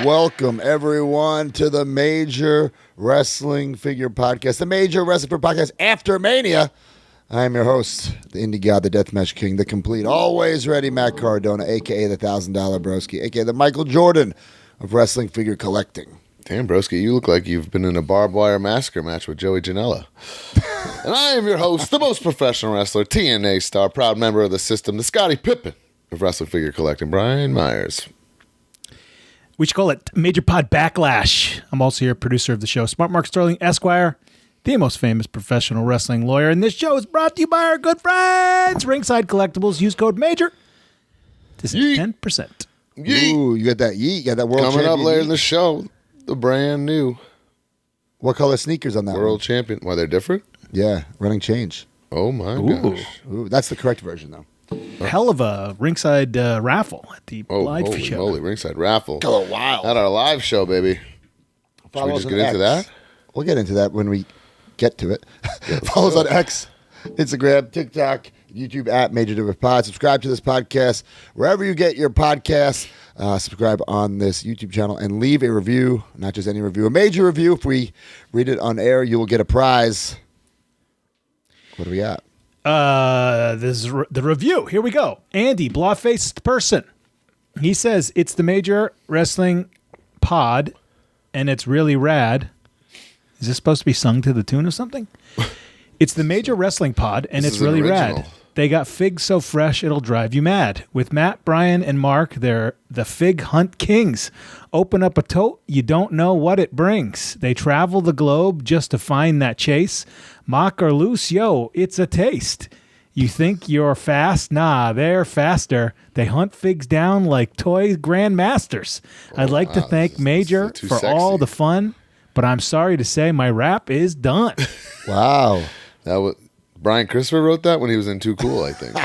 Welcome, everyone, to the Major Wrestling Figure Podcast, the Major Wrestling Figure Podcast after Mania. I am your host, the Indie God, the Deathmatch King, the complete, always ready Matt Cardona, a.k.a. the $1,000 Broski, a.k.a. the Michael Jordan of wrestling figure collecting. Damn, Broski, you look like you've been in a barbed wire massacre match with Joey Janela. And I am your host, the most professional wrestler, TNA star, proud member of the system, the Scottie Pippen of wrestling figure collecting, Brian Myers. We should call it Major Pod Backlash. I'm also your producer of the show, Smart Mark Sterling Esquire, the most famous professional wrestling lawyer. And this show is brought to you by our good friends, Ringside Collectibles. Use code MAJOR to save 10%. Yeet. Ooh, you got that yeet, you got that world Coming champion. up later in yeet. the show, the brand new What color sneakers on that world one? champion. Why, they're different? Yeah, running change. Oh, my Ooh. gosh. Ooh, that's the correct version, though. Hell of a Ringside raffle at the Oh, live holy show. moly, Ringside Raffle. Oh, wow. At our live show, baby. Should Follow we us just on get into X. that? We'll get into that when we get to it. Follow us on X, Instagram, TikTok, YouTube at Major Different Pod. Subscribe to this podcast wherever you get your podcasts. Subscribe on this YouTube channel and leave a review, not just any review, a major review. If we read it on air, you will get a prize. What do we got? This is the review. Here we go. Andy, blot-faced person. He says, it's the Major Wrestling Pod, and it's really rad. Is this supposed to be sung to the tune of something? It's the Major Wrestling Pod, and This it's is an really original. rad. They got figs so fresh it'll drive you mad. With Matt, Brian, and Mark, they're the Fig Hunt Kings. Open up a tote, you don't know what it brings. They travel the globe just to find that chase. Mock or loose, yo, it's a taste. You think you're fast? Nah, they're faster. They hunt figs down like toy grandmasters. I'd like to wow, thank this is Major too for sexy. all the fun, but I'm sorry to say my rap is done. Wow. That was Brian Christopher wrote that when he was in Too Cool, I think.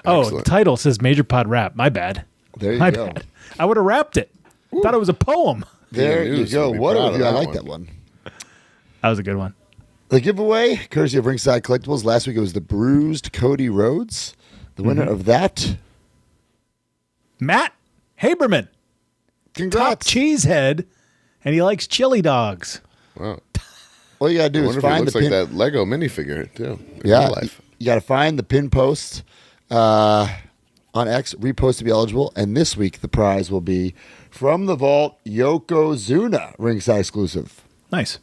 Oh, the Excellent. title says Major Pod Rap. My bad. There you My go. bad. I would have rapped it. Thought it was a poem. There News you would go. be What a proud of review. I that like one. that one. That was a good one. The giveaway, courtesy of Ringside Collectibles. Last week it was the bruised Cody Rhodes. The winner of that. Matt Haberman, top Congrats. cheesehead, and he likes chili dogs. Wow. All you got to I do is wonder if he find looks the like pin. that Lego minifigure, too. in Yeah, real life. you got to find the pin post on X, repost to be eligible. And this week, the prize will be from the vault, Yokozuna, Ringside exclusive. Nice.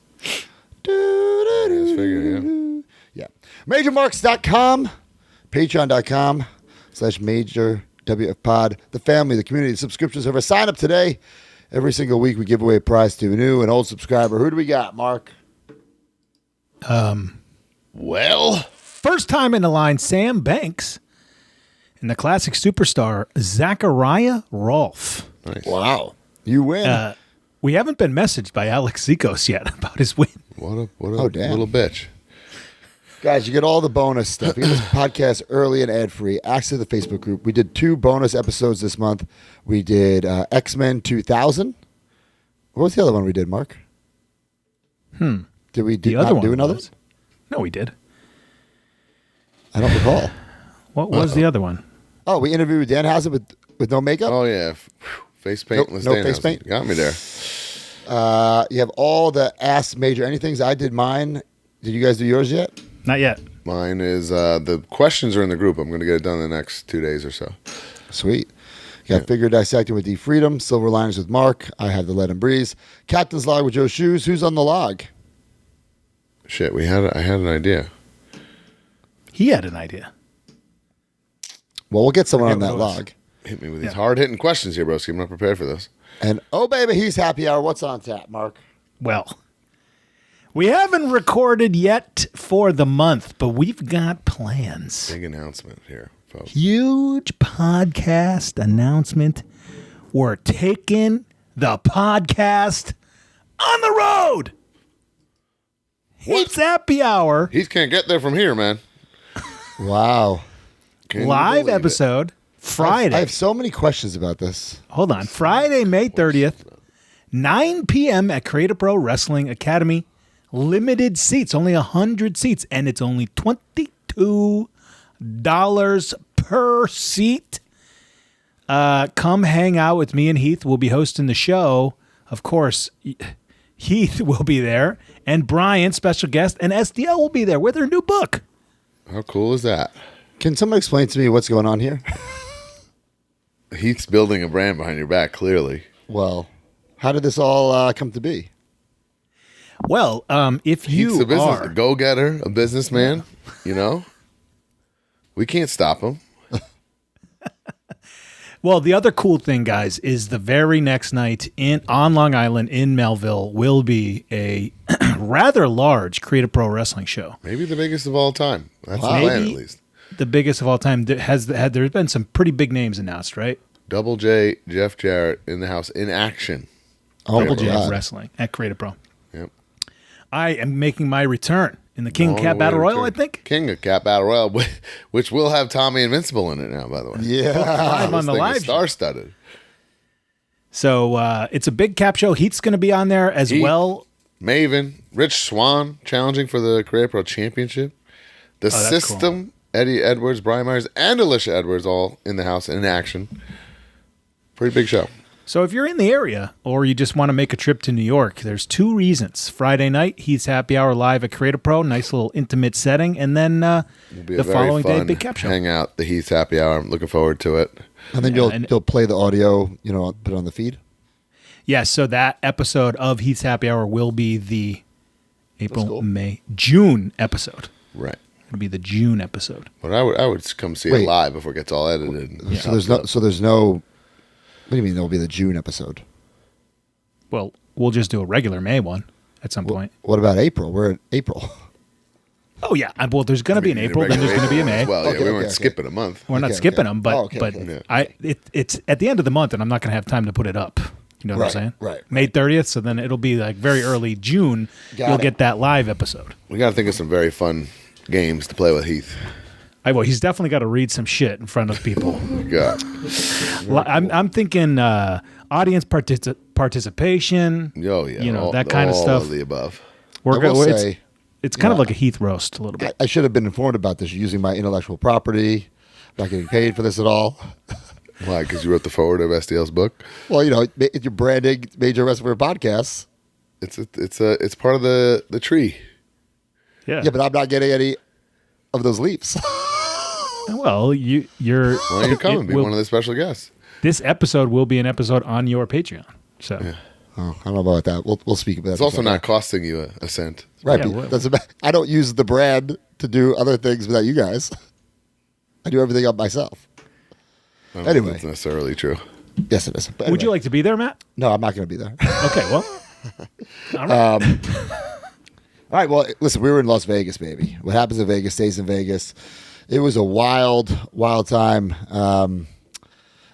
Nice figure, yeah. Yeah. MajorMarks.com, Patreon.com/MajorWFPod, the family, the community, the subscription service. Sign up today. Every single week, we give away a prize to a new and old subscriber. Who do we got, Mark? Well, First time in the line, Sam Banks, and the classic superstar, Zachariah Rolfe. nice. Wow. You win. We haven't been messaged by Alex Zikos yet about his win. What a Oh, damn. little bitch. Guys, you get all the bonus stuff. You get this podcast early and ad-free. Access to the Facebook group. We did 2 bonus episodes this month. We did X-Men 2000. What was the other one we did, Mark? Did we The not other one do another was- No, we did. I don't recall. What was the other one? Oh, we interviewed with Danhausen with no makeup. Oh, yeah. Face paint. Nope, no face paint. Got me there. You have all the Ask Major Anythings. I did mine. Did you guys do yours yet? Not yet. Mine is the questions are in the group. I'm going to get it done in the next 2 days or so. Sweet. You got Figure Dissecting with D Freedom, Silver Liners with Mark. I have the Let 'Em Breeze. Captain's Log with Joe Shoes. Who's on the log? Shit, I had an idea. He had an idea. Well, we'll get someone on Forget that what it was. log. Hit me with these hard-hitting questions here, broski. I'm not prepared for this. And oh, baby, he's happy hour. What's on tap, Mark? Well, we haven't recorded yet for the month, but we've got plans. Big announcement here, folks. Huge podcast announcement. We're taking the podcast on the road. It's happy hour. He can't get there from here, man. Wow. Can you Live believe it? episode Friday. I have so many questions about this. Hold on. Friday, May 30th, 9 p.m. at Creative Pro Wrestling Academy. Limited seats, only 100 seats, and it's only $22 per seat. come hang out with me and Heath. We'll be hosting the show. Of course, Heath will be there, and Brian, special guest, and SDL will be there with her new book. How cool is that? Can someone explain to me what's going on here? Heath's building a brand behind your back, clearly. Well, how did this all come to be? Well, if you Heath's a business are go-getter, a businessman, we can't stop him. Well, the other cool thing, guys, is the very next night on Long Island in Melville will be a rather large Creative Pro Wrestling show. Maybe the biggest of all time. That's the Maybe plan, at least. The biggest of all time. There's been some pretty big names announced, right? Double J, Jeff Jarrett in the house in action. Oh, Double J God. Wrestling at Creative Pro. Yep. I am making my return in the King Long Cat way Battle to Royal, I return. think. King of Cat Battle Royal, which will have Tommy Invincible in it now, by the way. Yeah. Live on the live show. Star-studded. So it's a big cap show. Heat's going to be on there as Heath. well. Maven, Rich Swan challenging for the Creative Pro Championship. The that's System, Eddie Edwards, Brian Myers, and Alicia Edwards all in the house in action. Pretty big show. So if you're in the area or you just want to make a trip to New York, there's two reasons. Friday night, Heath's Happy Hour live at Creative Pro, nice little intimate setting, and then It'll be the a very following day, fun big cap show. hangout, the Heath's Happy Hour. I'm looking forward to it. And then you'll play the audio, put it on the feed. Yes, so that episode of Heath's Happy Hour will be the April, cool. May, June episode. Right. It'll be the June episode. But I would come see it Wait. live before it gets all edited. and So there's no. What do you mean? There'll be the June episode. Well, we'll just do a regular May one at some point. What about April? We're in April. Oh, yeah. Well, there's going to be an April, then there's going to be a May. Well, Okay, we weren't okay. skipping a month. We're not Okay, skipping okay. them, but Oh, okay, okay. it's at the end of the month, and I'm not going to have time to put it up. You know what I'm saying? Right. May 30th, so then it'll be like very early June. Got You'll it. get that live episode. We got to think of some very fun games to play with Heath. Well, he's definitely got to read some shit in front of people. God. I'm thinking audience participation. Oh, yeah. That kind of all stuff. Of the above. We're I will go- say, it's kind of like a Heath roast a little bit. I should have been informed about this using my intellectual property. Not getting paid for this at all. Why? Because you wrote the forward of SDL's book. Well, you're branding Major Wrestling for podcasts. It's part of the tree. Yeah. Yeah, but I'm not getting any of those leaves. Well, you're. Why don't you come and be one of the special guests? This episode will be an episode on your Patreon. So. Yeah. Oh, I don't know about that. We'll speak about that. It's also not costing you a cent. right. Yeah, But I don't use the brand to do other things without you guys. I do everything up myself. I don't know if Anyway. that's necessarily true. Yes, it is. But Would you anyway. like to be there, Matt? No, I'm not going to be there. Okay, well. All right. All right. Well, listen, we were in Las Vegas, baby. What happens in Vegas stays in Vegas. It was a wild, wild time.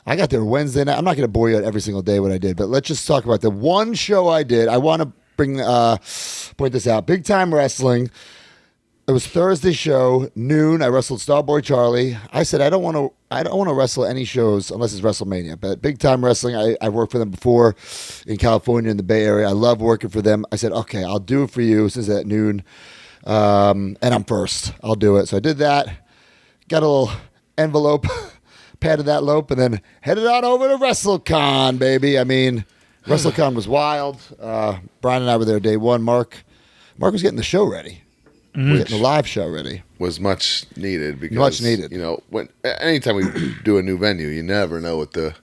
I got there Wednesday night. I'm not going to bore you on every single day what I did, but let's just talk about the one show I did. I want to point this out. Big Time Wrestling. It was Thursday show, noon. I wrestled Starboy Charlie. I said I don't want to wrestle any shows unless it's WrestleMania. But Big Time Wrestling, I worked for them before in California in the Bay Area. I love working for them. I said, okay, I'll do it for you since it's at noon, and I'm first. I'll do it. So I did that. Got a little envelope, padded that lope, and then headed on over to WrestleCon, baby. I mean, WrestleCon was wild. Brian and I were there day one. Mark was getting the show ready. Getting the live show ready. Was much needed because Much needed. Anytime we do a new venue, you never know what the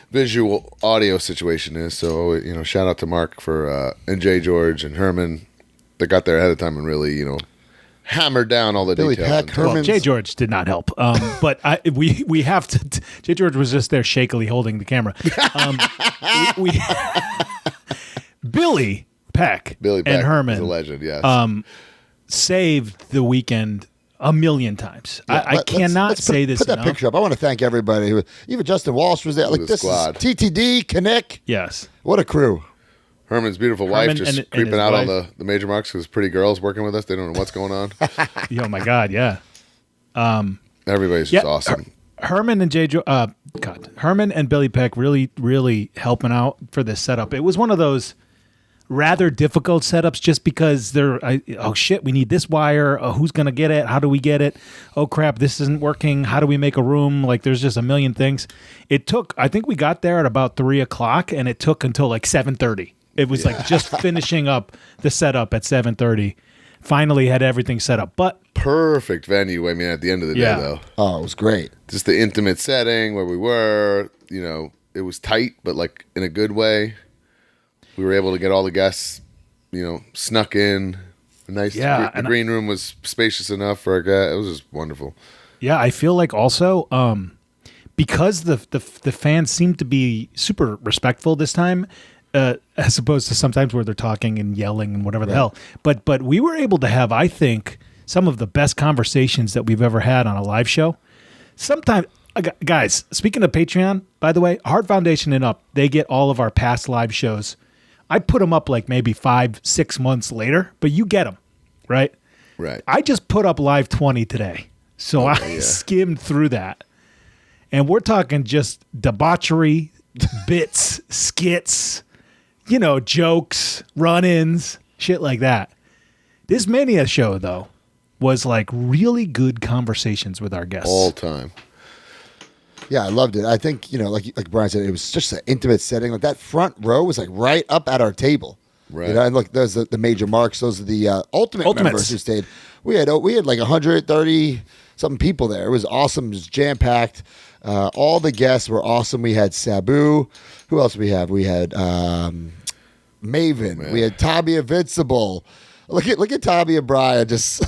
visual audio situation is. So shout out to Mark for and Jay George and Herman that got there ahead of time and really hammered down all the Billy details. Peck, and- Herman- Well, Jay George did not help, but we have to. Jay George was just there shakily holding the camera. We Billy Peck, Billy Peck and Herman is a legend. Yes. saved the weekend a million times. I cannot let's say this Put that enough. picture up. I want to thank everybody. Even Justin Walsh was there. Like the this squad. is TTD, Kinnick. Yes, What a crew. Herman's beautiful wife Herman just and creeping his out wife. all the major marks because pretty girls working with us. They don't know what's going on. oh my God, yeah. Everybody's just awesome. Herman and Herman and Billy Peck really, really helping out for this setup. It was one of those. rather difficult setups just because they're, oh shit, we need this wire. Oh, who's going to get it? How do we get it? Oh crap, this isn't working. How do we make a room? Like there's just a million things. It took, I think we got there at about 3:00 and it took until like 7:30. It was like just finishing up the setup at 7:30. Finally had everything set up. But perfect venue. I mean, at the end of the day, though. Oh, it was great. Just the intimate setting where we were, you know, it was tight, but like in a good way. We were able to get all the guests, you know, snuck in. Nice. Yeah, The green room was spacious enough for our guests. It was just wonderful. Yeah, I feel like also because the fans seem to be super respectful this time, as opposed to sometimes where they're talking and yelling and whatever the hell. But we were able to have, I think, some of the best conversations that we've ever had on a live show. Sometimes, guys, speaking of Patreon, by the way, Heart Foundation and Up, they get all of our past live shows. I put them up like maybe 5-6 months later, but you get them, right? Right. I just put up Live 20 today. So I skimmed through that. And we're talking just debauchery, bits, skits, you know, jokes, run-ins, shit like that. This Mania show, though, was like really good conversations with our guests. All time. Yeah, I loved it. I think, you know, like Brian said, it was just an intimate setting. Like that front row was like right up at our table. Right. You know, and look, those are the major marks. Those are the Ultimate members who stayed. We had like 130 something people there. It was awesome. It was jam packed. All the guests were awesome. We had Sabu. Who else we have? We had Maven. Man. We had Tommy Invincible. Look at Tommy and Brian just.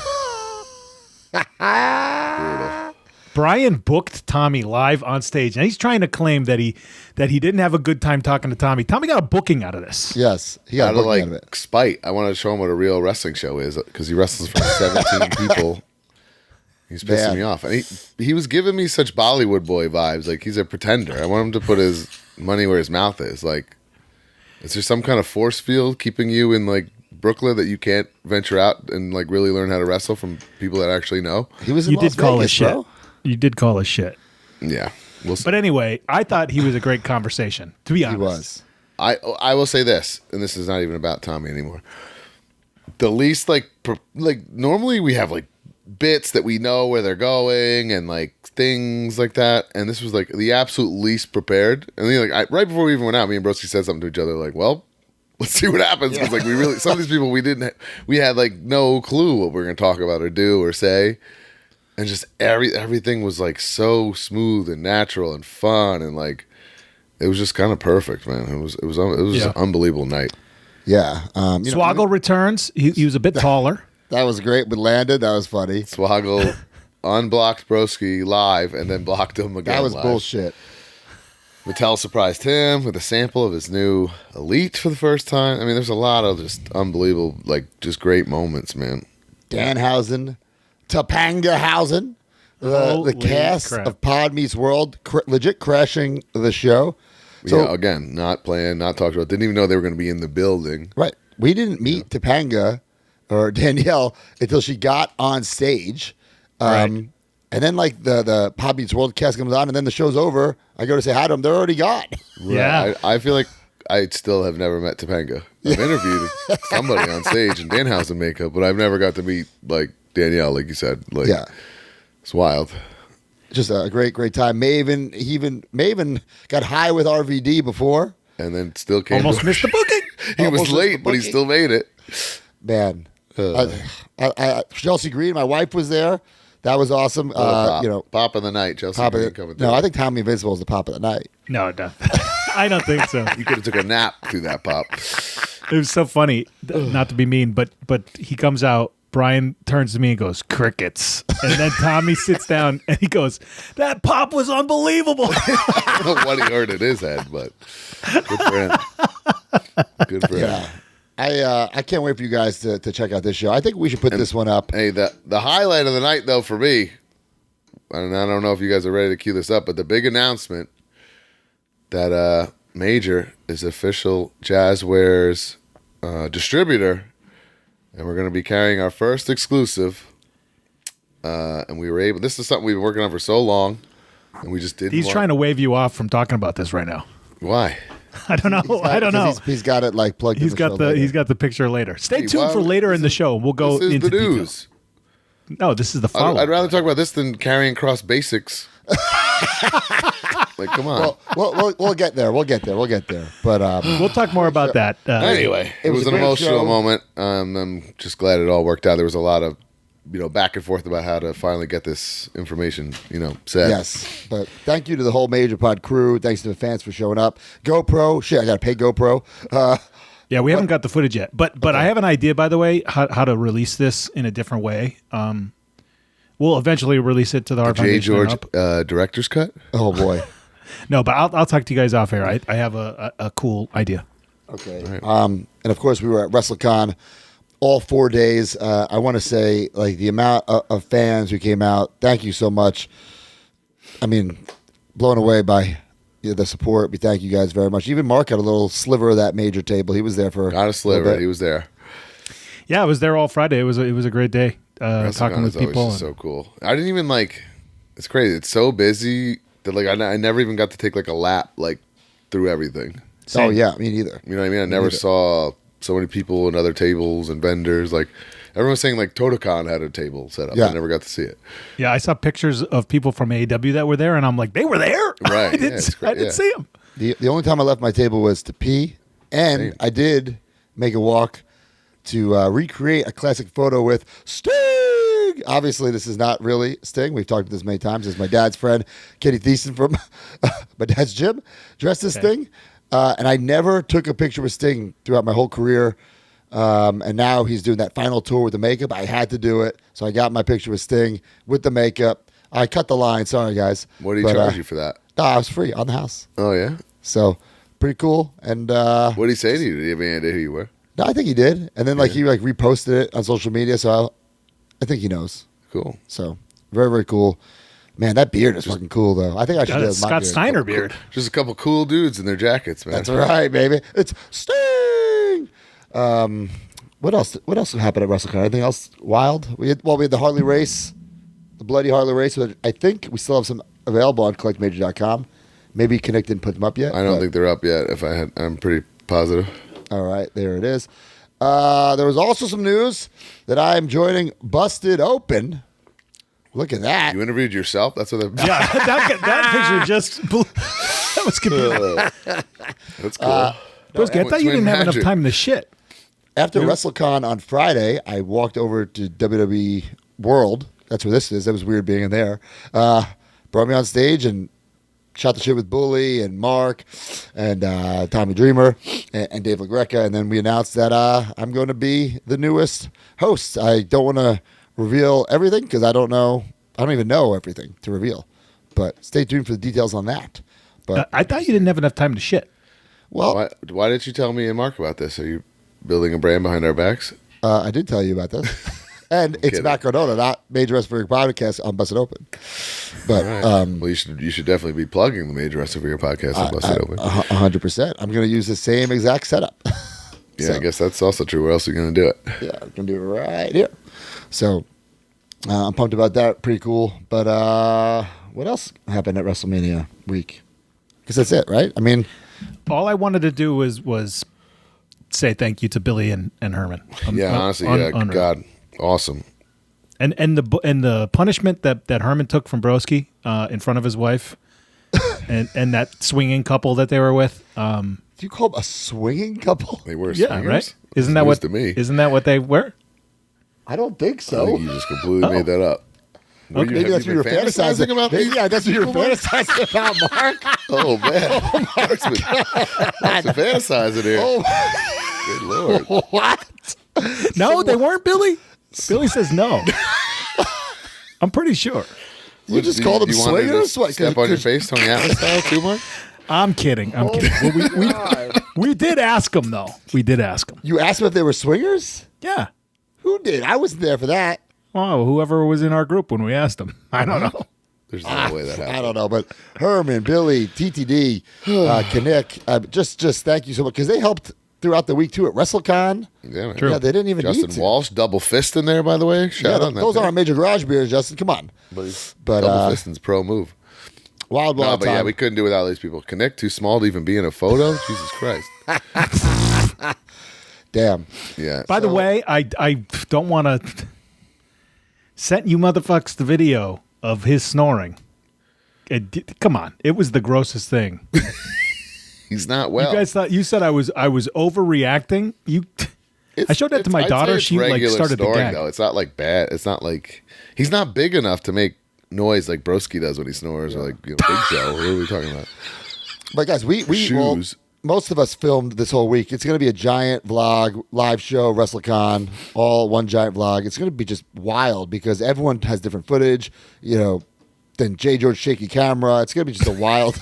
Brian booked Tommy live on stage, and he's trying to claim that he didn't have a good time talking to Tommy. Tommy got a booking out of this. Yes, he got a booking out of it. Spite. I want to show him what a real wrestling show is because he wrestles for 17 people. He's pissing me off, and he was giving me such Bollywood boy vibes. Like he's a pretender. I want him to put his money where his mouth is. Like, is there some kind of force field keeping you in like Brooklyn that you can't venture out and like really learn how to wrestle from people that actually know? He was in You Las did call Vegas, us shit. bro. You did call us shit. Yeah, we'll see. But anyway, I thought he was a great conversation, to be honest. He was. I will say this, and this is not even about Tommy anymore. The least like normally we have like bits that we know where they're going and like things like that, and this was like the absolute least prepared. And then like right before we even went out, me and Broski said something to each other like, "Well, let's see what happens." Because like we really some of these people we had like no clue what we were going to talk about or do or say. And just everything was like so smooth and natural and fun, and like it was just kind of perfect, man. It was just an unbelievable night. Yeah. Swoggle returns. He was a bit taller. That was great. We landed. That was funny. Swoggle unblocked Broski live and then blocked him again. That was live. bullshit. Mattel surprised him with a sample of his new Elite for the first time. I mean, there's a lot of just unbelievable, like just great moments, man. Danhausen. Topangahausen, the cast of Pod Meets World, legit crashing the show. So, yeah, again, not playing, not talked about. Didn't even know they were going to be in the building. Right. We didn't meet Topanga or Danielle until she got on stage. And then, like, the Pod Meets World cast comes on, and then the show's over. I go to say hi to them. They're already gone. Right. Yeah. I feel like I still have never met Topanga. I've interviewed somebody on stage in Danhausen makeup, but I've never got to meet, like, Danielle, like you said. Like, yeah. It's wild. Just a great time. Maven got high with RVD before. And then still came. Almost missed the booking. He was late, but he still made it. Man. Chelsea Green, my wife was there. That was awesome. Pop of the night, Chelsea Green coming through. No, I think Tommy Invincible is the pop of the night. No, I don't think so. You could have took a nap through that pop. It was so funny, not to be mean, but he comes out. Brian turns to me and goes, "Crickets." And then Tommy sits down and he goes, "That pop was unbelievable." I don't know what he heard in his head, but good for him. Good for him. I can't wait for you guys to check out this show. I think we should put this one up. Hey, the highlight of the night, though, for me, and I don't know if you guys are ready to cue this up, but the big announcement that Major is official Jazzwares distributor. And we're going to be carrying our first exclusive. And we were able... This is something we've been working on for so long. And we just didn't He's trying to wave you off from talking about this right now. Why? I don't know. I don't know. He's got it like plugged. He's in got the show the picture later. Stay Hey, tuned for later in the show. We'll go This is into the news. details. No, this is the follow. I'd rather talk about this than carrying cross basics. Like, come on. Well, we'll get there. We'll get there. But We'll talk more about that. Anyway, it was a an great emotional show. moment. I'm just glad it all worked out. There was a lot of, back and forth about how to finally get this information, said. yes, but thank you to the whole Major Pod crew. Thanks to the fans for showing up. GoPro, shit, I got to pay GoPro. Yeah, we haven't got the footage yet, but I have an idea, by the way, how to release this in a different way. We'll eventually release it to our J. foundation. George director's cut? Oh boy. No, but I'll talk to you guys off air. I have a cool idea. Okay. Right. And of course, we were at WrestleCon all 4 days. I want to say, like, the amount of fans who came out. Thank you so much. I mean, blown away by the support. We thank you guys very much. Even Mark had a little sliver of that Major table. He was there for Not a sliver. He was there. Yeah, I was there all Friday. It was a great day talking with is always people. just so cool. I didn't even it's crazy. It's so busy that I never even got to take a lap through everything. Oh yeah, me neither. You know what I mean? I never saw so many people and other tables and vendors. Everyone was saying Totocon had a table set up. Yeah. I never got to see it. Yeah, I saw pictures of people from AEW that were there, and I'm like, they were there? Right. I didn't see them. The only time I left my table was to pee, and Same. I did make a walk to recreate a classic photo with Sting. Obviously, this is not really Sting. We've talked about this many times. It's my dad's friend, Kenny Thiessen from my dad's gym, dressed as Sting. And I never took a picture with Sting throughout my whole career. And now he's doing that final tour with the makeup. I had to do it. So I got my picture with Sting with the makeup. I cut the line. Sorry, guys. What did he charge you for that? No, I was free on the house. Oh, yeah? So pretty cool. And What did he say to you? Did he have any idea who you were? no, I think he did. And then he reposted it on social media. So I think he knows. Cool. So very, very cool. Man, that beard is fucking cool, though. I think I should do That's my Scott beard. Steiner beard. Just a couple cool dudes in their jackets, man. That's right, baby. It's Sting. What else? What else happened at WrestleCon? Anything else wild? We had the Harley race, the bloody Harley race. Which I think we still have some available on collectmajor.com. Maybe Connect didn't put them up yet. I don't think they're up yet. I'm pretty positive. All right, there it is. There was also some news that I am joining Busted Open. Look at that. You interviewed yourself? That's what that. Yeah, that picture just blew. That was confusing. That's cool. Broski, I thought you didn't have enough time to shit. After WrestleCon on Friday, I walked over to WWE World. That's where this is. That was weird being in there. Brought me on stage and shot the shit with Bully and Mark and Tommy Dreamer and Dave LaGreca. And then we announced that I'm going to be the newest host. I don't want to reveal everything because I don't even know everything to reveal. But stay tuned for the details on that. But I thought you didn't have enough time to shit. well, Why didn't you tell me and Mark about this? Are you building a brand behind our backs? I did tell you about this. And it's Kidding. Matt Cardona, not Major Wrestling Podcast on Busted Open. But Right. Well, you should definitely be plugging the Major Wrestling Figure Podcast on Busted Open. 100%. I'm going to use the same exact setup. Yeah, So, I guess that's also true. Where else are you going to do it? yeah, I'm going to do it right here. So I'm pumped about that. Pretty cool. But what else happened at WrestleMania week? Because that's it, right? I mean, All I wanted to do was say thank you to Billy and Herman. Yeah, honestly, yeah. unreal. God, awesome. And the punishment that Herman took from Broski in front of his wife, and that swinging couple that they were with. do you call them a swinging couple? They were Yeah, swingers? right. Isn't That's that news what? to me? Isn't that what they were? I don't think I so. think you just completely made that up. Okay. Maybe that's what you were fantasizing about. Maybe, these yeah, that's what you were people, Mark? fantasizing about, Mark. Oh man, Mark's been fantasizing here. Oh, Good lord. what? No, they weren't, Billy. Billy says no. I'm pretty sure. You just called them you want me to swingers? What, Step on your face, Tony Atlas style, too, Mark? I'm kidding. I'm kidding. Well, we did ask him though. We did ask him. You asked them if they were swingers? Yeah. Who did? I wasn't there for that. Oh, whoever was in our group when we asked him. I don't know. There's no way that happened. I don't know, but Herman, Billy, TTD, Kinnick, just thank you so much because they helped throughout the week too at WrestleCon. Yeah, man. True. Yeah, they didn't even need Justin to. Walsh, double fist in there, by the way. Shout Yeah, out. those aren't major garage beers, Justin. Come on. But double fisting's pro move. Wild No, but time. yeah, we couldn't do without these people. Connect too small to even be in a photo. Jesus Christ. Damn. Yeah. By the way, I don't want to send you motherfuckers the video of his snoring. Come on, it was the grossest thing. He's not well. You guys thought you said I was overreacting. I showed that to my I'd daughter. say it's She like regular started to snoring, gag. though. It's not like bad. It's not like he's not big enough to make noise like Broski does when he snores, or like Big Joe. What are we talking about? But guys, we Shoes. most of us filmed this whole week. It's going to be a giant vlog, live show, WrestleCon, all one giant vlog. It's going to be just wild because everyone has different footage. Then J. George shaky camera. It's going to be just a wild.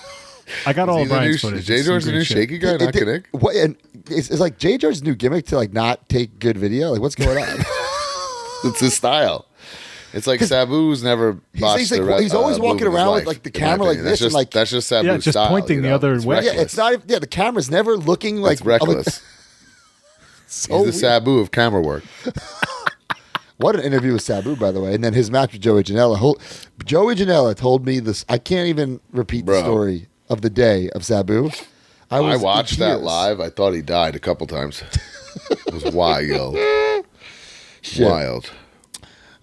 I got all of Brian's footage. J. George the new shaky guy, not Connect? What? And it's like J. George's new gimmick to like not take good video. Like, what's going on? It's his style. It's like Sabu's never botched he's always walking move in his around with life, like the in my camera like opinion. this, and like that's just Sabu's just style. pointing the other It's way. reckless. yeah, it's not. Yeah, the camera's never looking like It's reckless. so He's the weird. Sabu of camera work. What an interview with Sabu, by the way. And then his match with Joey Janela. Joey Janela told me this. I can't even repeat the story of the day of Sabu. I was watched in that tears. live. I thought he died a couple times. It was wild. Shit. Wild.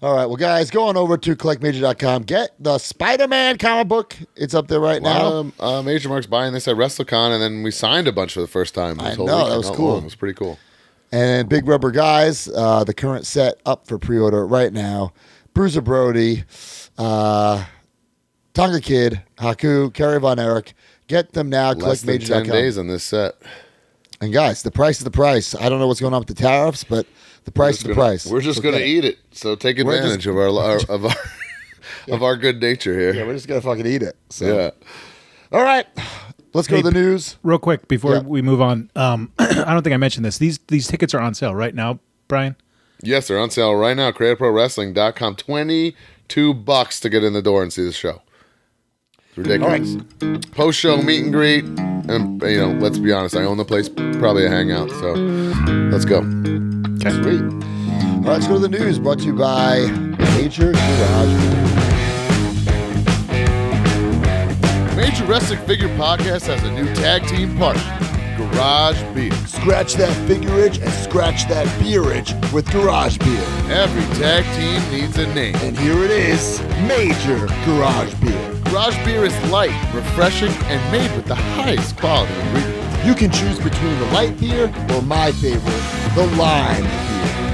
All right, well, guys, go on over to collectmajor.com. Get the Spider-Man comic book. It's up there right now. Major Mark's buying this at WrestleCon, and then we signed a bunch for the first time. I This whole know, weekend. that was Not cool. long. It was pretty cool. And Big Rubber Guys, the current set up for pre-order right now. Bruiser Brody, Tonga Kid, Haku, Kerry Von Erich. Get them now, Less than 10 collectmajor.com. days on this set. And guys, the price is the price. I don't know what's going on with the tariffs, but the price is the price. We're just Okay. going to eat it. So take We're advantage of our good nature here. Yeah, we're just going to fucking eat it. So. Yeah. All right. Let's go Hey, to the news. Real quick before Yeah. we move on, I don't think I mentioned this. These tickets are on sale right now, Brian. Yes, they're on sale right now. CreativeProWrestling.com. $22 to get in the door and see the show. It's ridiculous. Post-show meet and greet. And, let's be honest, I own the place. Probably a hangout. So let's go. Okay. Sweet. All right, let's go to the news. Brought to you by Major Garage. Major Wrestling Figure Podcast has a new tag team partner, Garage Beer. Scratch that figurage and scratch that beerage with Garage Beer. Every tag team needs a name. And here it is, Major Garage Beer. Garage Beer is light, refreshing, and made with the highest quality ingredients. You can choose between the light beer or my favorite, the lime beer.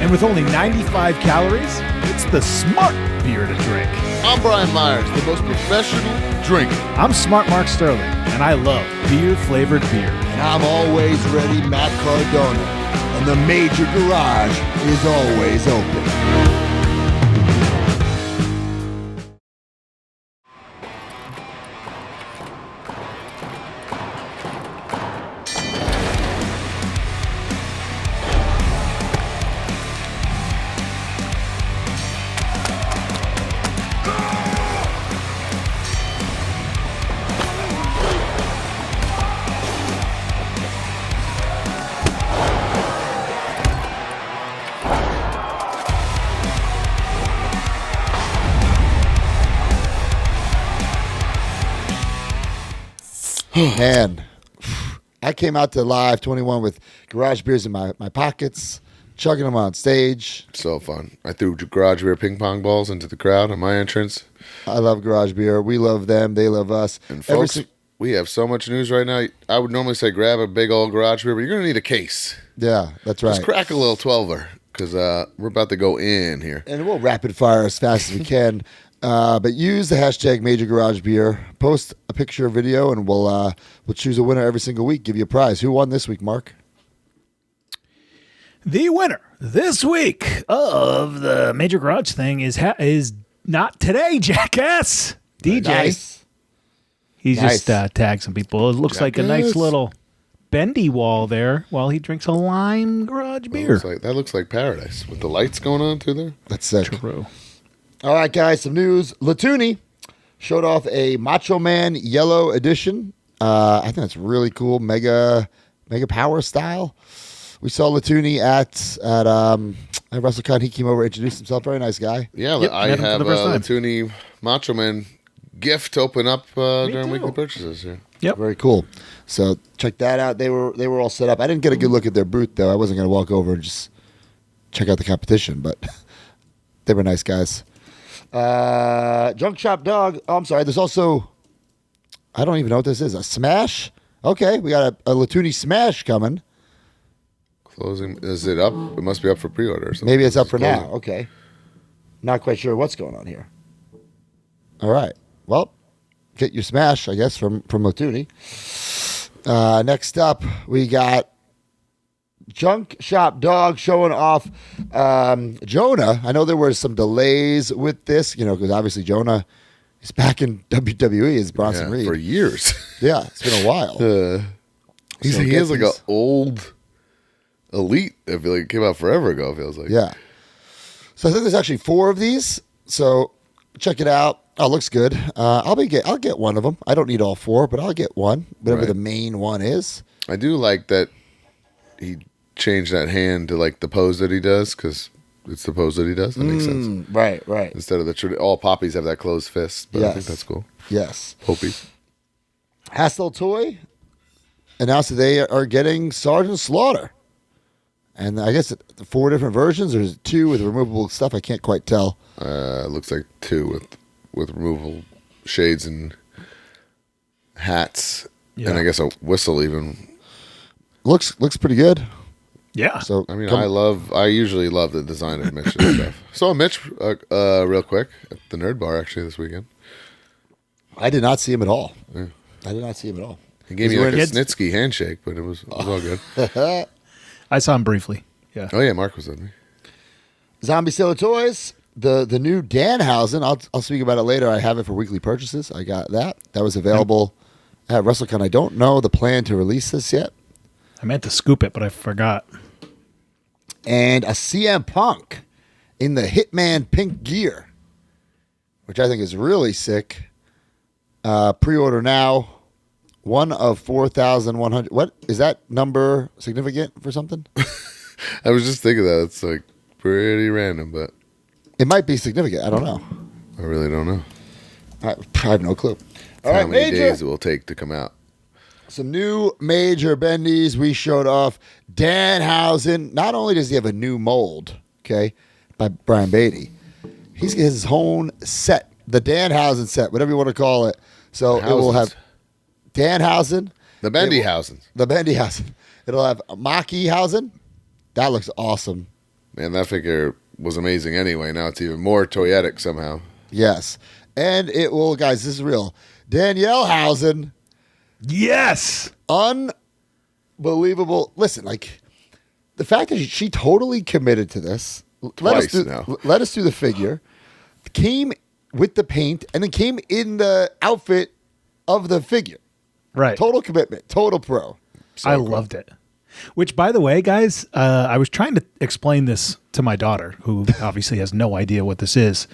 And with only 95 calories, it's the smart beer to drink. I'm Brian Myers, the most professional drinker. I'm Smart Mark Sterling, and I love beer-flavored beer. And I'm always ready, Matt Cardona. And the Major Garage is always open. Man, I came out to Live 21 with garage beers in my pockets, chugging them on stage. So fun. I threw Garage Beer ping pong balls into the crowd on my entrance. I love garage beer. We love them. They love us. And folks, we have so much news right now. I would normally say grab a big old Garage Beer, but you're going to need a case. Yeah, that's right. Just crack a little 12er because we're about to go in here. And we'll rapid fire as fast as we can. But use the hashtag Major Garage Beer. Post a picture or video, and we'll choose a winner every single week. Give you a prize. Who won this week, Mark? The winner this week of the Major Garage thing is not today, jackass. DJ. Nice. He's Nice. just tagged some people. It looks like a nice Jackass. little bendy wall there while he drinks a lime garage beer. That looks like paradise with the lights going on through there. That's sick. True. All right, guys, some news. Latuni showed off a Macho Man Yellow edition. I think that's really cool. Mega Power style. We saw Latuni at WrestleCon. He came over, introduced himself. Very nice guy. Yeah, Yep, I met him for have the first time. Latuni Macho Man gift to open up during too. weekly purchases. Yeah. Yep. Very cool. So check that out. They were all set up. I didn't get a good look at their booth though. I wasn't going to walk over and just check out the competition, but they were nice guys. Junk Shop Dog. Oh, I'm sorry. There's also, I don't even know what this is. A Smash. Okay, we got a Latuni Smash coming. Closing. Is it up? It must be up for pre-order or something. Maybe it's up for closing. now. Okay. Not quite sure what's going on here. All right. Well, get your Smash, I guess, from Latuni. Next up, we got Junk Shop Dog showing off Jonah. I know there were some delays with this, because obviously Jonah is back in WWE as Bronson Reed. For years. Yeah, it's been a while. He So has like get an these- old Elite. I feel like it came out forever ago. It feels like. Yeah. So I think there's actually 4 of these. So check it out. Oh, looks good. I'll get one of them. I don't need all 4, but I'll get one, whatever Right. the main one is. I do like that he changed that hand to like the pose that he does because it's the pose that he does. That makes sense. Right, right. Instead of all poppies have that closed fist. But I Yes. think that's cool. Yes. Popey. Hassel Toy announced that they are getting Sergeant Slaughter. And I guess 4 different versions, or 2 with removable stuff. I can't quite tell. Looks like 2 with removable shades and hats, Yeah. and I guess a whistle even. Looks pretty good. Yeah. So I mean, I usually love the design of Mitch and stuff. Saw Mitch real quick at the Nerd Bar actually this weekend. I did not see him at all. Yeah. I did not see him at all. He gave me He's like a wearing- Snitsky handshake, but it was all good. I saw him briefly. Yeah. Oh yeah, Mark was with me. Zombie Sailor Toys, the new Danhausen. I'll speak about it later. I have it for weekly purchases. I got that. That was available at WrestleCon. I don't know the plan to release this yet. I meant to scoop it, but I forgot. And a CM Punk in the Hitman pink gear, which I think is really sick. Pre-order now. 1 of 4,100. What is that number significant for something? I was just thinking that it's like pretty random, but It might be significant. I don't know. I really don't know I have no clue. All how right, many major. days it will take to come out. Some new major bendies. We showed off Danhausen. Not only does he have a new mold, okay, by Brian Beatty, he's got his own set, the Danhausen set, whatever you want to call it. So it will have Danhausen, The Bendyhausen. the Bendyhausen. It'll have Makihausen. That looks awesome. Man, that figure was amazing anyway. Now it's even more toyetic somehow. Yes. And it will, guys, this is real. Daniellehausen. Yes. Unbelievable. Listen, like the fact that she totally committed to this. Twice now. Let us do the figure. Came with the paint and then came in the outfit of the figure. Right. Total commitment. Total pro. I loved it. Which, by the way, guys, I was trying to explain this to my daughter, who obviously has no idea what this is.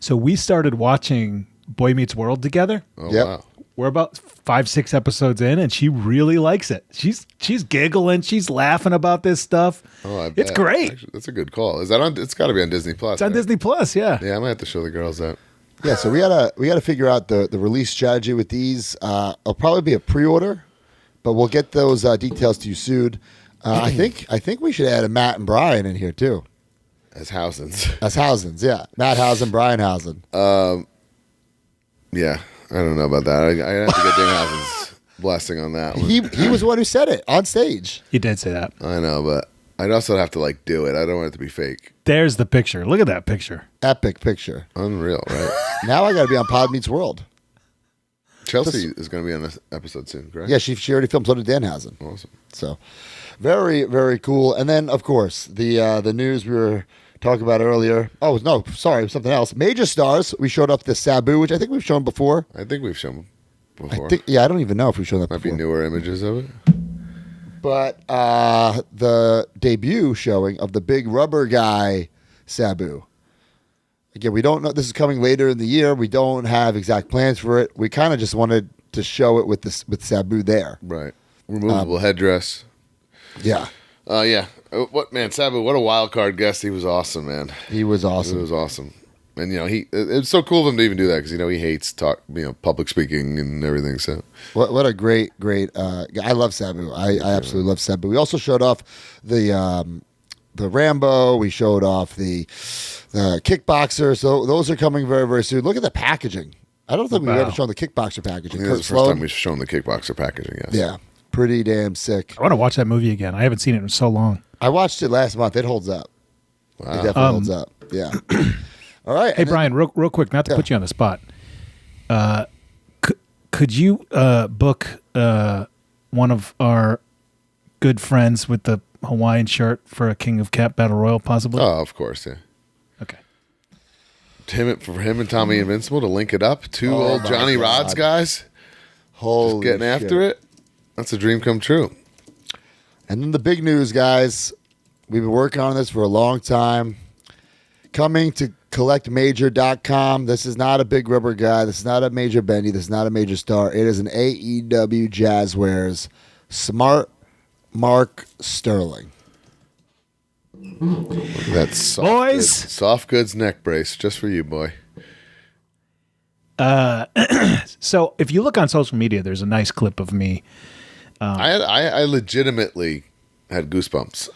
So we started watching Boy Meets World together. Oh, Yep. wow. We're about 5-6 episodes in, and she really likes it. She's giggling, she's laughing about this stuff. Oh, I bet. It's great. Actually, that's a good call. Is that on? It's got to be on Disney Plus. It's on right? Disney Plus, yeah. Yeah, I might have to show the girls that. Yeah, so we gotta figure out the release strategy with these. It'll probably be a pre-order, but we'll get those details to you soon. I think we should add a Matt and Brian in here too. As Housens. As Hausens, yeah. Matt Hausen, Brian Hausen. Yeah, I don't know about that. I have to get Danhausen's blessing on that one. He was the one who said it on stage. You did say that. I know, but I'd also have to like do it. I don't want it to be fake. There's the picture. Look at that picture. Epic picture. Unreal, right? Now I got to be on Pod Meets World. Chelsea is going to be on this episode soon, correct? Yeah, she already filmed. So did Danhausen. Awesome. So very, very cool. And then, of course, the news we were talking about earlier. Oh, no, sorry, something else. Major stars. We showed up the Sabu, which I think we've shown before. I think we've shown before. I don't even know if we've shown that Might before. be newer images of it. But the debut showing of the big rubber guy, Sabu. Again, we don't know. This is coming later in the year. We don't have exact plans for it. We kind of just wanted to show it with Sabu there. Right. Removable headdress. Yeah, Yeah. What man, Sabu? What a wild card guest. He was awesome, man. he was It awesome. was awesome. And it's so cool of him to even do that because he hates public speaking and everything. So what a great I love Sabu. I absolutely love Sabu. We also showed off the Rambo. We showed off the kickboxer. So those are coming very, very soon. Look at the packaging. I don't think we've ever shown the kickboxer packaging. This is the first time we've shown the kickboxer packaging. Yes. Yeah, pretty damn sick. I want to watch that movie again. I haven't seen it in so long. I watched it last month. It holds up. Wow. It definitely holds up. Yeah. All right. Hey, Brian, real quick, not to put you on the spot. Could you book one of our good friends with the Hawaiian shirt for a King of Cat Battle Royal, possibly? Oh, of course, yeah. Okay. For him and Tommy Invincible to link it up. Two old Johnny Rods guys. Holy just getting after it. That's a dream come true. And then the big news, guys. We've been working on this for a long time. Coming to collectmajor.com. This is not a big rubber guy. This is not a Major Bendy. This is not a Major Star. It is an AEW Jazzwares Smart Mark Sterling. That's soft goods neck brace just for you, boy. So if you look on social media, there's a nice clip of me. I legitimately had goosebumps.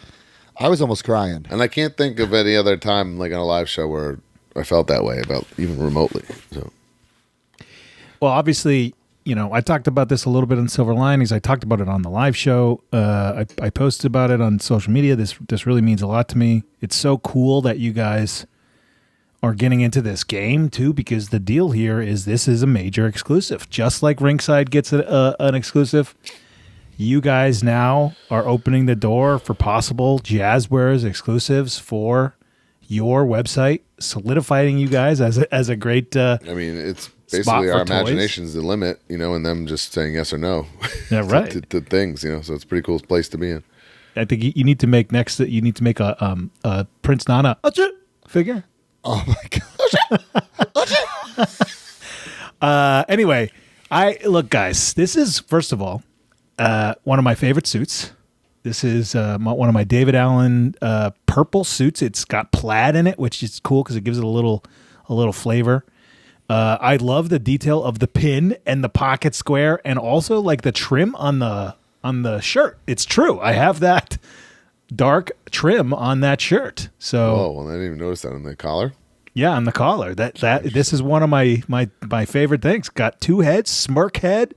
I was almost crying. And I can't think of any other time, like on a live show, where I felt that way about even remotely. So, well, obviously, I talked about this a little bit on Silver Linings. I talked about it on the live show. I posted about it on social media. This really means a lot to me. It's so cool that you guys are getting into this game too, because the deal here is this is a major exclusive. Just like Ringside gets an exclusive, you guys now are opening the door for possible Jazzwares exclusives for your website, solidifying you guys as a great. It's basically our imagination's the limit, and them just saying yes or no. Yeah, right. to things, so it's a pretty cool place to be in. I think you need to make a Prince Nana figure. Oh my god. Anyway, look, guys. This is first of all one of my favorite suits. This is one of my David Allen purple suits. It's got plaid in it, which is cool because it gives it a little flavor. I love the detail of the pin and the pocket square, and also like the trim on the shirt. It's true. I have that dark trim on that shirt. So, I didn't even notice that on the collar. Yeah, on the collar. This is one of my favorite things. Got two heads, smirk head,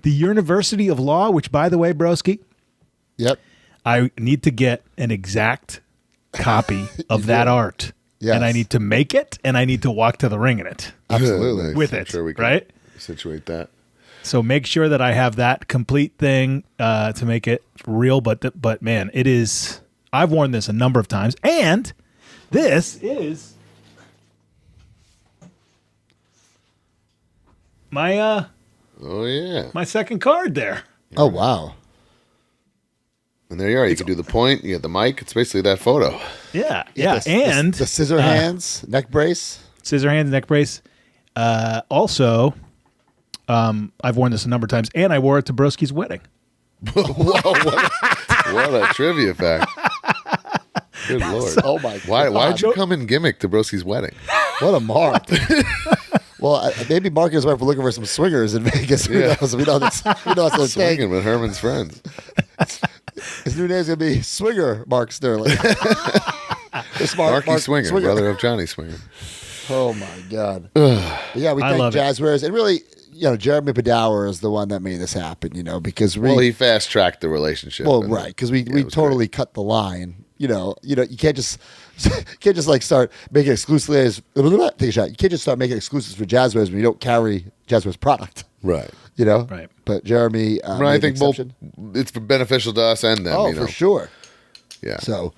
the University of Law, which, by the way, broski. Yep. I need to get an exact copy of that art. Yes. And I need to make it, and I need to walk to the ring in it. Absolutely. With I'm it, sure we can right? situate that. So make sure that I have that complete thing to make it real. But man, it is. I've worn this a number of times, and this is my my second card there. Oh wow. And there you are. You can do the point. You get the mic. It's basically that photo. Yeah. And the scissor hands neck brace. Scissor hands neck brace. Also, I've worn this a number of times, and I wore it to Broski's wedding. Whoa! What a trivia fact. Good Lord. Oh my God. Why'd you come in gimmick to Broski's wedding? What a mark. Well, maybe Mark and his wife were looking for some swingers in Vegas. Who knows? We know that's the Swinging thing. with Herman's friends. His new name's going to be Swinger Mark Sterling. Marky Swinger, brother of Johnny Swinger. Oh, my God. Yeah, we thank Jazzwares. And really, Jeremy Padower is the one that made this happen, because he fast-tracked the relationship. Well, right, because we totally cut the line. You can't just like start making exclusively as take a shot. You can't just start making exclusives for Jazzwares when you don't carry Jazzwares product. Right. Right. But Jeremy, I think both. It's beneficial to us and them. Oh, for sure. Yeah. So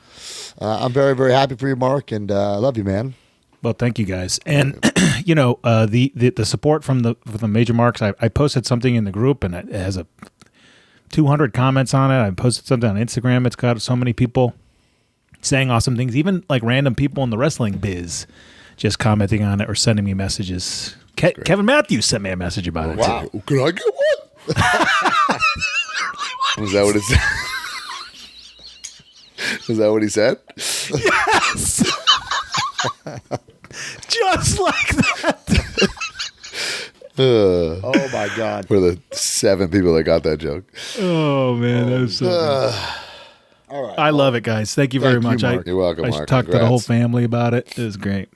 I'm very, very happy for you, Mark, and I love you, man. Well, thank you guys, and the support from the major marks. I posted something in the group, and it has 200 comments on it. I posted something on Instagram. It's got so many people saying awesome things, even like random people in the wrestling biz just commenting on it or sending me messages. Kevin Matthews sent me a message about it. Wow. Too. Can I get one? Was that what it said? Was that what he said? Yes. just like that. Oh my God. For the 7 people that got that joke. Oh man, that was so good. All right. I love it, guys. Thank you very Thank you, much. Mark. You're welcome, I Mark. talked to the whole Congrats. family about it. It was great.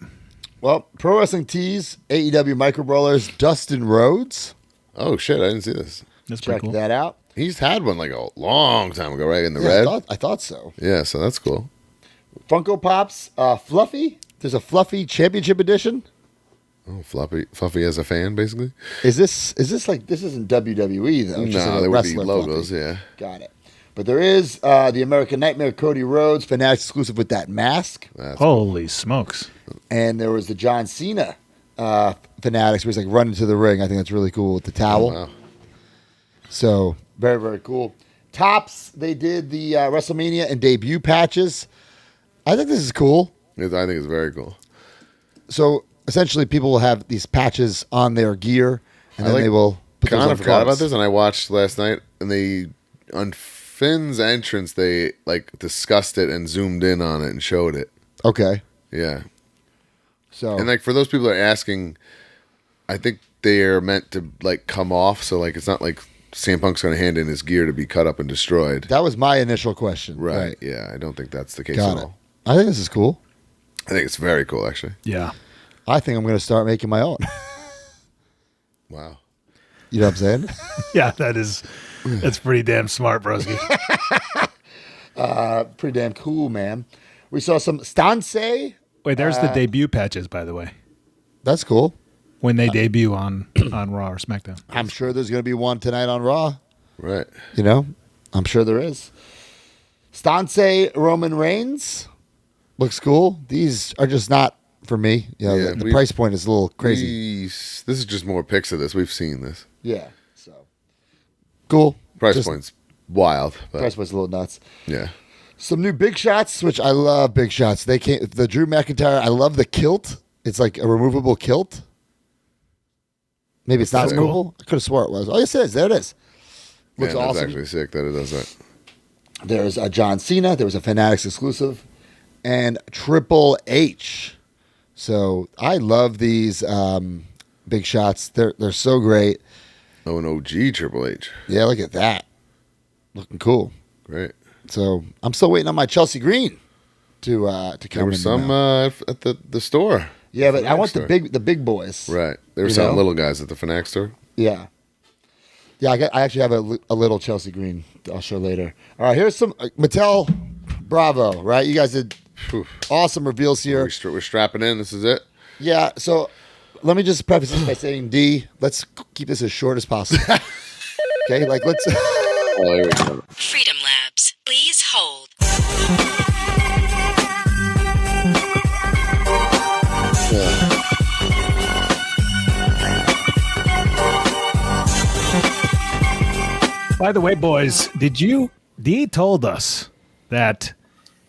Well, Pro Wrestling Tees, AEW Micro Brawlers, Dustin Rhodes. Oh, shit. I didn't see this. That's pretty Check cool. that out. He's had one like a long time ago, right? In the Yeah, red? I thought so. Yeah, so that's cool. Funko Pops, Fluffy. There's a Fluffy Championship Edition. Oh, Fluffy as a fan, basically? Is this like, this isn't WWE though? It's just like No, a there would be wrestler logos, Fluffy. yeah. Got it. But there is the American Nightmare Cody Rhodes, Fanatics exclusive with that mask. That's Holy smokes. And there was the John Cena Fanatics where he's like running to the ring. I think that's really cool with the towel. wow. So very, very cool. Tops, they did the WrestleMania and debut patches. I think this is cool. I think it's very cool. So essentially people will have these patches on their gear and then they will put those Kind on of forgot about cards. this, and I watched last night, and they, on Finn's entrance, they like discussed it and zoomed in on it and showed it. Okay. Yeah. So And like for those people that are asking, I think they are meant to like come off, so like it's not like CM Punk's going to hand in his gear to be cut up and destroyed. that was my initial question. Right. Yeah, I don't think that's the case Got at it. all. I think this is cool. I think it's very cool, actually. Yeah. I think I'm going to start making my own. Wow. You know what I'm saying? Yeah, that's pretty damn smart, broski. Pretty damn cool, man. We saw some Stance. Wait, there's the debut patches, by the way. That's cool. When they debut on Raw or SmackDown. I'm sure there's going to be one tonight on Raw. Right. You know, I'm sure there is. Stance Roman Reigns looks cool. These are just not for me. You know, Yeah, the price point is a little crazy. This is just more pics of this. We've seen this. Yeah. So cool. Price Just- point's wild. But Price point's a little nuts. yeah. Some new big shots, which I love. Big shots. They came. The Drew McIntyre. I love the kilt. It's like a removable kilt. Maybe it's not That's cool. removable. I could have swore it was. Oh, yes, it is. There it is. Looks Man, that's awesome. actually sick that it does that. There's a John Cena. There was a Fanatics exclusive, and Triple H. So I love these big shots. They're so great. Oh, an OG Triple H. Yeah, look at that. Looking cool. Great. So I'm still waiting on my Chelsea Green to come There were in some now. at the store. Yeah, but I Fanatic want store. the big boys. Right. They were You selling know? little guys at the Fanatic store. Yeah. Yeah, I actually have a little Chelsea Green I'll show later. All right, here's some Mattel Bravo, right? You guys did Phew. awesome reveals here. We're strapping in. This is it. Yeah, so let me just preface this by saying, D, let's keep this as short as possible. Okay, like let's... Oh, here we go. Freedom Labs, please hold. By the way, boys, Dee told us that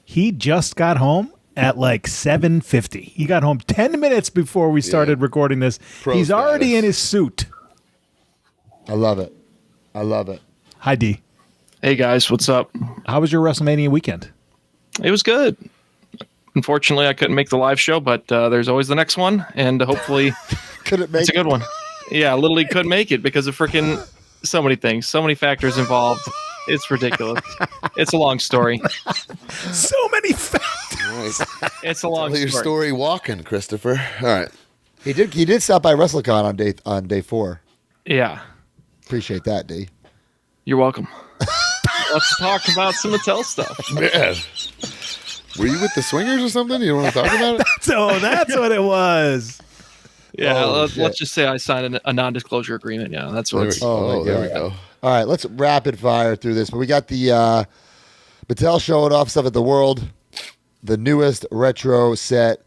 he just got home at like 7:50. He got home 10 minutes before we started recording this. Pro He's already status. in his suit. I love it. I love it. Hi, Dee. Hey guys, what's up? How was your WrestleMania weekend? It was good. Unfortunately, I couldn't make the live show, but there's always the next one, and hopefully Couldn't make it's a good one. Yeah, literally couldn't make it because of freaking so many things, so many factors involved. It's ridiculous. It's a long story. So many factors. Right. It's a long Tell your story. story walking, Christopher. All right. He did stop by WrestleCon on day 4. Yeah, Appreciate that, D. you're welcome. Let's talk about some Mattel stuff. Man. Were you with the swingers or something? You want to talk about it? So that's what it was. Yeah, Oh, let's shit. just say I signed a non-disclosure agreement. Yeah, that's There what we, it's. Oh, my there we God. go. All right, let's rapid fire through this. But we got the Mattel showing off stuff at the World, the newest retro set,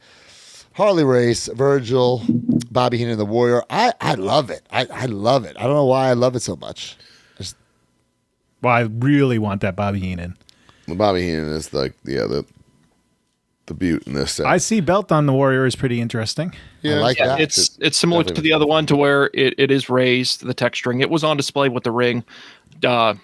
Harley Race, Virgil, Bobby Heenan, the Warrior. I love it. I love it. I don't know why I love it so much. Well, I really want that Bobby Heenan. Well, Bobby Heenan is like, the beaut in this set. I see belt on the Warrior is pretty interesting. I like Yeah, that. it's similar to the other one to where it is raised, the texturing. It was on display with the ring, but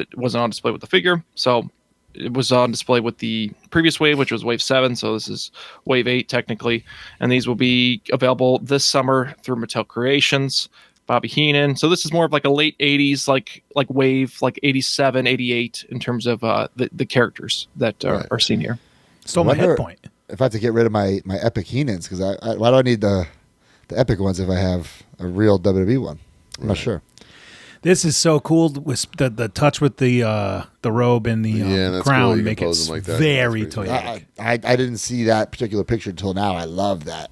it wasn't on display with the figure. So it was on display with the previous wave, which was wave 7. So this is wave 8 technically. And these will be available this summer through Mattel Creations, Bobby Heenan. So this is more of like a late 80s, like wave, like 87, 88 in terms of the characters that are seen here. Stole my head point. If I have to get rid of my Epic Heenans, because why do I need the Epic ones if I have a real WWE one? I'm not sure. This is so cool with the touch with the robe and the crown cool. make it like that. very Toyetic. I didn't see that particular picture until now. I love that.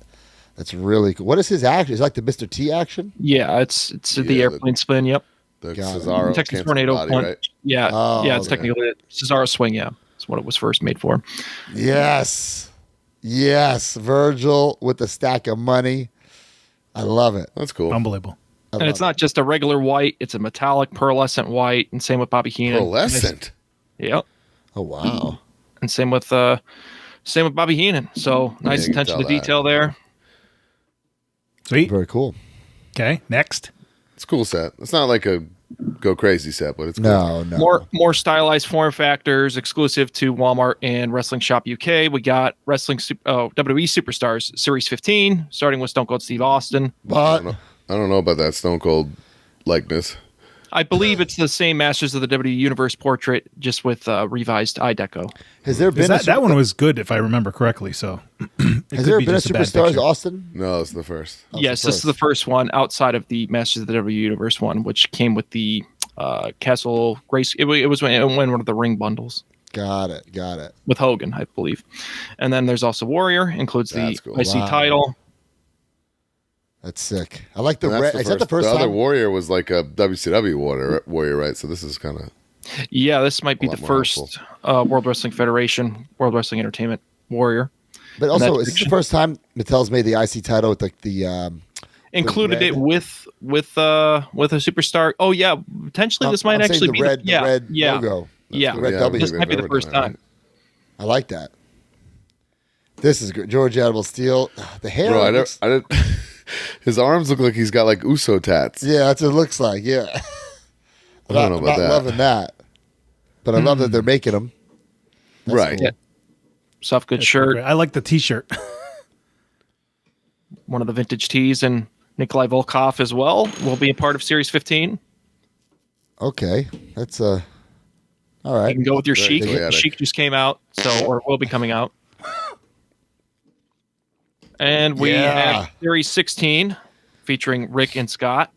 That's really cool. What is his action? Is it like the Mr. T action? Yeah, it's the airplane spin. Yep. The Got it. Cesaro Texas cancel tornado body, punch. right? Yeah, Oh, yeah, it's okay. technically a Cesaro swing. Yeah, that's what it was first made for. Yes. Virgil with the stack of money. I love it. That's cool. Unbelievable. And it's not just a regular white; it's a metallic pearlescent white, and same with Bobby Heenan. Pearlescent. Yep. Oh wow. And same with Bobby Heenan. So nice you can attention to tell that. detail there. Sweet. Very cool. Okay, next. It's a cool set. It's not like a go crazy set, but it's cool. No. More stylized form factors exclusive to Walmart and Wrestling Shop UK. We got WWE Superstars Series 15, starting with Stone Cold Steve Austin. But I don't know about that Stone Cold likeness. I believe it's the same Masters of the WWE Universe portrait, just with revised eye deco. has there been That one was good if I remember correctly. So has there been a Superstars picture. Austin? No, it's the first. Yes, this is the first one outside of the Masters of the WWE Universe one, which came with the Castle Grace. It was when one of the ring bundles. Got it. With Hogan, I believe. And then there's also Warrior, includes That's the cool. IC Wow. title. That's sick. I like the And that's red. Is that the first The other time? Warrior was like a WCW warrior, right? So this is kind of Yeah, this might be A lot the more first World Wrestling Federation, World Wrestling Entertainment Warrior. But also, that is this the fiction. first time Mattel's made the IC title with like the Included red? it with a superstar. Oh yeah, potentially this might I'm saying actually the be red, the, yeah, the red yeah, logo. yeah. cool. Red Yeah, W. This they've might be the never first done that, time. I like that. This is good. George Animal Steel. The hair. bro. looks- I didn't. His arms look like he's got like Uso tats. Yeah, that's what it looks like. Yeah. I don't know I'm about not that. loving that, but I love that they're making them. That's Right. cool. Yeah. Soft good shirt, I like the T-shirt. one of the vintage tees, and Nikolai Volkov as well will be a part of Series 15. Okay, that's all You right. can go with your Very Sheik. poetic. Sheik just came out, or will be coming out. And we Yeah. have Series 16 featuring Rick and Scott.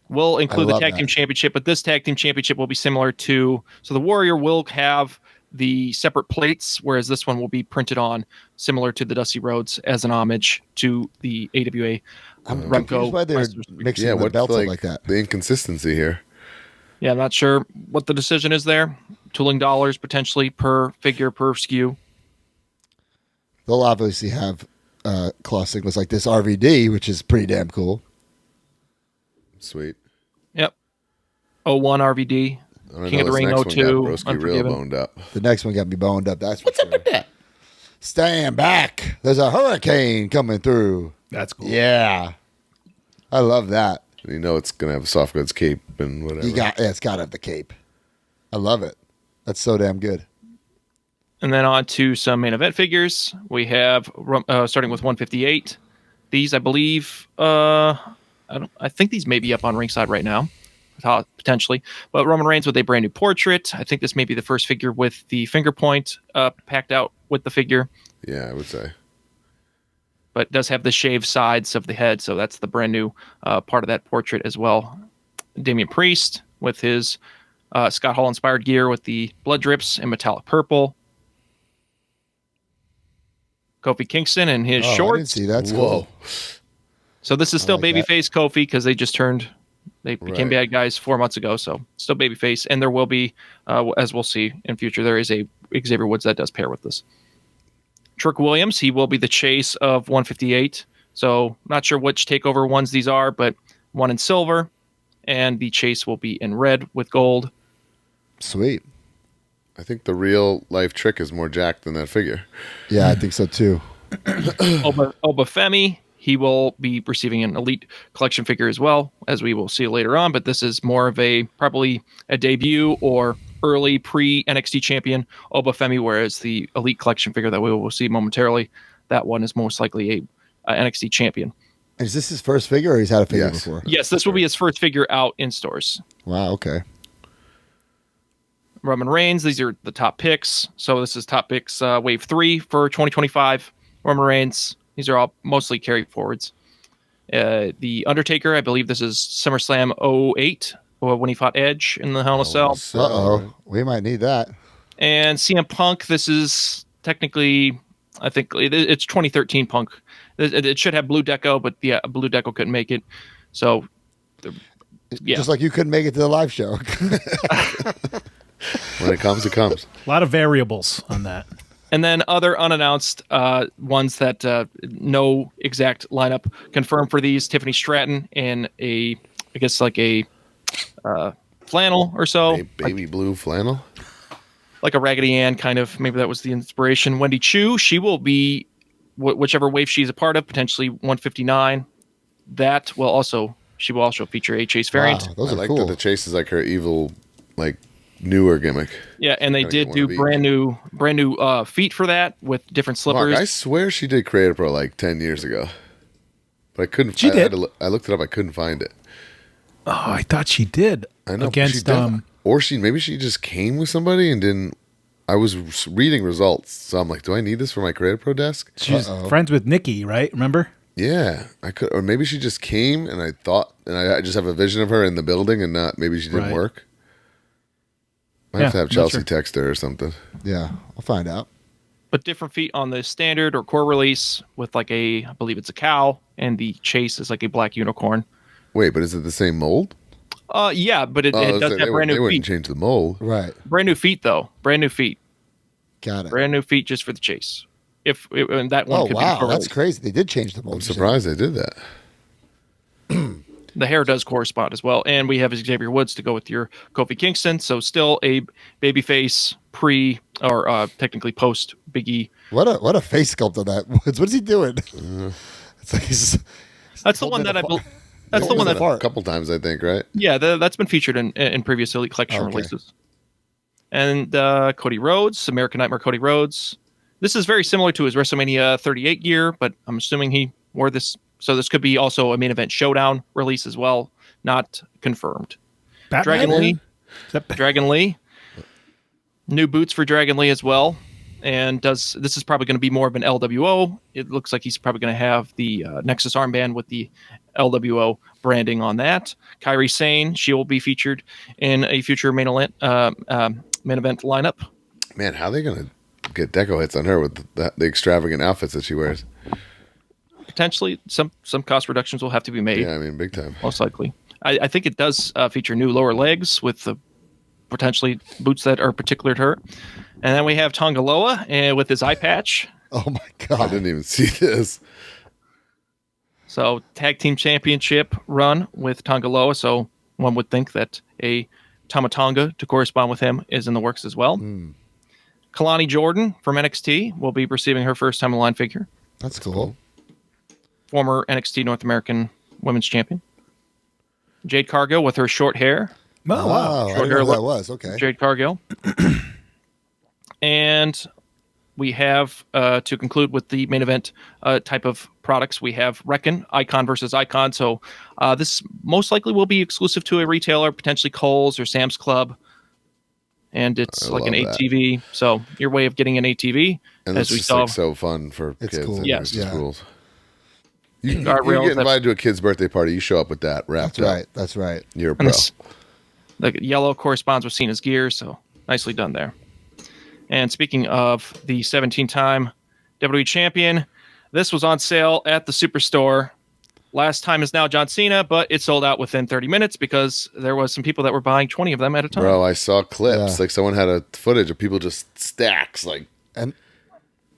We'll include the love tag that. team championship, but this tag team championship will be similar to. So the Warrior will have the separate plates, whereas this one will be printed on, similar to the Dusty Rhodes, as an homage to the AWA. I'm Remco confused why they're Masters. mixing Yeah, the what's belts like, up like that. the inconsistency here? Yeah, I'm not sure what the decision is there. Tooling dollars potentially per figure per SKU. They'll obviously have claw signals like this RVD, which is pretty damn cool. Sweet. Yep. 01 RVD. I King of the this Ring next one got 02, Broski real Unforgiven. boned up. The next one got me boned up. That's what's up with that. Stand back. There's a hurricane coming through. That's cool. Yeah. I love that. You know it's gonna have a soft goods cape and whatever. It's got to have the cape. I love it. That's so damn good. And then on to some main event figures. We have starting with 158. These, I believe, I think these may be up on Ringside right now, potentially. But Roman Reigns with a brand new portrait. I think this may be the first figure with the finger point packed out with the figure, Yeah, I would say. but does have the shaved sides of the head, so that's the brand new part of that portrait as well. Damian Priest with his Scott Hall inspired gear with the blood drips in metallic purple. Kofi Kingston and his Oh, I didn't shorts. see that's Whoa. cool. So this is still like that. babyface Kofi because they just they became Right. bad guys 4 months ago. So still babyface, and there will be, as we'll see in future, there is a Xavier Woods that does pair with this. Trick Williams, he will be the chase of 158. So not sure which takeover ones these are, but one in silver, and the chase will be in red with gold. Sweet. I think the real life Trick is more jacked than that figure. Yeah, I think so too. Obafemi, he will be receiving an elite collection figure as well, as we will see later on. But this is more of probably a debut or early pre-NXT champion Obafemi, whereas the Elite Collection figure that we will see momentarily, that one is most likely a NXT champion. Is this his first figure, or he's had a figure Yes. before? Yes, this will be his first figure out in stores. Wow. Okay. Roman Reigns, these are the top picks. So this is top picks wave 3 for 2025. Roman Reigns, these are all mostly carry forwards. The Undertaker, I believe this is SummerSlam 08 when he fought Edge in the Hell in a Cell. We might need that. And CM Punk, this is technically, I think it's 2013 Punk. It should have Blue Deco, but yeah, Blue Deco couldn't make it. So, yeah. Just like you couldn't make it to the live show. When it comes, it comes. A lot of variables on that. And then other unannounced ones that no exact lineup confirmed for these. Tiffany Stratton in I guess like a flannel or so. A baby blue flannel. Like a Raggedy Ann kind of. Maybe that was the inspiration. Wendy Chu, she will be whichever wave she's a part of, potentially 159. She will also feature a Chase variant. Wow, those I are like cool. that the Chase is like her evil, like newer gimmick. Yeah, and they Gotta did get one do of each. brand new feet for that with different slippers. Mark, I swear she did Creative Pro like 10 years ago, but I couldn't. She did? I looked it up. I couldn't find it. Oh, I thought she did. I know Against she did. Or maybe she just came with somebody and didn't. I was reading results, so I'm like, do I need this for my Creative Pro desk? she's friends with Nikki, right? Remember? Yeah, I could, or maybe she just came and I thought, and I just have a vision of her in the building and not. Maybe she didn't Right. work. I Yeah, have to have not Chelsea sure. text her or something. Yeah, I'll find out. But different feet on the standard or core release with like I believe it's a cow, and the Chase is like a black unicorn. Wait, but is it the same mold? Yeah, but it does have brand They new wouldn't feet. change the mold. Right. Brand new feet though. Brand new feet. Got it. Brand new feet just for the Chase. And that one Oh, could wow. be That's crazy. They did change the mold. I'm surprised they did that. The hair does correspond as well. And we have Xavier Woods to go with your Kofi Kingston. So still a babyface technically post Big E. What a face sculpt on that. What is he doing? It's like he's. That's the one that that's the one that a couple times, I think, right? Yeah, that's been featured in previous Elite Collection Okay. releases. And Cody Rhodes, American Nightmare Cody Rhodes. This is very similar to his WrestleMania 38 gear, but I'm assuming he wore this. So this could be also a main event showdown release as well. Not confirmed. Batman? Dragon Lee. Is that Dragon Lee. New boots for Dragon Lee as well. And this is probably going to be more of an LWO. It looks like he's probably going to have the Nexus armband with the LWO branding on that. Kairi Sane, she will be featured in a future main event lineup. Man, how are they going to get deco hits on her with the extravagant outfits that she wears? Potentially, some cost reductions will have to be made. Yeah, I mean, big time. Most likely. I think it does feature new lower legs with the potentially boots that are particular to her. And then we have Tongaloa with his eye patch. Oh my I god. didn't even see this. So tag team championship run with Tongaloa. So one would think that a Tamatonga to correspond with him is in the works as well. Kalani Jordan from NXT will be receiving her first time in line figure. That's cool. Former NXT North American Women's Champion. Jade Cargill with her short hair. Oh, wow. I Short didn't hair know who that look. was. Okay. Jade Cargill. And we have, to conclude with the main event type of products, we have Reckon, Icon versus Icon. So this most likely will be exclusive to a retailer, potentially Kohl's or Sam's Club. And it's I like an love that. ATV. So your way of getting an ATV, And as it's we just saw. like so fun for It's kids. cool. And Yes. it's just Yeah. rules. You Guardrails get that- invited to a kid's birthday party, you show up with that wrapped That's up. right. That's right. You're a And pro. this, the yellow corresponds with Cena's gear, so nicely done there. And speaking of the 17-time WWE Champion, this was on sale at the Superstore. Last time is now John Cena, but it sold out within 30 minutes because there was some people that were buying 20 of them at a time. Bro, I saw clips. Yeah. Like someone had a footage of people just stacks. Like, And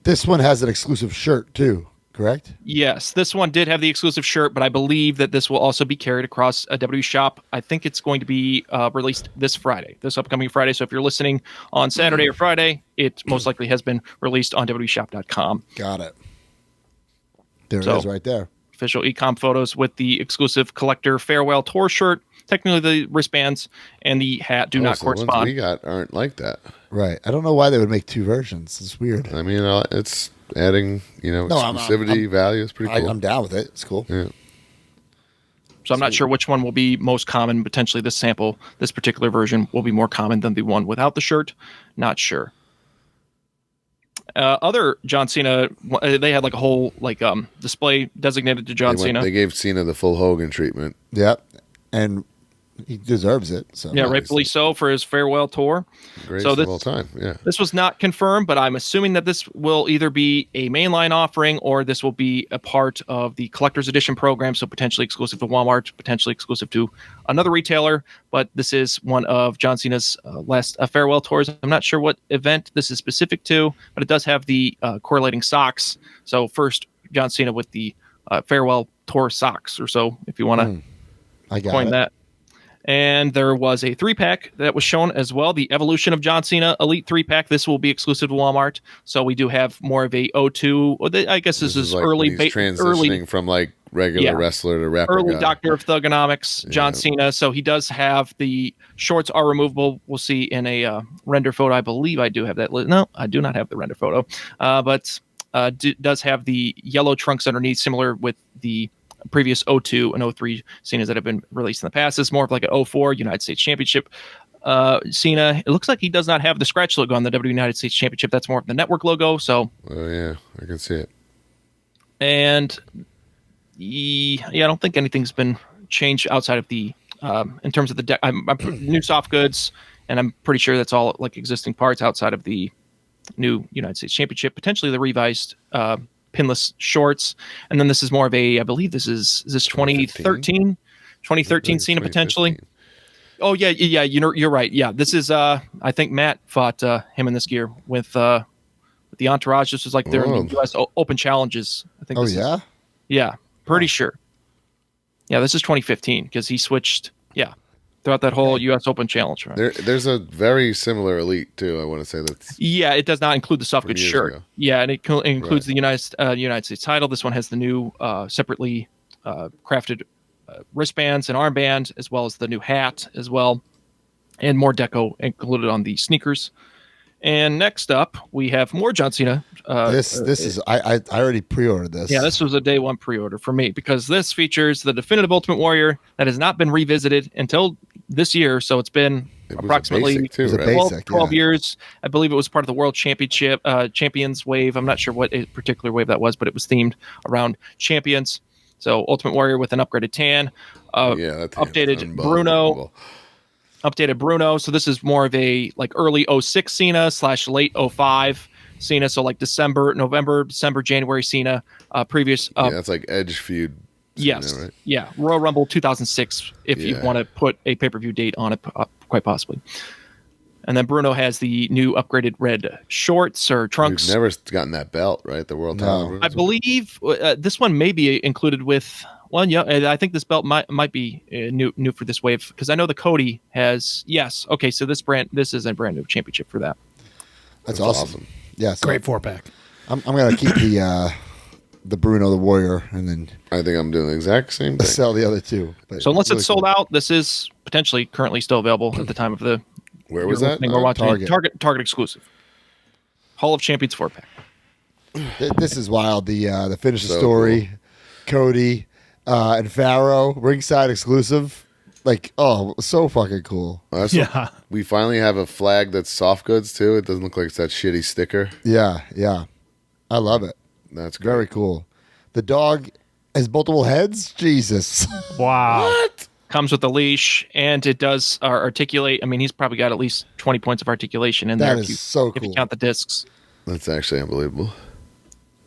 this one has an exclusive shirt too, correct? Yes, this one did have the exclusive shirt, but I believe that this will also be carried across a WWE shop. I think it's going to be released this upcoming Friday. So if you're listening on Saturday or Friday, it most likely has been released on WWEshop.com. Got it. There So- it is right there. official ecom photos with the exclusive collector farewell tour shirt. Technically, the wristbands and the hat do not So the ones correspond. we got aren't like that. Right. I don't know why they would make two versions. It's weird. I mean, it's adding, exclusivity value. It's pretty cool. I'm down with it. It's cool. Yeah. So I'm not sure which one will be most common. Potentially this particular version will be more common than the one without the shirt. Not sure. Other John Cena, they had like a whole display designated to John Cena. They gave Cena the full Hogan treatment. Yep. And he deserves it. So yeah, rightfully so for his farewell tour. Greatest So of all time. Yeah. This was not confirmed, but I'm assuming that this will either be a mainline offering or this will be a part of the collector's edition program. So potentially exclusive to Walmart, potentially exclusive to another retailer. But this is one of John Cena's last farewell tours. I'm not sure what event this is specific to, but it does have the correlating socks. So first, John Cena with the farewell tour socks or so, if you want to coin that. And there was a 3-pack that was shown as well, the Evolution of John Cena Elite 3-pack. This will be exclusive to Walmart. So we do have more of a O2. I guess this is like early. when he's transitioning from like regular wrestler to rapper early guy. Doctor of Thugonomics, John Cena. So he does have the shorts are removable. We'll see in a render photo. I believe I do have that. No, I do not have the render photo. But does have the yellow trunks underneath, similar with the previous 02 and 03 Cenas that have been released in the past. It's more of like an 04 United States Championship Cena. It looks like he does not have the scratch logo on the WWE United States Championship. That's more of the network logo. So, oh yeah, I can see it. And I don't think anything's been changed outside of the in terms of the I'm new soft goods, and I'm pretty sure that's all like existing parts outside of the new United States Championship, potentially the revised pinless shorts. And then this is more of a, I believe this is 2013 Cena potentially. Oh yeah. You're right. Yeah. This is, I think Matt fought him in this gear with the Entourage. This was like their US Open Challenges. I think. Yeah. Pretty sure. Yeah. This is 2015 because he switched. Yeah. Throughout that whole U.S. Open Challenge. Right? There's a very similar Elite too. I want to say that's. Yeah, it does not include the soft goods shirt. Ago. Yeah, and it includes the United States title. This one has the new separately crafted wristbands and armband, as well as the new hat as well, and more deco included on the sneakers. And next up, we have more John Cena. This is I already pre-ordered this. Yeah, this was a day one pre-order for me because this features the definitive Ultimate Warrior that has not been revisited until this year. So it's been approximately 12 years. I believe it was part of the World Championship Champions wave. I'm not sure what particular wave that was, but it was themed around champions. So Ultimate Warrior with an upgraded tan, updated Bruno. Updated Bruno. So this is more of a like early 06 Cena / late 05 Cena. So like November, December, January Cena. Previous. That's like Edge feud. Yes. Cena, right? Yeah. Royal Rumble 2006. If you want to put a pay-per-view date on it, quite possibly. And then Bruno has the new upgraded red shorts or trunks. We've never gotten that belt, right? The world title. I believe this one may be included with. Well, yeah, I think this belt might be new for this wave because I know the Cody has. Yes, okay, so this is a brand new championship for that. That's awesome. Yeah, so great 4-pack. I'm gonna keep the Bruno the Warrior, and then I think I'm doing the exact same thing. Sell the other two. But so unless it's sold out, this is potentially currently still available at the time of the. Where was that? Target exclusive. Hall of Champions 4-pack. This is wild. The finish the story, cool. Cody. And Pharaoh, ringside exclusive. Like, so fucking cool. We finally have a flag that's soft goods, too. It doesn't look like it's that shitty sticker. Yeah. I love it. That's great. Very cool. The dog has multiple heads? Jesus. Wow. What? Comes with a leash, and it does articulate. I mean, he's probably got at least 20 points of articulation in there. That is so cool. If you count the discs. That's actually unbelievable.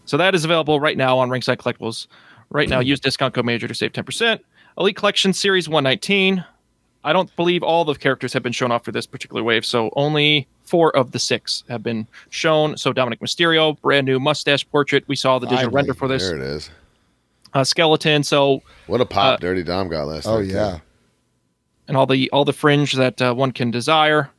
So that is available right now on Ringside Collectibles. Right now, use discount code MAJOR to save 10%. Elite Collection Series 119. I don't believe all the characters have been shown off for this particular wave, so only 4 of the 6 have been shown. So Dominic Mysterio, brand new mustache portrait. We saw the digital render for this. There it is. Skeleton. So what a pop Dirty Dom got last night. Oh yeah, too. And all the fringe that one can desire.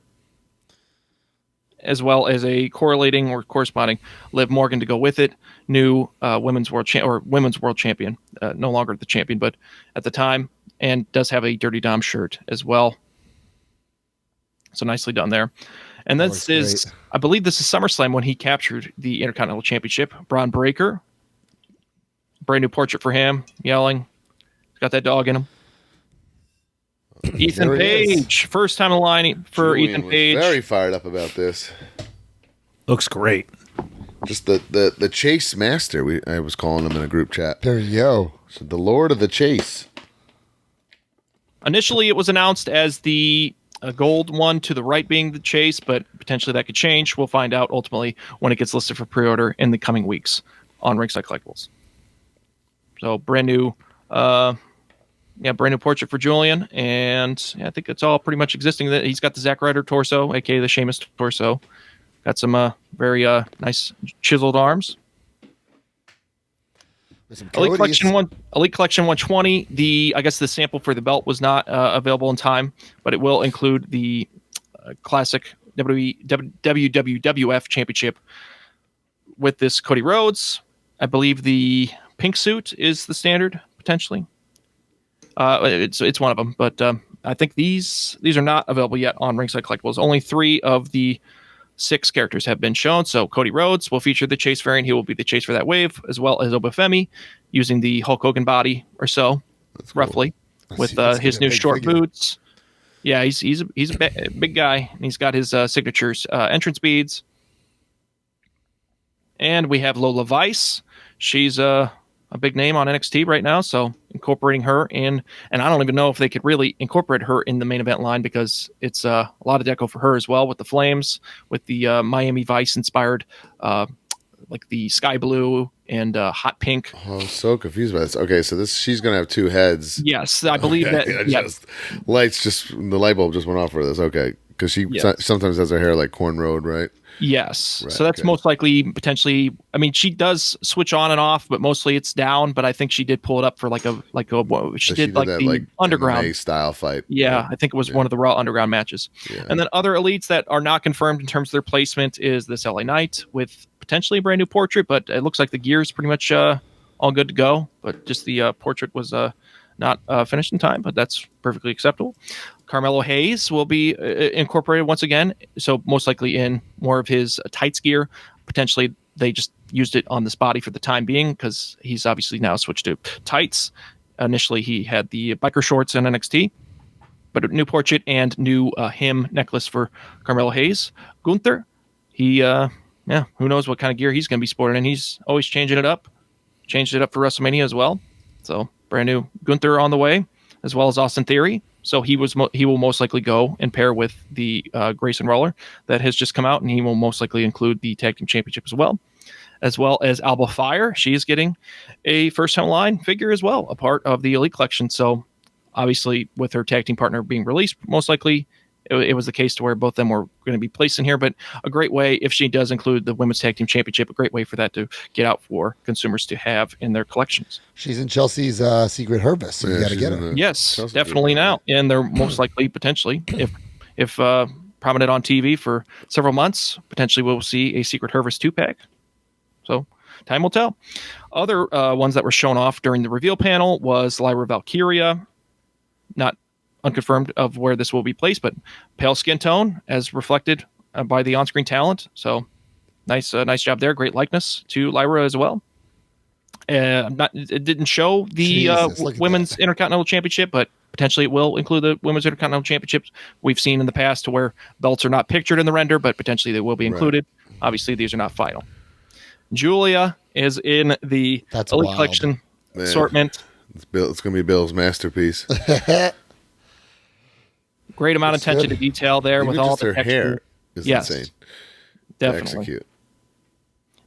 as well as a correlating or corresponding Liv Morgan to go with it. New women's world champion, no longer the champion, but at the time, and does have a Dirty Dom shirt as well. So nicely done there. And this is, great. I believe this is SummerSlam when he captured the Intercontinental Championship. Braun Breaker, brand new portrait for him, yelling. He's got that dog in him. Ethan Page, first time in line for Julian Ethan Page. Was very fired up about this. Looks great. Just the Chase Master. I was calling him in a group chat. There you go. So the Lord of the Chase. Initially, it was announced as the gold one to the right being the Chase, but potentially that could change. We'll find out ultimately when it gets listed for pre-order in the coming weeks on Ringside Collectibles. So brand new portrait for Julian, and I think it's all pretty much existing. That he's got the Zack Ryder torso, aka the Sheamus torso. Got some very nice chiseled arms. Elite Collection 120. I guess the sample for the belt was not available in time, but it will include the classic WWF Championship with this Cody Rhodes. I believe the pink suit is the standard potentially. It's one of them, but I think these are not available yet on Ringside Collectibles. Only 3 of the 6 characters have been shown. So Cody Rhodes will feature the Chase variant. He will be the Chase for that wave, as well as Obafemi using the Hulk Hogan body or so, roughly, with his new short figure. Boots. Yeah, he's a big guy, and he's got his signatures, entrance beads. And we have Lola Vice. She's a big name on NXT right now, so incorporating her in, and I don't even know if they could really incorporate her in the main event line because it's a lot of deco for her as well with the flames, with the Miami Vice inspired, like the sky blue and hot pink. Oh, I'm so confused by this. Okay, so she's gonna have 2 heads. Yes, I believe that. Yeah. The light bulb just went off for this. Okay, because she sometimes has her hair like cornrowed, right? Yes. Right, so that's most likely potentially. I mean, she does switch on and off, but mostly it's down. But I think she did pull it up for she did like the underground MMA style fight. Yeah, I think it was one of the Raw Underground matches. Yeah. And then other elites that are not confirmed in terms of their placement is this LA Knight with potentially a brand new portrait, but it looks like the gear is pretty much all good to go. But just the portrait was not finished in time, but that's perfectly acceptable. Carmelo Hayes will be incorporated once again, so most likely in more of his tights gear. Potentially, they just used it on this body for the time being because he's obviously now switched to tights. Initially, he had the biker shorts in NXT, but a new portrait and new him necklace for Carmelo Hayes. Gunther, who knows what kind of gear he's going to be sporting, and he's always changing it up. Changed it up for WrestleMania as well. So brand new Gunther on the way, as well as Austin Theory. So he will most likely go and pair with the Grayson Waller that has just come out, and he will most likely include the Tag Team Championship as well as Alba Fire. She is getting a first-time line figure as well, a part of the Elite Collection. So obviously, with her tag team partner being released, most likely it was the case to where both of them were going to be placed in here. But a great way, if she does include the Women's Tag Team Championship, a great way for that to get out for consumers to have in their collections. She's in Chelsea's Secret Harvest, so you got to get her. Yes, Chelsea's definitely now. And they're most likely, potentially, if prominent on TV for several months, potentially we'll see a Secret Harvest 2-pack. So time will tell. Other ones that were shown off during the reveal panel was Lyra Valkyria, not unconfirmed of where this will be placed, but pale skin tone as reflected by the on-screen talent. So nice job there. Great likeness to Lyra as well. It didn't show the Women's Intercontinental Championship, but potentially it will include the Women's Intercontinental Championships we've seen in the past to where belts are not pictured in the render, but potentially they will be included. Right. Obviously, these are not final. Julia is in the Elite Collection assortment. It's going to be Bill's masterpiece. Great amount of attention to detail there. Even with all her hair is insane. Definitely. Execute.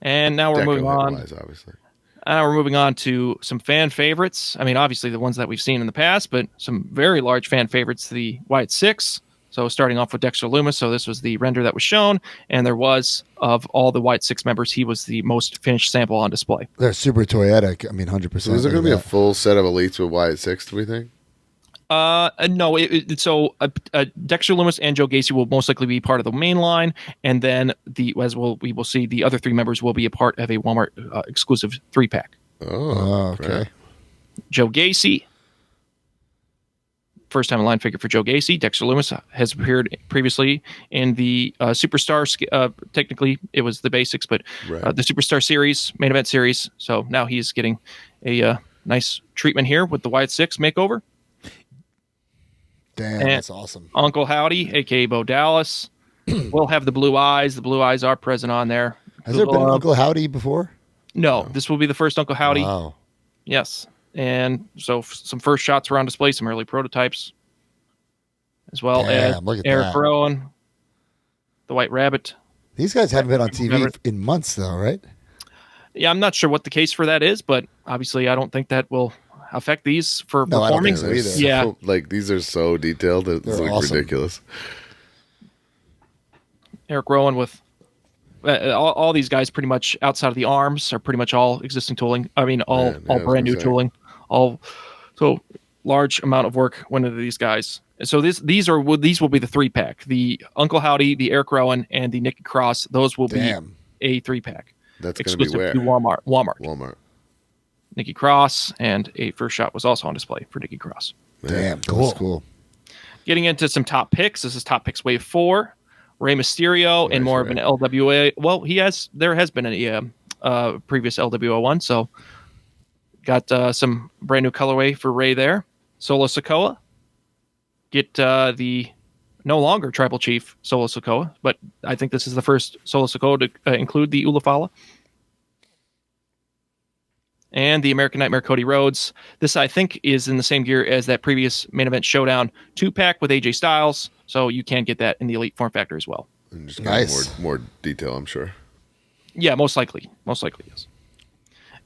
And now we're moving on. Obviously. We're moving on to some fan favorites. I mean, obviously the ones that we've seen in the past, but some very large fan favorites, the Wyatt Six. So starting off with Dexter Lumis. So this was the render that was shown, and there was, of all the Wyatt Six members, he was the most finished sample on display. They're super toyetic. I mean, 100%. So is there going to be a full set of elites with Wyatt Six, do we think? No. Dexter Loomis and Joe Gacy will most likely be part of the main line, and then we will see the other three members will be a part of a Walmart exclusive 3-pack. Oh, Okay. Joe Gacy, first time in line figure for Joe Gacy. Dexter Loomis has appeared previously in the Superstar. Technically, it was the basics, but the Superstar series, main event series. So now he's getting a nice treatment here with the Wyatt 6 makeover. Damn, And that's awesome. Uncle Howdy, a.k.a. Bo Dallas, will have the blue eyes. The blue eyes are present on there. Has there been an Uncle Howdy before? No, this will be the first Uncle Howdy. Wow. Yes. And so some first shots were on display, some early prototypes, as well as Eric Rowan, the White Rabbit. These guys haven't been on TV in months, though, right? Yeah, I'm not sure what the case for that is, but obviously I don't think that will affect these for performing. I don't think so either. Yeah. Like, these are so detailed. It's They're like awesome. ridiculous. Eric Rowan with all these guys pretty much outside of the arms are pretty much all existing tooling. I mean, all brand new tooling. So large amount of work went into these guys. So these will be the 3-pack. The Uncle Howdy, the Eric Rowan, and the Nikki Cross. Those will be a 3-pack. That's going to be where? To Walmart. Walmart. Nikki Cross, and a first shot was also on display for Nikki Cross. Damn, cool. Getting into some top picks. This is top picks wave 4. Rey Mysterio and more of an LWA. Well, there has been a previous LWO one, so got some brand new colorway for Rey there. Solo Sikoa. Get the no longer Tribal Chief Solo Sikoa, but I think this is the first Solo Sikoa to include the Ulafala. And the American Nightmare Cody Rhodes. This, I think, is in the same gear as that previous main event showdown 2-pack with AJ Styles. So you can get that in the Elite form factor as well. And just nice. More detail, I'm sure. Yeah, most likely. Yes.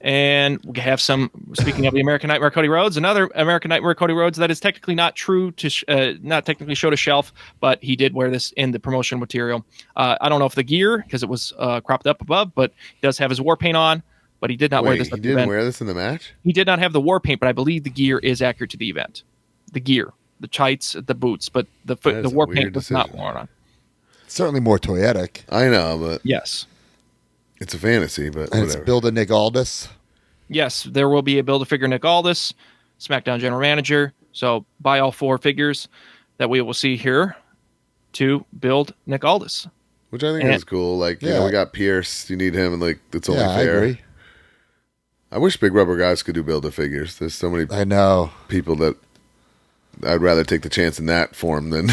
And we have some, speaking of the American Nightmare Cody Rhodes, another American Nightmare Cody Rhodes that is technically not true to, not technically show to shelf, but he did wear this in the promotion material. I don't know if the gear, because it was cropped up above, but he does have his war paint on. But he did not wear this. He didn't wear this in the match? He did not have the war paint, but I believe the gear is accurate to the event. The gear, the tights, the boots, but the war paint was not worn on. Certainly more toyetic. I know, but yes, it's a fantasy. But and whatever. It's build a Nick Aldis. Yes, there will be a Build-A-Figure Nick Aldis, SmackDown General Manager. So buy all 4 figures that we will see here to build Nick Aldis. Which I think is cool. Like, you know, we got Pierce. You need him, and like it's only fair. I agree. I wish Big Rubber guys could do Build-A-Figures. There's so many people that I'd rather take the chance in that form than,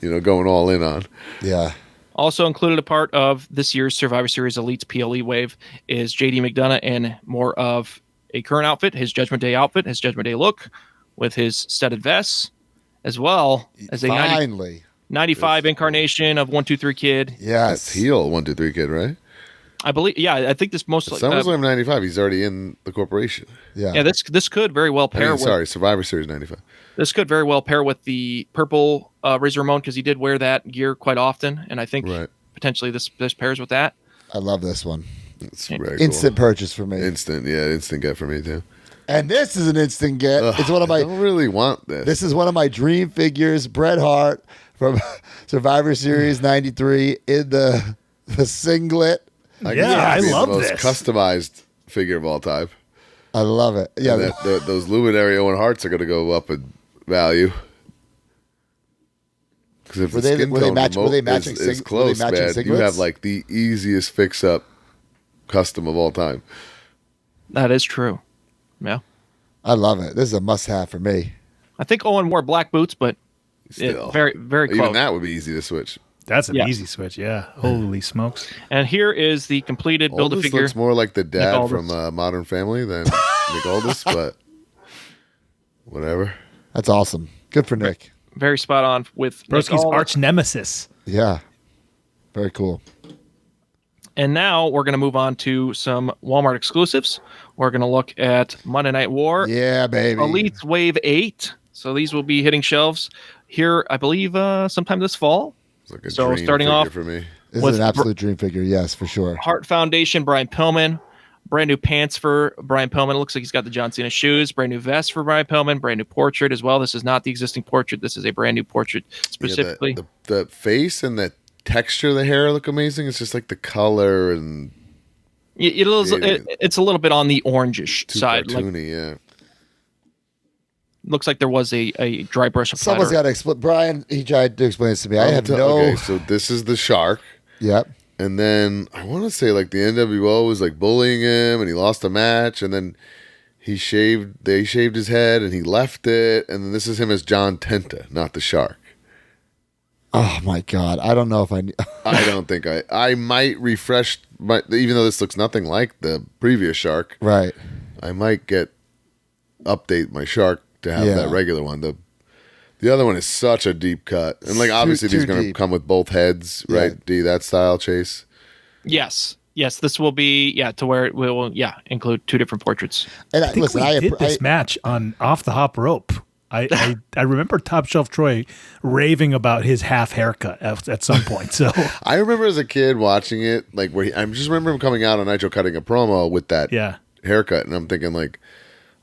going all in on. Yeah. Also included a part of this year's Survivor Series Elites PLE wave is JD McDonough in more of a current outfit, his Judgment Day outfit, his Judgment Day look, with his studded vests, as well as a 95 incarnation of 1-2-3 Kid. Yes. That's heel 1-2-3 Kid, right? I believe, I think this most SummerSlam 95. He's already in the corporation. Yeah. This could very well pair. Survivor Series 95. This could very well pair with the purple Razor Ramon because he did wear that gear quite often, and I think potentially this pairs with that. I love this one. It's very instant purchase for me. Instant get for me too. And this is an instant get. It's one of my. I don't really want this. This is one of my dream figures. Bret Hart from Survivor Series '93 in the singlet. I love the most this. Customized figure of all time. I love it. Yeah, those Luminary Owen Harts are going to go up in value. Because if were they matching is close, man, singlets? you have like the easiest fix-up custom of all time. That is true. Yeah, I love it. This is a must-have for me. I think Owen wore black boots, but very, very close. Even that would be easy to switch. That's an easy switch, yeah. Holy smokes. And here is the completed Build-A-Figure. Looks more like the dad from Modern Family than Nick Aldis, but whatever. That's awesome. Good for Nick. Very spot on with Broski's arch nemesis. Yeah. Very cool. And now we're going to move on to some Walmart exclusives. We're going to look at Monday Night War. Yeah, baby. Elites Wave 8. So these will be hitting shelves here, I believe, sometime this fall. Like a so starting off for me. This is an absolute dream figure, yes, for sure. Hart Foundation, Brian Pillman, Brand new pants for Brian Pillman. It looks like he's got the John Cena shoes. Brand new vest for Brian Pillman. Brand new portrait as well. This is not the existing portrait. This is a brand new portrait specifically. Yeah, the face and the texture of the hair look amazing. It's just like the color and it's a little bit on the orangish too side. cartoony, yeah. Looks like there was a dry brush of Someone's got to explain. Brian, he tried to explain this to me. I have no. Okay, so this is the shark. Yep. And then I want to say like the NWO was like bullying him and he lost a match and then they shaved his head and he left it. And then this is him as John Tenta, not the shark. Oh my God. I don't know if I I don't think I might refresh even though this looks nothing like the previous shark. Right. I might update my shark to have that regular one. The other one is such a deep cut. And like obviously these are going to come with both heads, right? D, that style, Chase? Yes. This will be to where it will include two different portraits. And I think we did this match on Off the Hop Rope. I remember Top Shelf Troy raving about his half haircut at some point. So I remember as a kid watching it, like I just remember him coming out on Nitro cutting a promo with that haircut, and I'm thinking like,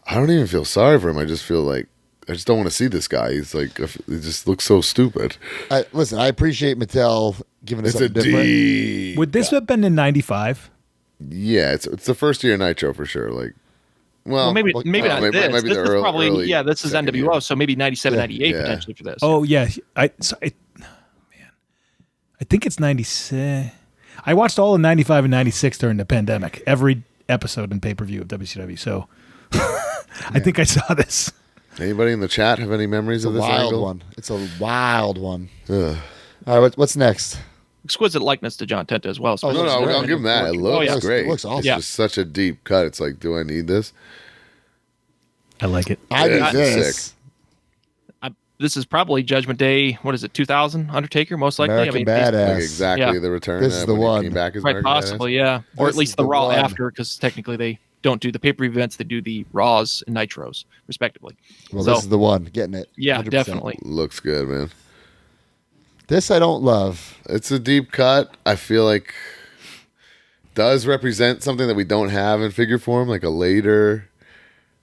I don't even feel sorry for him. I just feel like I just don't want to see this guy. He's like, he just looks so stupid. Listen, I appreciate Mattel giving us something different. Deep would this have been in '95? Yeah, it's the first year Nitro for sure. Like, well maybe not this. Maybe This the is probably early this is NWO, year. so maybe 97, 98 potentially for this. Oh yeah, I think it's 96. I watched all of 95 and 96 during the pandemic. Every episode and pay-per-view of WCW. So I think I saw this. Anybody in the chat have any memories of this angle? One. It's a wild one. Ugh. All right, what's next? Exquisite likeness to John Tenta as well. No, I'll give him that. It looks great. It looks awesome. It's just such a deep cut. It's like, do I need this? I like it. I need this. Sick. This is probably Judgment Day. What is it? 2000 Undertaker, most likely. American Badass. Like exactly the return. This is the when he one. Came back as Right, American possibly, Badass. or at This least is the the Raw one. after, because technically they don't do the pay-per-view events; they do the Raws and Nitros, respectively. Well, So, this is the one. Getting it. yeah, 100%. definitely. Looks good, man. This I don't love. It's a deep cut. I feel like does represent something that we don't have in figure form, like a later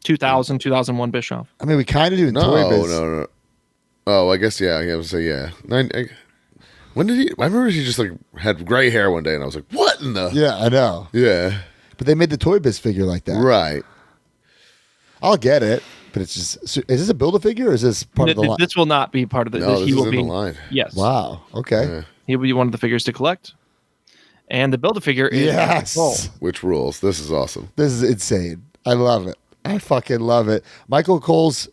2000, 2001 Bischoff. I mean, we kind of do in No. Toy Biz. Oh, I guess yeah. I would say yeah. When did he? I remember he just like had gray hair one day, and I was like, "What in the?" Yeah, I know. Yeah. But they made the Toy Biz figure like that. Right. I'll get it, but it's just. Is this a Build-A-Figure or is this part of the line? This will not be part of the. No, this he is will in be the line. Yes. Wow. Okay. Yeah. He will be one of the figures to collect, and the Build-A-Figure is Yes. full. Which rules? This is awesome. This is insane. I love it. I fucking love it. Michael Cole's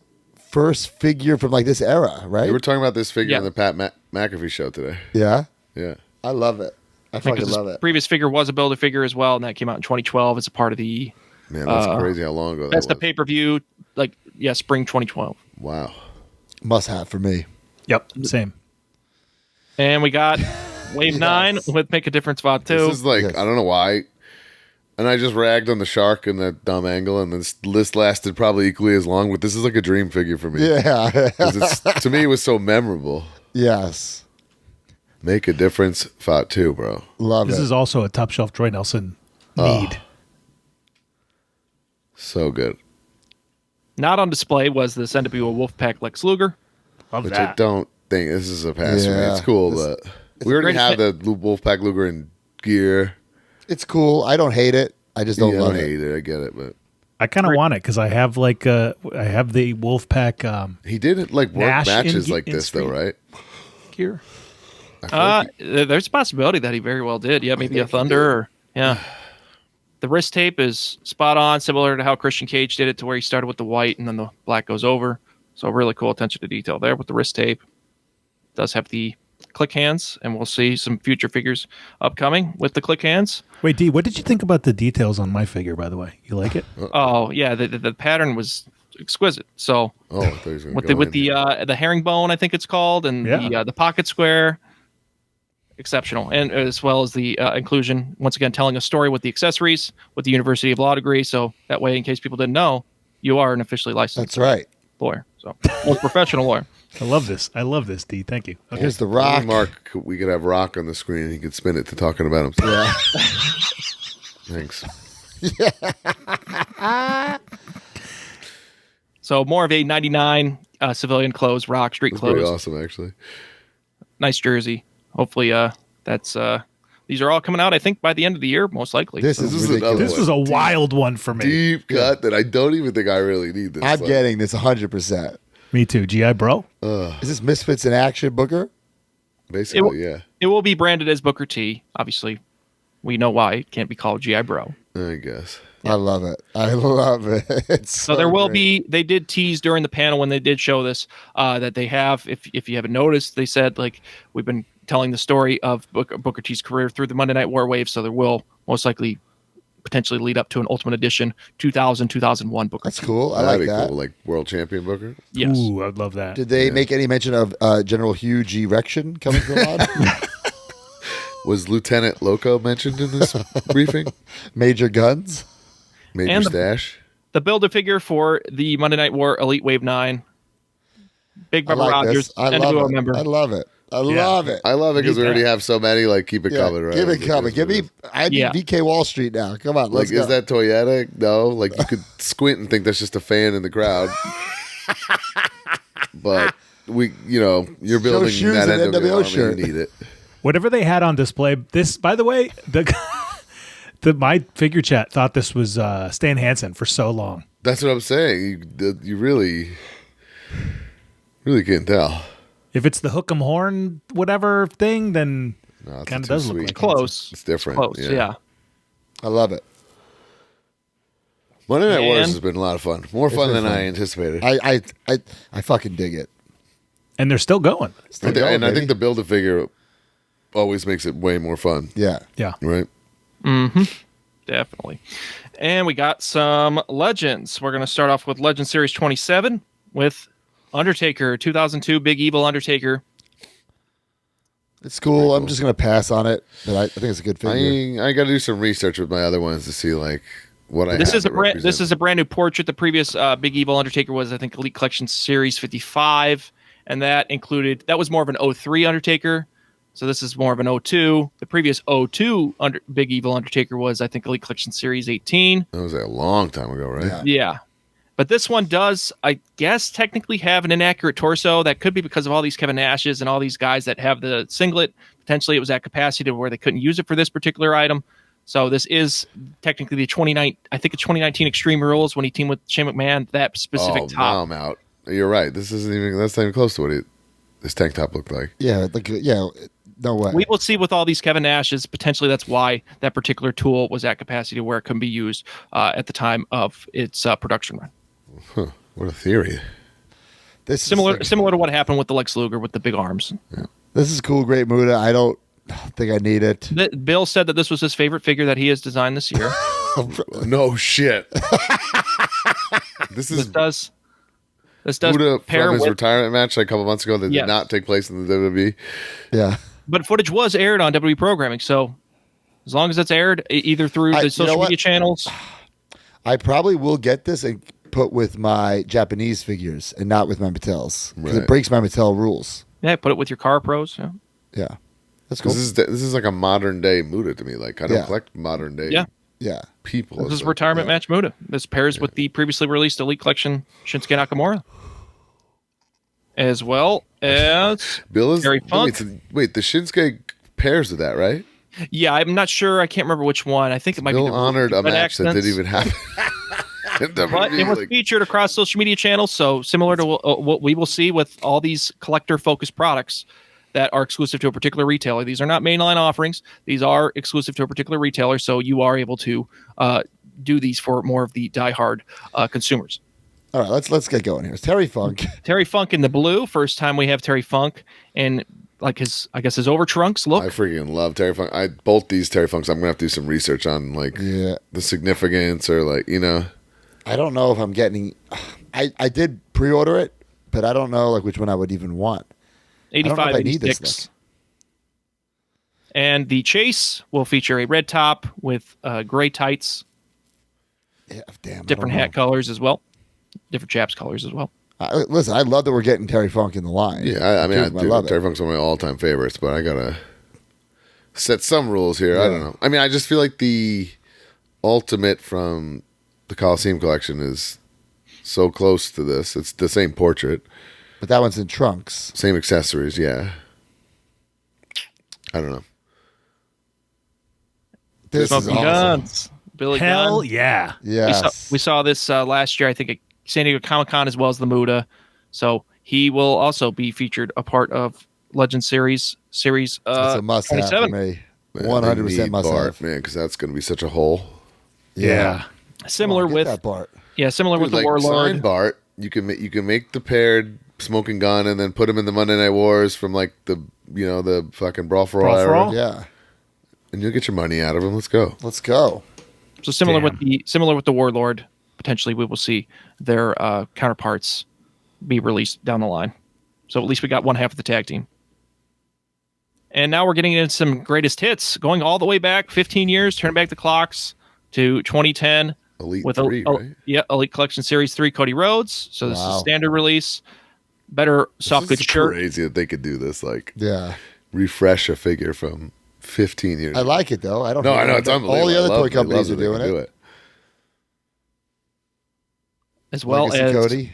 first figure from like this era, right? You were talking about this figure Yeah. in the Pat McAfee show today. Yeah. Yeah. I love it. I fucking Because love his it. previous figure was a Build-A-Figure as well, and that came out in 2012 as a part of the. Man, that's crazy how long ago that That's was. the pay-per-view, spring 2012. Wow. Must have for me. Yep, same. And we got Wave 9 with Make a Difference Spot 2. This is like, Yes. I don't know why. And I just ragged on the shark in that dumb angle, and this list lasted probably equally as long, but this is like a dream figure for me. Yeah. 'Cause to me, it was so memorable. Yes. Make a difference, Fought 2, bro. Love This it. is also a Top Shelf Troy Nelson need. So good. Not on display was the NWO Wolfpack Lex Luger. Love Which I that. don't think this is a pass for me. Yeah. It's cool, but we already great. have the Wolfpack Luger in gear. It's cool. I don't hate it. I just don't Yeah, I love don't it. hate it. I get it, but I kind of want it because I have I have the Wolfpack he did like work Nash matches in like this, though, screen. right? gear. I feel like There's a possibility that he very well did. Yeah, maybe a Thunder. Or, yeah. The wrist tape is spot on, similar to how Christian Cage did it, to where he started with the white and then the black goes over. So really cool attention to detail there with the wrist tape. Does have the click hands, and we'll see some future figures upcoming with the click hands. Wait, D, what did you think about the details on my figure? By the way, you like it? Oh yeah, the pattern was exquisite. So oh, I thought he was gonna with go the herringbone, I think it's called, and the pocket square, exceptional, and as well as the inclusion, once again telling a story with the accessories, with the University of Law degree. So that way, in case people didn't know, you are an officially licensed That's right. lawyer, so most professional lawyer. I love this. I love this, D. Thank you. Okay. Here's the Maybe rock. Mark, we could have Rock on the screen and he could spin it to talking about himself. Yeah. Thanks. So more of a 99 civilian clothes, rock, street That's clothes. pretty awesome, actually. Nice jersey. Hopefully that's these are all coming out, I think, by the end of the year, most likely. This This is is ridiculous. another This was a wild one for me. Deep cut that I don't even think I really need this. I'm Like, getting this 100%. Me too. GI Bro. Is this Misfits in Action, Booker? basically, yeah. It will be branded as Booker T. Obviously, we know why it can't be called GI Bro. I guess. I love it. I love it. It's So there will great. be. They did tease during the panel when they did show this that they have. If you haven't noticed, they said like we've been telling the story of Booker T's career through the Monday Night War wave. So there will most likely potentially lead up to an Ultimate Edition 2000-2001 Booker. That's cool. I That'd like be that. cool. Like world champion Booker. Yes. Ooh, I'd love that. Did they make any mention of General Huge Erection coming from on? Was Lieutenant Loco mentioned in this briefing? Major Guns? Major And Stash. The Build-A-Figure for the Monday Night War Elite Wave 9. Big I Bubba like Rogers, this. I NWO love it. member. I love it. I love it. I love it because we Need already that. have so many. Like, keep it Yeah, coming, right? give it Like, coming. it Give is me. what it is. I need Yeah. VK Wall Street now. Come on, let's Like, go. is that toyetic? No. Like, you could squint and think that's just a fan in the crowd. But you're building shoes that and NWO NWO army, shirt. you need it. Whatever they had on display. This, by the way, my figure chat thought this was Stan Hansen for so long. That's what I'm saying. You really can't tell. If it's the hook 'em horn whatever thing, then No, it's kind of too does look sweet. like Close. It's different. Close, yeah. I love it. Monday Night Wars And- has been a lot of fun. More fun been than fun. I anticipated. I fucking dig it. and they're still going. Still I going, think baby. the Build-A-Figure always makes it way more fun, Yeah. Yeah. right? Definitely. And we got some Legends. We're going to start off with Legend Series 27 with Undertaker, 2002 Big Evil Undertaker. It's cool. I'm just gonna pass on it, but I think it's a good figure. I got to do some research with my other ones to see like what I. This have is a that brand. This represent. is a brand new portrait. The previous Big Evil Undertaker was, I think, Elite Collection Series 55, and that was more of an 03 Undertaker. So this is more of an 02. The previous 02 Big Evil Undertaker was, I think, Elite Collection Series 18. That was a long time ago, right? Yeah. Yeah. But this one does, I guess, technically have an inaccurate torso. That could be because of all these Kevin Nashes and all these guys that have the singlet. Potentially it was at capacity to where they couldn't use it for this particular item. So this is technically the 2019 Extreme Rules when he teamed with Shane McMahon, that specific Now top. I'm out. You're right. That's not even close to what this tank top looked like. Yeah. No way. We will see with all these Kevin Nashes. Potentially that's why that particular tool was at capacity to where it couldn't be used at the time of its production run. Huh. What a theory. This Similar is, to what happened with the Lex Luger with the big arms. This is cool. Great Muda. I don't think I need it. Bill said that this was his favorite figure that he has designed this year. No shit. This is This does Buddha pair from his with, retirement match like a couple months ago that Yes. did not take place in the WWE. Yeah. but footage was aired on WWE programming. So as long as it's aired either through You the know social what? media channels, I probably will get this and put with my Japanese figures and not with my Mattels because Right. it breaks my Mattel rules. yeah, put it with your car pros. Yeah. Yeah. That's cool. This is like a modern day Muda to me. Like I don't Yeah. collect modern day Yeah. Yeah. people. This is so- retirement match Muda. This pairs with the previously released Elite Collection Shinsuke Nakamura, as well as Bill is Terry Funk. Wait, the Shinsuke pairs with that, right? yeah. I'm not sure. I can't remember which one. I think it might Bill be the honored a Red match that Accents. didn't even happen. But it was featured across social media channels, so similar to what we will see with all these collector-focused products that are exclusive to a particular retailer. These are not mainline offerings. These are exclusive to a particular retailer, so you are able to do these for more of the diehard consumers. All right. Let's get going here. It's Terry Funk. Terry Funk in the blue. First time we have Terry Funk in like his over trunks look. I freaking love Terry Funk. Both these Terry Funks. I'm gonna have to do some research on like Yeah. the significance or like I don't know if I'm getting. I did pre-order it, but I don't know like which one I would even want. I don't know if 85, I need this 86. stuff. And the chase will feature a red top with gray tights, Yeah, damn. I different don't know. hat colors as well, different chaps colors as well. Listen, I love that we're getting Terry Funk in the line. I mean, I love Terry it. Funk's one of my all-time favorites, but I gotta set some rules here. I don't know. I mean, I just feel like the Ultimate from the Coliseum collection is so close to this. It's the same portrait, But that one's in trunks. same accessories. Yeah. I don't know. This is Smoking awesome. Guns. Billy Hell Gunn. yeah. Yes. We saw this last year, I think, at San Diego Comic-Con as well as the Muda. So he will also be featured a part of Legend Series That's a must have for 27. me. Man, 100% they need must Bart, have. man, because that's going to be such a hole. Yeah. Similar Get with that part. similar with Dude, the like sign Warlord. Bart, you can make the paired Smoking Gun and then put him in the Monday Night Wars from like the fucking Brawl for All Brawl for era, All? Yeah. and you'll get your money out of him. Let's go. Let's go. So similar Damn. with the Warlord. Potentially, we will see their counterparts be released down the line. So at least we got one half of the tag team. And now we're getting into some greatest hits, going all the way back 15 years, turn back the clocks to 2010 Elite with 3, right? Elite Collection Series 3 Cody Rhodes. So this is Wow. standard release. Better soft This goods is shirt. crazy that they could do this. Like Yeah. refresh a figure from 15 years. I ago. like it though. I don't. No, hate I know it. it's unbelievable. All the other I love toy it. I companies love are that they doing can it. do As well Legacy as Cody.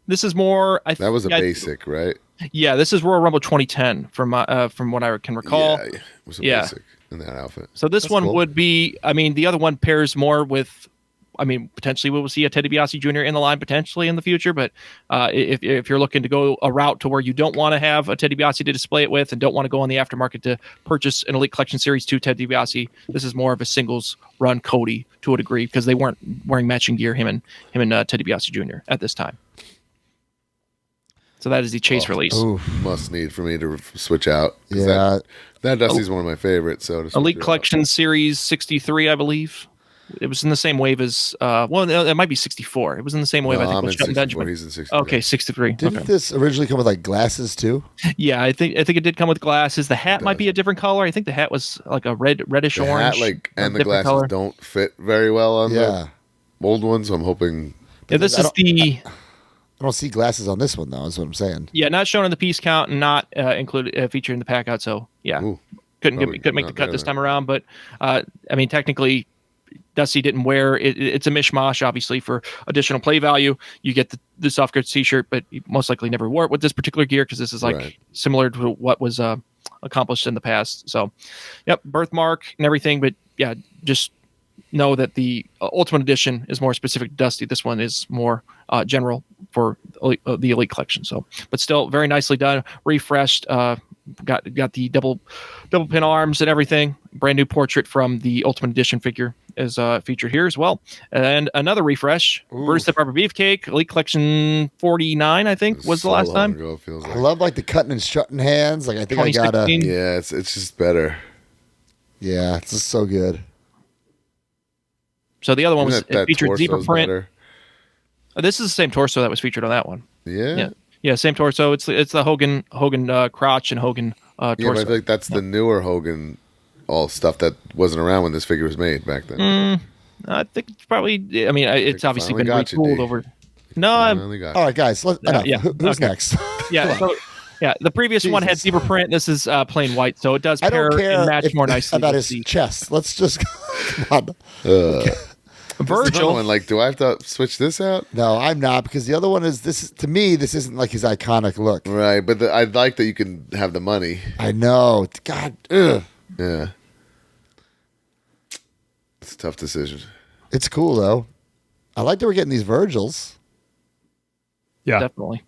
this is more. That was a basic, right? Yeah, this is Royal Rumble 2010 from what I can recall. Yeah, it was a Yeah. basic in that outfit. So this That's one cool. would be. I mean, the other one pairs more with. I mean, potentially we will see a Ted DiBiase Jr. in the line potentially in the future. But if you're looking to go a route to where you don't want to have a Ted DiBiase to display it with and don't want to go on the aftermarket to purchase an Elite Collection Series 2 Ted DiBiase, this is more of a singles run Cody to a degree because they weren't wearing matching gear, him and Ted DiBiase Jr. at this time. So that is the chase release. Oof. Must need for me to switch out. 'Cause Yeah. that Dusty's one of my favorites. So to switch Elite it out. Collection Series 63, I believe. It was in the same wave as it might be 64. It was in the same wave. No, I think I'm with in Shelton 64. Benjamin. He's in 63. Okay, 63. Didn't Okay. this originally come with like glasses too? Yeah, I think it did come with glasses. The hat might be a different color. I think the hat was like a reddish The orange. hat, and the different glasses color. don't fit very well on Yeah. the old ones. So I'm hoping. Yeah, this I is don't- the I don't see glasses on this one though. Is what I'm saying. not shown in the piece count and not included featured in the pack out. So yeah, Ooh, couldn't probably make the not cut there this then. time around. But I mean, technically, Dusty didn't wear it. It's a mishmash, obviously, for additional play value. You get the soft goods T-shirt, but you most likely never wore it with this particular gear because this is like Right. similar to what was accomplished in the past. So, yep, birthmark and everything. But yeah, just know that the Ultimate Edition is more specific to Dusty. This one is more general for the Elite Collection. So, but still very nicely done, refreshed. Got the double pin arms and everything. Brand new portrait from the Ultimate Edition figure is featured here as well. And another refresh, Bruce the Barber Beefcake, Elite Collection 49, I think, was the So last long time. ago, it feels I like. love like the cutting and strutting hands. Like I think I gotta. 2016. Yeah, it's just better. Yeah, it's just so good. So the other one was Isn't that featured zebra torso's print. better? This is the same torso that was featured on that one. Yeah. Yeah, same torso. It's the Hogan crotch and Hogan Yeah, but torso. I feel like that's the newer Hogan, all stuff that wasn't around when this figure was made back then. I think it's probably. I mean, it's obviously finally been got you, retooled D. over. No, I I'm, only got All right, guys. Enough. yeah, Who's okay. next? yeah. So, yeah, the previous one had Jesus. zebra print. This is plain white, so it does I pair don't care and match more nicely. about with his the chest. Let's just come on. Another Virgil. one, like, do I have to switch this out? No, I'm not because the other one is this. To me, this isn't like his iconic look. Right, but I like that you can have the money. I know. God, ugh. Yeah. It's a tough decision. It's cool though. I like that we're getting these Virgils. Yeah. Definitely.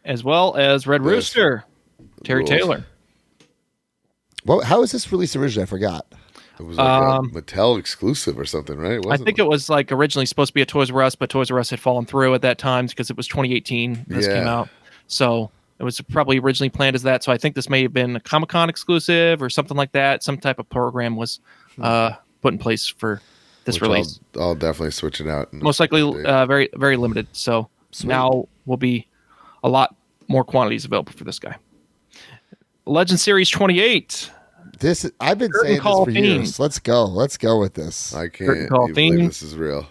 As well as Red Yes. Rooster, Terry Rules. Taylor. Well, how was this released originally? I forgot. It was like a Mattel exclusive or something, right? I think it was like originally supposed to be a Toys R Us, but Toys R Us had fallen through at that time because it was 2018. This came Yeah. out. So it was probably originally planned as that. So I think this may have been a Comic-Con exclusive or something like that. Some type of program was put in place for this release. I'll definitely switch it out. Most likely very, very limited. So now will be a lot more quantities available for this guy. Legend Series 28. I've been Curtain saying this call for Fiend. years. Let's go. Let's go with this. I Curtain can't call even believe Fiend. this is real.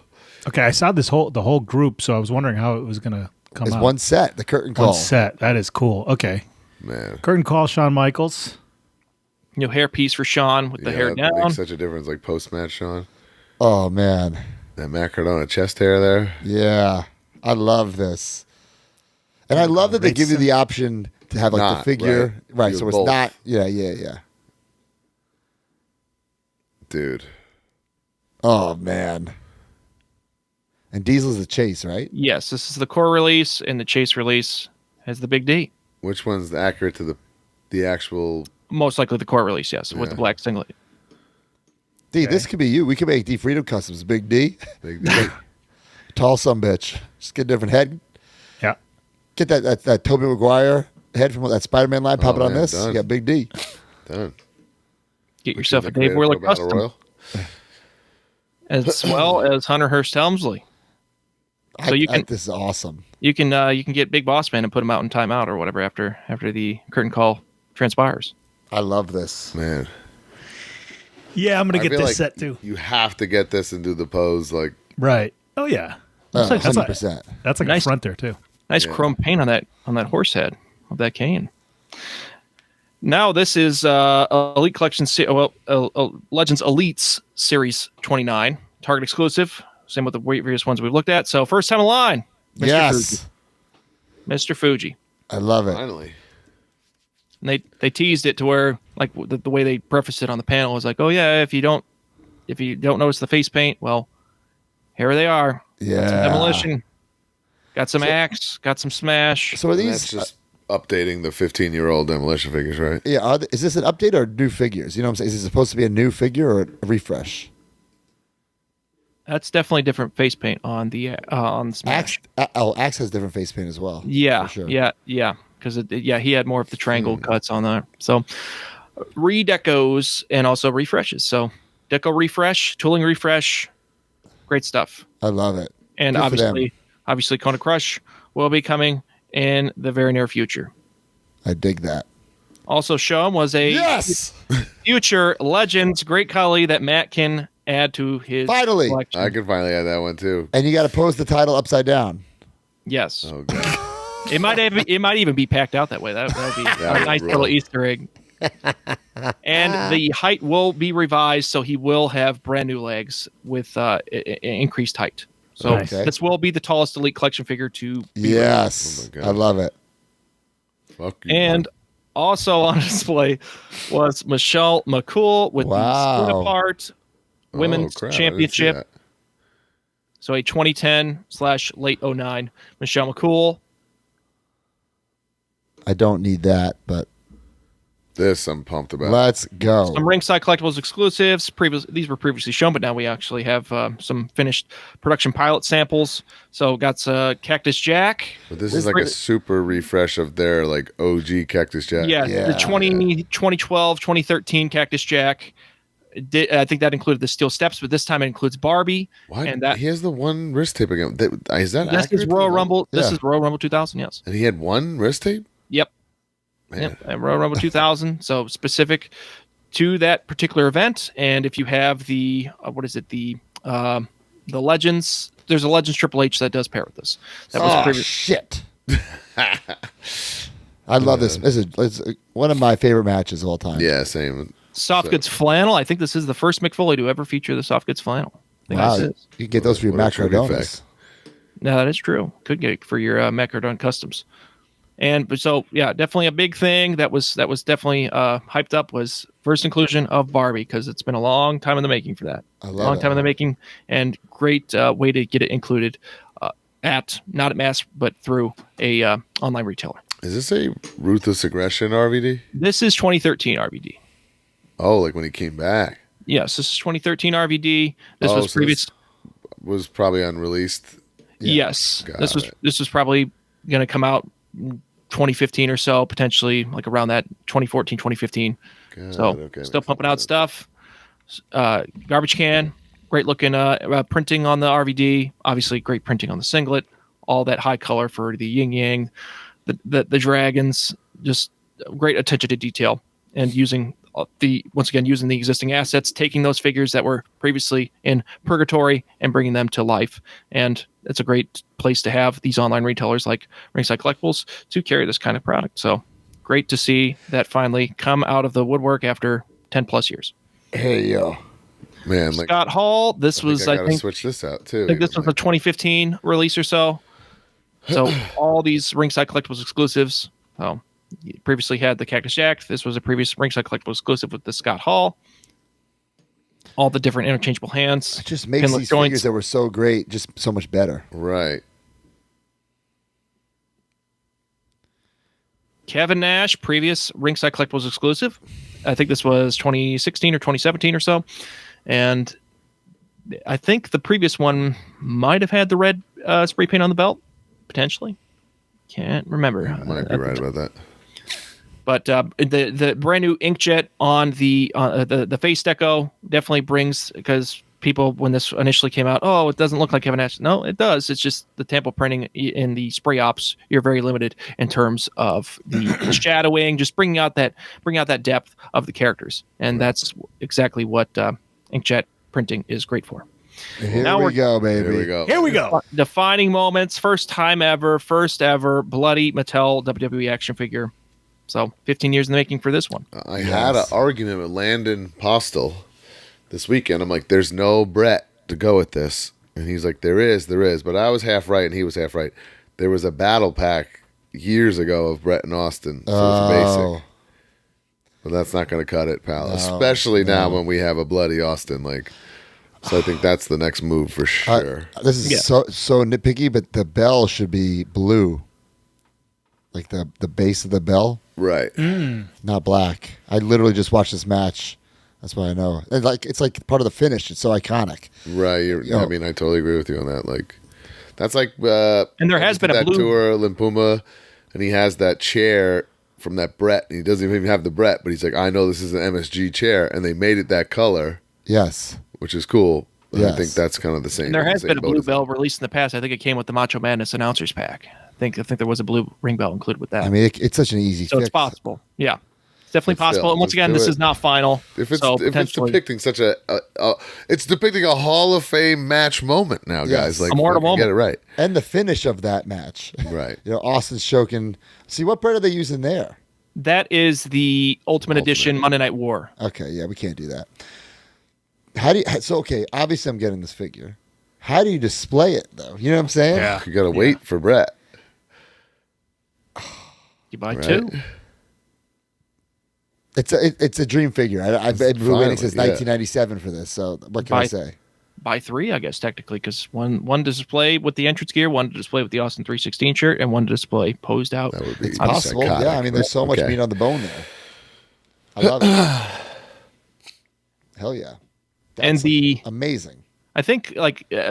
Okay, I saw the whole group, so I was wondering how it was gonna come It's out. one set. The curtain call. One set. That is cool. Okay. Man. Curtain call, Shawn Michaels. New hairpiece for Sean with the hair that down. makes such a difference, like post-match, Sean. Oh, man. That Matt Cardona chest hair there. Yeah. I love this. And I love that they give you the option to have like the figure. Right. So it's both. not. Yeah. Dude. Oh, man. And Diesel's the chase, right? Yes, this is the core release, and the chase release has the big D. Which one's accurate to the actual... Most likely the core release, yes, with the black singlet. D, this could be you. We could make D Freedom Customs. Big D. Big D. Tall sumbitch. Just get a different head. Yeah. Get that Tobey Maguire head from that Spider-Man line. Pop it on this. done. You got Big D. Done. Get yourself a The Dave Creative Wheeler Pro Battle custom, Royal. as well as Hunter Hearst Helmsley. So This is awesome. you can get Big Boss Man and put him out in timeout or whatever after the curtain call transpires. I love this. Man. Yeah, I'm gonna I get feel this like set too. You have to get this and do the pose. Like, Right. Oh yeah. That's like 100%. that's like Nice. a front there too. Nice chrome paint on that horse head of that cane. Now this is Elite Collection, Legends Elites Series 29, Target exclusive. Same with the previous ones we've looked at. So first time in line, Mr. Yes. Fuji. Mr. Fuji. I love it. finally. And they teased it to where, like, the way they prefaced it on the panel was like, oh yeah, if you don't notice the face paint, well, here they are. Yeah. Got some Demolition, got some Axe, got some Smash. So are And these... that's just updating the 15-year-old Demolition figures, right? yeah, is this an update or new figures? You know what I'm saying? Is it supposed to be a new figure or a refresh? That's definitely different face paint on the Smash. Axe has different face paint as well. Yeah, for sure. yeah. Because he had more of the triangle cuts on there. So redecos and also refreshes. So deco refresh, tooling refresh, great stuff. I love it. And Good for them. obviously, Kona Crush will be coming in the very near future. I dig that. Also shown was a Yes. future Legends Great Khali that Matt can add to his Finally. collection. I could finally add that one, too. And you got to pose the title upside down. Yes. Oh, God. It might even be packed out that way. That would be a nice roll. little Easter egg. And the height will be revised, so he will have brand new legs with increased height. So Nice. this will be the tallest Elite Collection figure to be Yes. Oh my God. I love it. Fuck you. And also on display was Michelle McCool with the Wow. split apart women's crap, I didn't see championship. that. So a 2010/late 09 Michelle McCool. I don't need that, but This I'm pumped about. let's go. Some Ringside Collectibles exclusives. These were previously shown, but now we actually have some finished production pilot samples. So got Cactus Jack. But this is like a super refresh of their like OG Cactus Jack. Yeah, Yeah, the 2012, 2013 Cactus Jack. I think that included the steel steps, but this time it includes Barbie. Why? And that He has the one wrist tape again. Is that this accurate is to the Royal one? Rumble. This Yeah. is Royal Rumble 2000. Yes. And he had one wrist tape? Yep. Man. Yep. At Royal Rumble 2000. So specific to that particular event. And if you have the the Legends, there's a Legends Triple H that does pair with this. That was previous. Shit. I love this. It's one of my favorite matches of all time. Yeah, same. Soft goods flannel. I think this is the first Mick Foley to ever feature the soft goods flannel. I think Wow. this You is. can get those for your What a tribute Macaronis. fact. No, that is true. Could get it for your Macrodon customs. But so yeah, definitely a big thing that was definitely hyped up was first inclusion of Barbie, because it's been a long time in the making for that. I love Long it. time in the making, and great way to get it included not at mass, but through a online retailer. Is this a Ruthless Aggression RVD? This is 2013 RVD. Oh, like when he came back. Yes, this is 2013 RVD. This Oh, was so previous. this was probably unreleased. Yes, Got this it. was probably going to come out 2015 or so, potentially like around that 2014, 2015. God, So okay, still makes pumping out sense. stuff. Garbage can, great looking printing on the RVD. Obviously, great printing on the singlet. All that high color for the yin yang, the dragons. Just great attention to detail, and using the existing assets, taking those figures that were previously in purgatory and bringing them to life. And it's a great place to have these online retailers like Ringside Collectibles to carry this kind of product. So great to see that finally come out of the woodwork after 10 plus years. Hey, yo. Man, like Scott Hall, this was, I I gotta think, switch this out too. I think this even, was a 2015 release or so. So all these Ringside Collectibles exclusives. Oh, you previously had the Cactus Jack. This was a previous Ringside Collectible exclusive with the Scott Hall. All the different interchangeable hands. It just makes pinless these joints. figures that were so great just so much better. right. Kevin Nash, previous Ringside Collectibles exclusive. I think this was 2016 or 2017 or so. And I think the previous one might have had the red spray paint on the belt, potentially. Can't remember. Might be right about that. But the brand new inkjet on the face deco definitely brings, because people, when this initially came out, it doesn't look like Kevin Nash. No, it does. It's just the tempo printing in the spray ops. You're very limited in terms of the shadowing, just bringing out that depth of the characters, and that's exactly what inkjet printing is great for. Here we go, baby. Here we go. Here we go. Defining moments, first ever bloody Mattel WWE action figure. So 15 years in the making for this one. I had an argument with Landon Postel this weekend. I'm like, there's no Brett to go with this. And he's like, there is. But I was half right and he was half right. There was a battle pack years ago of Brett and Austin. So it's basic. But that's not going to cut it, pal. Especially now when we have a bloody Austin. So I think that's the next move for sure. This is so nitpicky, but the bell should be blue. Like the base of the bell. Right. Not black. I literally just watched this match. That's why I know. And it's like part of the finish. It's so iconic. Right. I mean, I totally agree with you on that. That's like. And there has been a that blue tour, Limpuma, and he has that chair from that Brett, and he doesn't even have the Brett, but he's like, I know this is an MSG chair, and they made it that color. Yes. Which is cool. Yes. I think that's kind of the same. And there has been a blue boat as bell released in the past. I think it came with the Macho Madness announcers pack. I think there was a blue ring bell included with that. I mean, it's such an easy so fix. it's possible. Yeah, it's definitely But still, possible. And once just again, do this it. is not final. If it's so if it's potentially depicting such it's depicting a Hall of Fame match moment now, Yes. guys. A mortal fucking moment. Get it right. And the finish of that match. Right. Austin's choking. See, what bread are they using there? that is the Ultimate Edition Monday Night War. Okay, yeah, we can't do that. Okay, obviously I'm getting this figure. How do you display it, though? You know what I'm saying? Yeah. You got to wait for Brett. You buy Right. two. It's a dream figure. I've been waiting since Finally, 1997 for this. So what can I say? Buy three, I guess, technically, because one to display with the entrance gear, one to display with the Austin 316 shirt, and one to display posed out. That would be It's possible. psychotic, Yeah, I mean, there's so much okay. meat on the bone there. I love it. Hell yeah. And That's amazing. I think,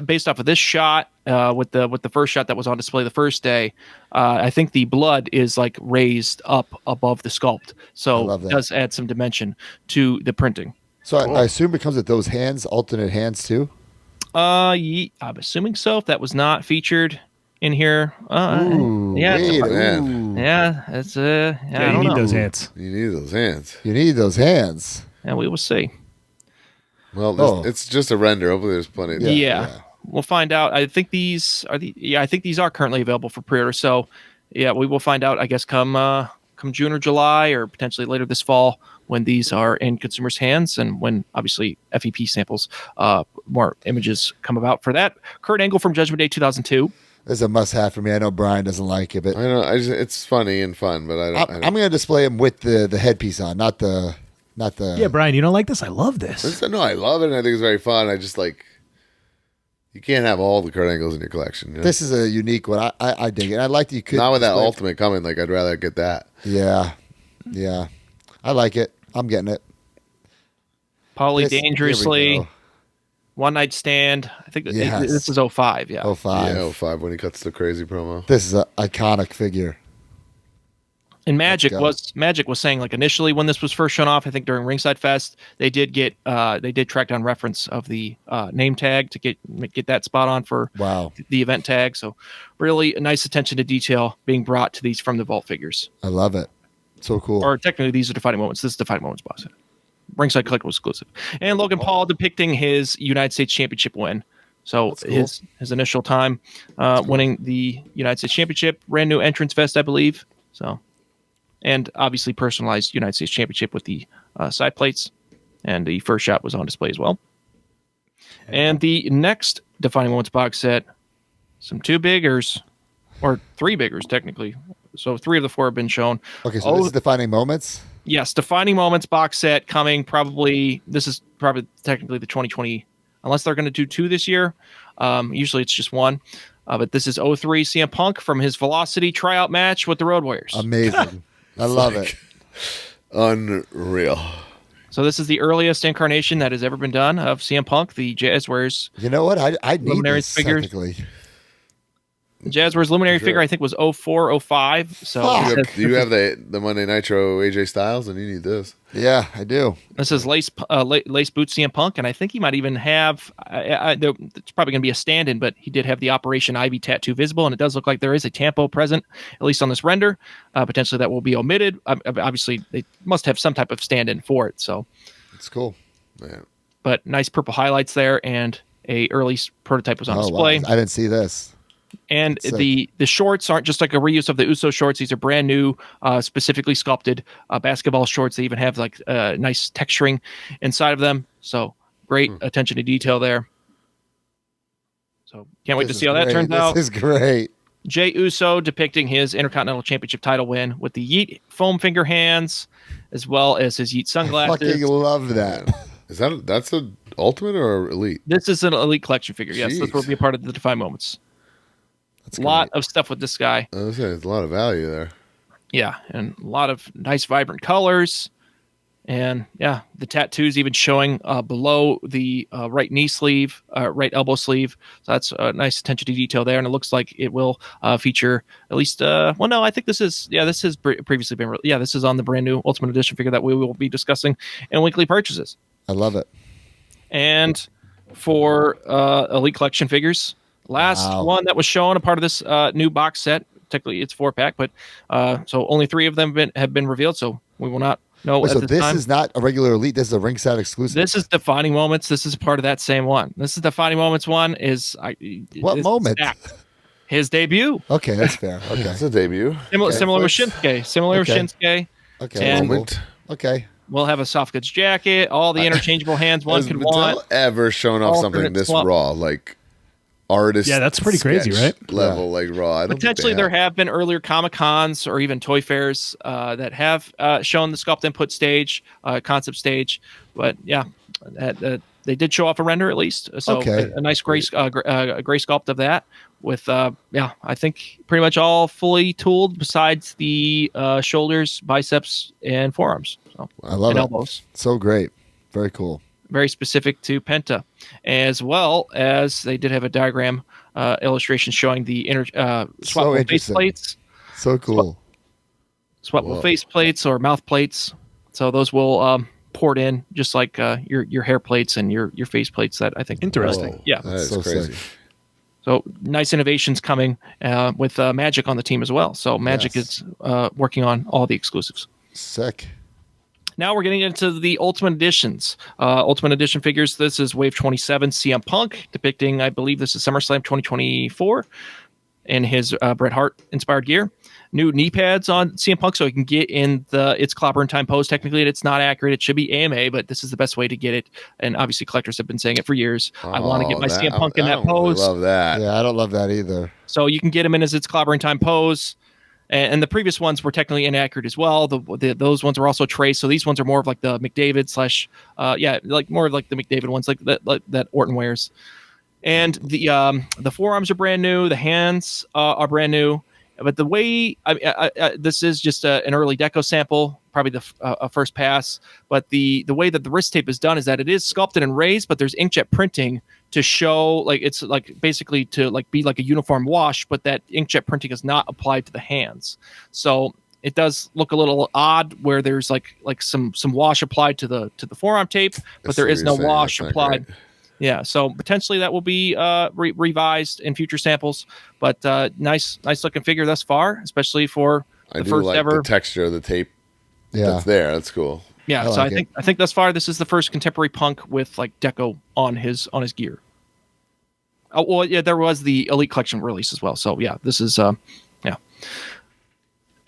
based off of this shot, with the first shot that was on display the first day, I think the blood is raised up above the sculpt, so it does add some dimension to the printing. So I assume it comes with those hands, alternate hands too. I'm assuming so. If that was not featured in here, Ooh, yeah, man. I you don't need know. those hands. You need those hands. You need those hands. Yeah, we will see. Well, it's just a render. Hopefully, there's plenty. Of Yeah. We'll find out. I think these are currently available for pre-order. So, yeah, we will find out. I guess come June or July, or potentially later this fall, when these are in consumers' hands, and when obviously FEP samples, more images come about for that. Kurt Angle from Judgment Day 2002. This is a must-have for me. I know Brian doesn't like it, but I know. It's funny and fun, but I don't. I'm going to display him with the headpiece on, not the. Yeah, Brian, you don't like this? I love this. No, I love it, and I think it's very fun. I just you can't have all the Kurt Angles in your collection. You know? This is a unique one. I dig it. I like that you could. Not with that display- ultimate coming. I'd rather get that. Yeah. I like it. I'm getting it. Paulie Here we Dangerously. go. One Night Stand. I think Yes. this is 05. Yeah. 05. Yeah, 05 when he cuts the crazy promo. This is an iconic figure. And Magic Let's was saying initially when this was first shown off, I think during Ringside Fest, they did track down reference of the name tag to get that spot on for Wow. the event tag. So really a nice attention to detail being brought to these from the vault figures. I love it. So cool. Or technically these are defining moments. This is defining moments boss. Ringside Collectible exclusive. And Logan Paul depicting his United States Championship win. So That's cool. his initial time winning the United States Championship, brand new entrance vest, I believe. So, and obviously personalized United States Championship with the side plates. and the first shot was on display as well. And the next Defining Moments box set, some 2 biggers, or 3 biggers technically. So 3 of the 4 have been shown. Okay, so this is Defining Moments? Yes, Defining Moments box set coming probably, this is probably technically the 2020, unless they're going to do 2 this year. Usually it's just 1. But this is 03 CM Punk from his Velocity tryout match with the Road Warriors. Amazing. I love it. Unreal. So this is the earliest incarnation that has ever been done of CM Punk, the Jazz Warriors. You know what? I need Luminaries this figures. technically. The Jazz Warriors Luminary figure, I think, was 04, 05. So Fuck. You have the Monday Nitro AJ Styles, and you need this. Yeah, I do. this is lace boot CM Punk, and I think he might even have. It's probably going to be a stand-in, but he did have the Operation Ivy tattoo visible, and it does look like there is a tampo present, at least on this render. Potentially that will be omitted. Obviously, they must have some type of stand-in for it. So It's cool. Man. but nice purple highlights there, and a early prototype was on display. Wow. I didn't see this. And Sick. the shorts aren't just like a reuse of the Uso shorts. These are brand new, specifically sculpted basketball shorts. They even have like nice texturing inside of them. So great attention to detail there. So can't wait to This see is how that great. turns out. This is great. Jey Uso depicting his Intercontinental Championship title win with the Yeet foam finger hands, as well as his Yeet sunglasses. Fucking love that. That's an Ultimate or Elite? This is an Elite Collection figure. Yes, this Jeez. will be a part of the Define Moments. That's A lot great. of stuff with this guy. I was saying, there's a lot of value there. Yeah, and a lot of nice, vibrant colors. And yeah, the tattoos even showing below the right knee sleeve, right elbow sleeve. So that's a nice attention to detail there. And it looks like it will feature at least, well, no, I think this has previously been, this is on the brand new Ultimate Edition figure that we will be discussing in weekly purchases. I love it. And for Elite Collection figures, last Wow. one that was shown, a part of this new box set. Technically, it's 4-pack, but so only 3 of them have been revealed. So we will not know. Wait, at so this this time. is not a regular Elite. This is a ringside exclusive. This is Defining Moments. This is part of that same one. This is Defining Moments one. What it's moment? stacked. His debut. Okay, that's fair. Okay. It's a debut. Similar with Netflix. Shinsuke. Similar with Okay. Shinsuke. Okay. And- Moment. Okay. We'll have a soft goods jacket. All the interchangeable hands one Has could Mattel want. ever shown off something Alternate this swap. raw, like artist? Yeah, that's pretty crazy, sketch right? Level, like raw. I don't think Potentially, they there have been earlier Comic Cons or even Toy Fairs that have shown the sculpt input stage, concept stage. But yeah, they did show off a render at least. So Okay. a nice gray sculpt of that with I think pretty much all fully tooled besides the shoulders, biceps, and forearms. So I love and it. elbows. So great. Very cool. Very specific to Penta, as well as they did have a diagram illustration showing the swappable interesting. faceplates, So cool. swappable faceplates or mouth plates. So those will port in just like your hair plates and your face plates. That I think Interesting. Whoa, Yeah. that is So crazy. sick. So nice innovations coming with Magic on the team as well. So Magic Yes. is working on all the exclusives. Sick. Now we're getting into the Ultimate Editions. Ultimate Edition figures. This is Wave 27 CM Punk, depicting, I believe this is SummerSlam 2024 in his Bret Hart inspired gear. New knee pads on CM Punk so he can get in it's clobber in time pose. Technically, it's not accurate. It should be AMA, but this is the best way to get it. And obviously, collectors have been saying it for years. I want to get my CM Punk in I that don't really pose. love that. Yeah, I don't love that either. So you can get him in as its clobber in time pose. And the previous ones were technically inaccurate as well. Those ones were also traced. So these ones are more of like the McDavid / like more of like the McDavid ones, like that Orton wears. And the forearms are brand new. The hands are brand new. But the way this is just an early deco sample, probably the first pass. But the way that the wrist tape is done is that it is sculpted and raised, but there's inkjet printing to show like it's like basically to like be like a uniform wash, but that inkjet printing is not applied to the hands. So it does look a little odd where there's like some wash applied to the forearm tape, but there is no wash applied. Yeah, so potentially that will be revised in future samples, but nice looking figure thus far, especially for I the do first like ever. the texture of the tape Yeah. that's there. That's cool. Yeah, I so like I think thus far this is the first contemporary Punk with like deco on his gear. Oh well, yeah, there was the Elite Collection release as well. So yeah, this is yeah.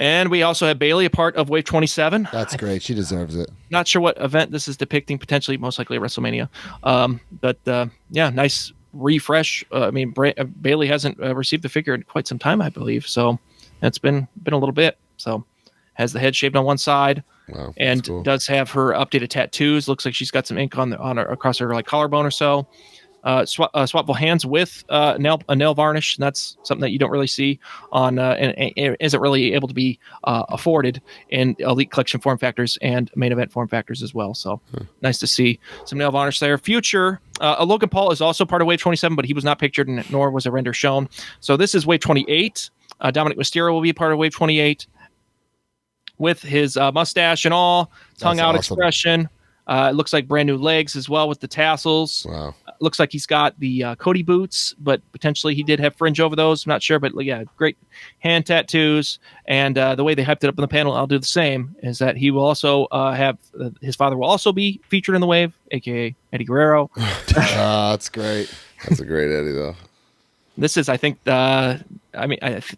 And we also have Bailey, a part of Wave 27. That's great. She deserves it. Not sure what event this is depicting, potentially, most likely at WrestleMania. Yeah, nice refresh. Bailey hasn't received the figure in quite some time, I believe. So it's been a little bit. So has the head shaved on one side. Wow, and cool. Does have her updated tattoos. Looks like she's got some ink on her across her like collarbone or so. Swappable hands with a nail varnish. And that's something that you don't really see on and isn't really able to be afforded in Elite Collection form factors and main event form factors as well. So nice to see some nail varnish there. Future Logan Paul is also part of Wave 27, but he was not pictured, nor was a render shown. So this is Wave 28. Dominic Mysterio will be part of Wave 28 with his mustache and all, tongue out awesome. Expression. It looks like brand new legs as well with the tassels. Wow. Looks like he's got the Cody boots, but potentially he did have fringe over those. I'm not sure, but yeah, great hand tattoos. And the way they hyped it up on the panel, I'll do the same, is that he will also have his father will also be featured in the wave, aka Eddie Guerrero. That's great. That's a great Eddie, though. This is, I think,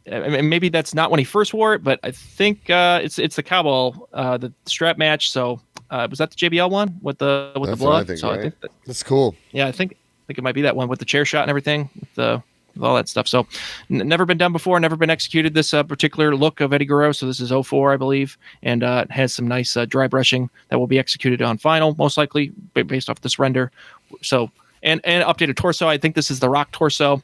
maybe that's not when he first wore it, but I think it's the cowbell, the strap match. So was that the JBL one with the blood? I think that's cool. Yeah, I think it might be that one with the chair shot and everything, with all that stuff. So never been done before, never been executed, this particular look of Eddie Guerrero. So this is 04, I believe, and it has some nice dry brushing that will be executed on final, most likely based off this render. So and updated torso. I think this is the Rock torso.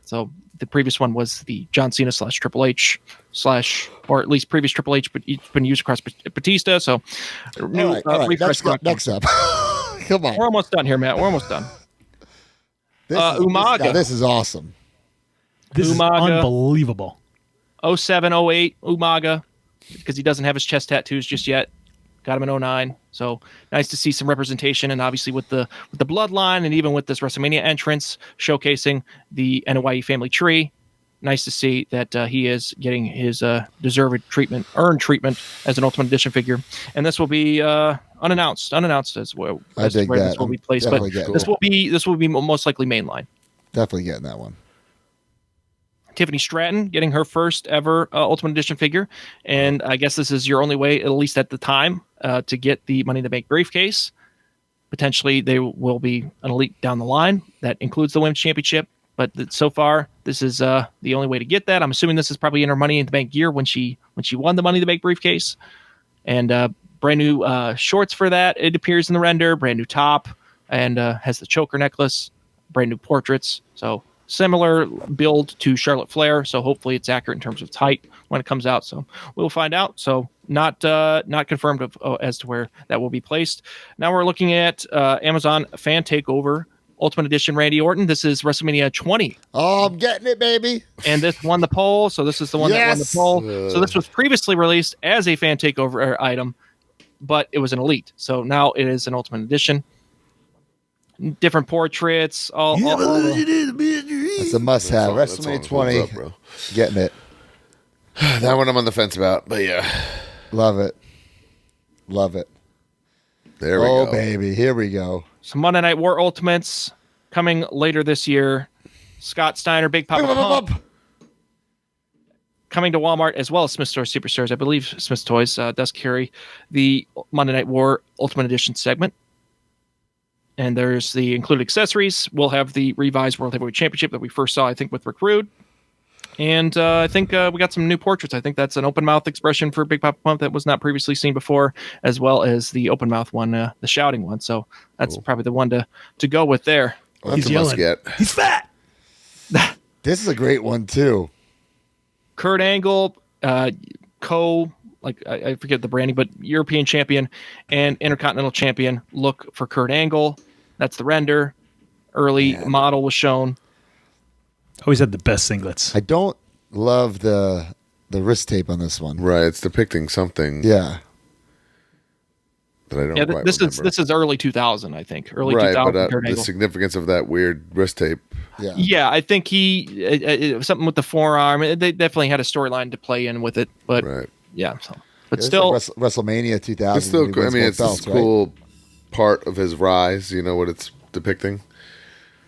So the previous one was the John Cena / Triple H / or at least previous Triple H, but it's been used across Batista. So new all right. Next up. Come on. We're almost done here, Matt. We're almost done. Umaga. This is awesome. This Umaga. is unbelievable. 07, 08 Umaga, because he doesn't have his chest tattoos just yet. Got him in 09. So nice to see some representation, and obviously with the bloodline, and even with this WrestleMania entrance showcasing the NYE family tree. Nice to see that he is getting his deserved treatment, earned treatment as an Ultimate Edition figure. And this will be unannounced as well. I dig where that. this will be placed, but this will be most likely mainline. Definitely getting that one. Tiffany Stratton getting her first ever Ultimate Edition figure, and I guess this is your only way, at least at the time, to get the Money in the Bank briefcase. Potentially, they will be an elite down the line. That includes the Women's Championship, but so far, this is the only way to get that. I'm assuming this is probably in her Money in the Bank gear when she won the Money in the Bank briefcase, and brand new shorts for that. It appears in the render, brand new top, and has the choker necklace, brand new portraits. So similar build to Charlotte Flair, so hopefully it's accurate in terms of height when it comes out. So we'll find out. So not confirmed as to where that will be placed. Now we're looking at Amazon Fan Takeover Ultimate Edition Randy Orton. This is WrestleMania 20. Oh, I'm getting it, baby. And this won the poll. So this is the one that won the poll. So this was previously released as a Fan Takeover item, but it was an Elite. So now it is an Ultimate Edition. Different portraits. It's a must-have. WrestleMania 20. Bro. Getting it. That one I'm on the fence about, but yeah. Love it. Love it. There we go. Oh, baby. Here we go. Some Monday Night War Ultimates coming later this year. Scott Steiner, Big Papa Pump. Coming to Walmart as well as Smith Store Superstores. I believe Smith Toys does carry the Monday Night War Ultimate Edition segment. And there's the included accessories. We'll have the revised World Heavyweight Championship that we first saw, I think, with Rick Rude. And I think we got some new portraits. I think that's an open mouth expression for Big Papa Pump that was not previously seen before, as well as the open mouth one, the shouting one. So that's probably the one to go with there. Well, that's a must get. He's fat. This is a great one, too. Kurt Angle, I forget the branding, but European champion and Intercontinental champion look for Kurt Angle. That's the render. Early model was shown. Always had the best singlets. I don't love the wrist tape on this one. Right, it's depicting something. Yeah. That I don't quite remember. This is early 2000, I think. Early right, 2000. But the significance of that weird wrist tape. Yeah. Yeah, I think something with the forearm. They definitely had a storyline to play in with it, but right. Yeah. So, but It's still, like WrestleMania 2000. It's still, it's a cool part of his rise. You know what it's depicting.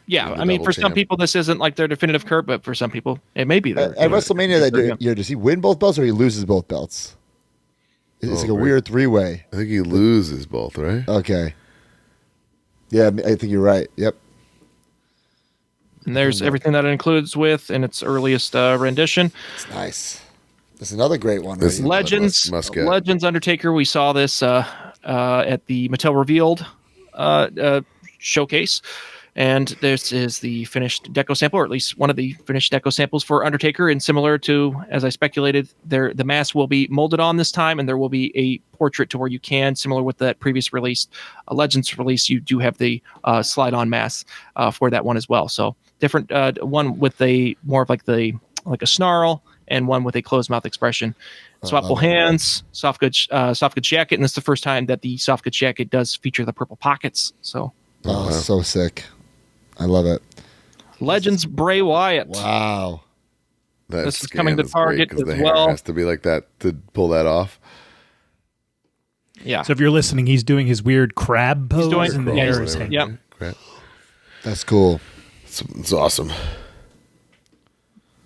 Yeah, He's the I mean, double for some champ. people, this isn't like their definitive Kurt, but for some people, it may be their. At WrestleMania that Yeah. year, does he win both belts or he loses both belts? It's like a weird three-way. I think he loses both, right? Okay. Yeah, I think you're right. Yep. And there's everything that it includes with in its earliest rendition. It's nice. That's another great one. This right? is- Legends, must get. Legends Undertaker. We saw this at the Mattel Revealed showcase, and this is the finished deco sample, or at least one of the finished deco samples for Undertaker. And similar to, as I speculated, the mask will be molded on this time, and there will be a portrait to where you can, similar with that previous release, Legends release. You do have the slide-on mask for that one as well. So different one with a more of like a snarl, and one with a closed mouth expression. Swappable hands, soft goods jacket, and this is the first time that the soft goods jacket does feature the purple pockets. So, Oh, so sick. I love it. Legends Bray Wyatt. Wow. That This is coming to scan great Target 'cause the as hair well. has to be like that to pull that off. Yeah, So if you're listening, he's doing his weird crab pose, doing- and the yeah, hair he's- is hanging. Yep. Crap. That's cool. It's awesome.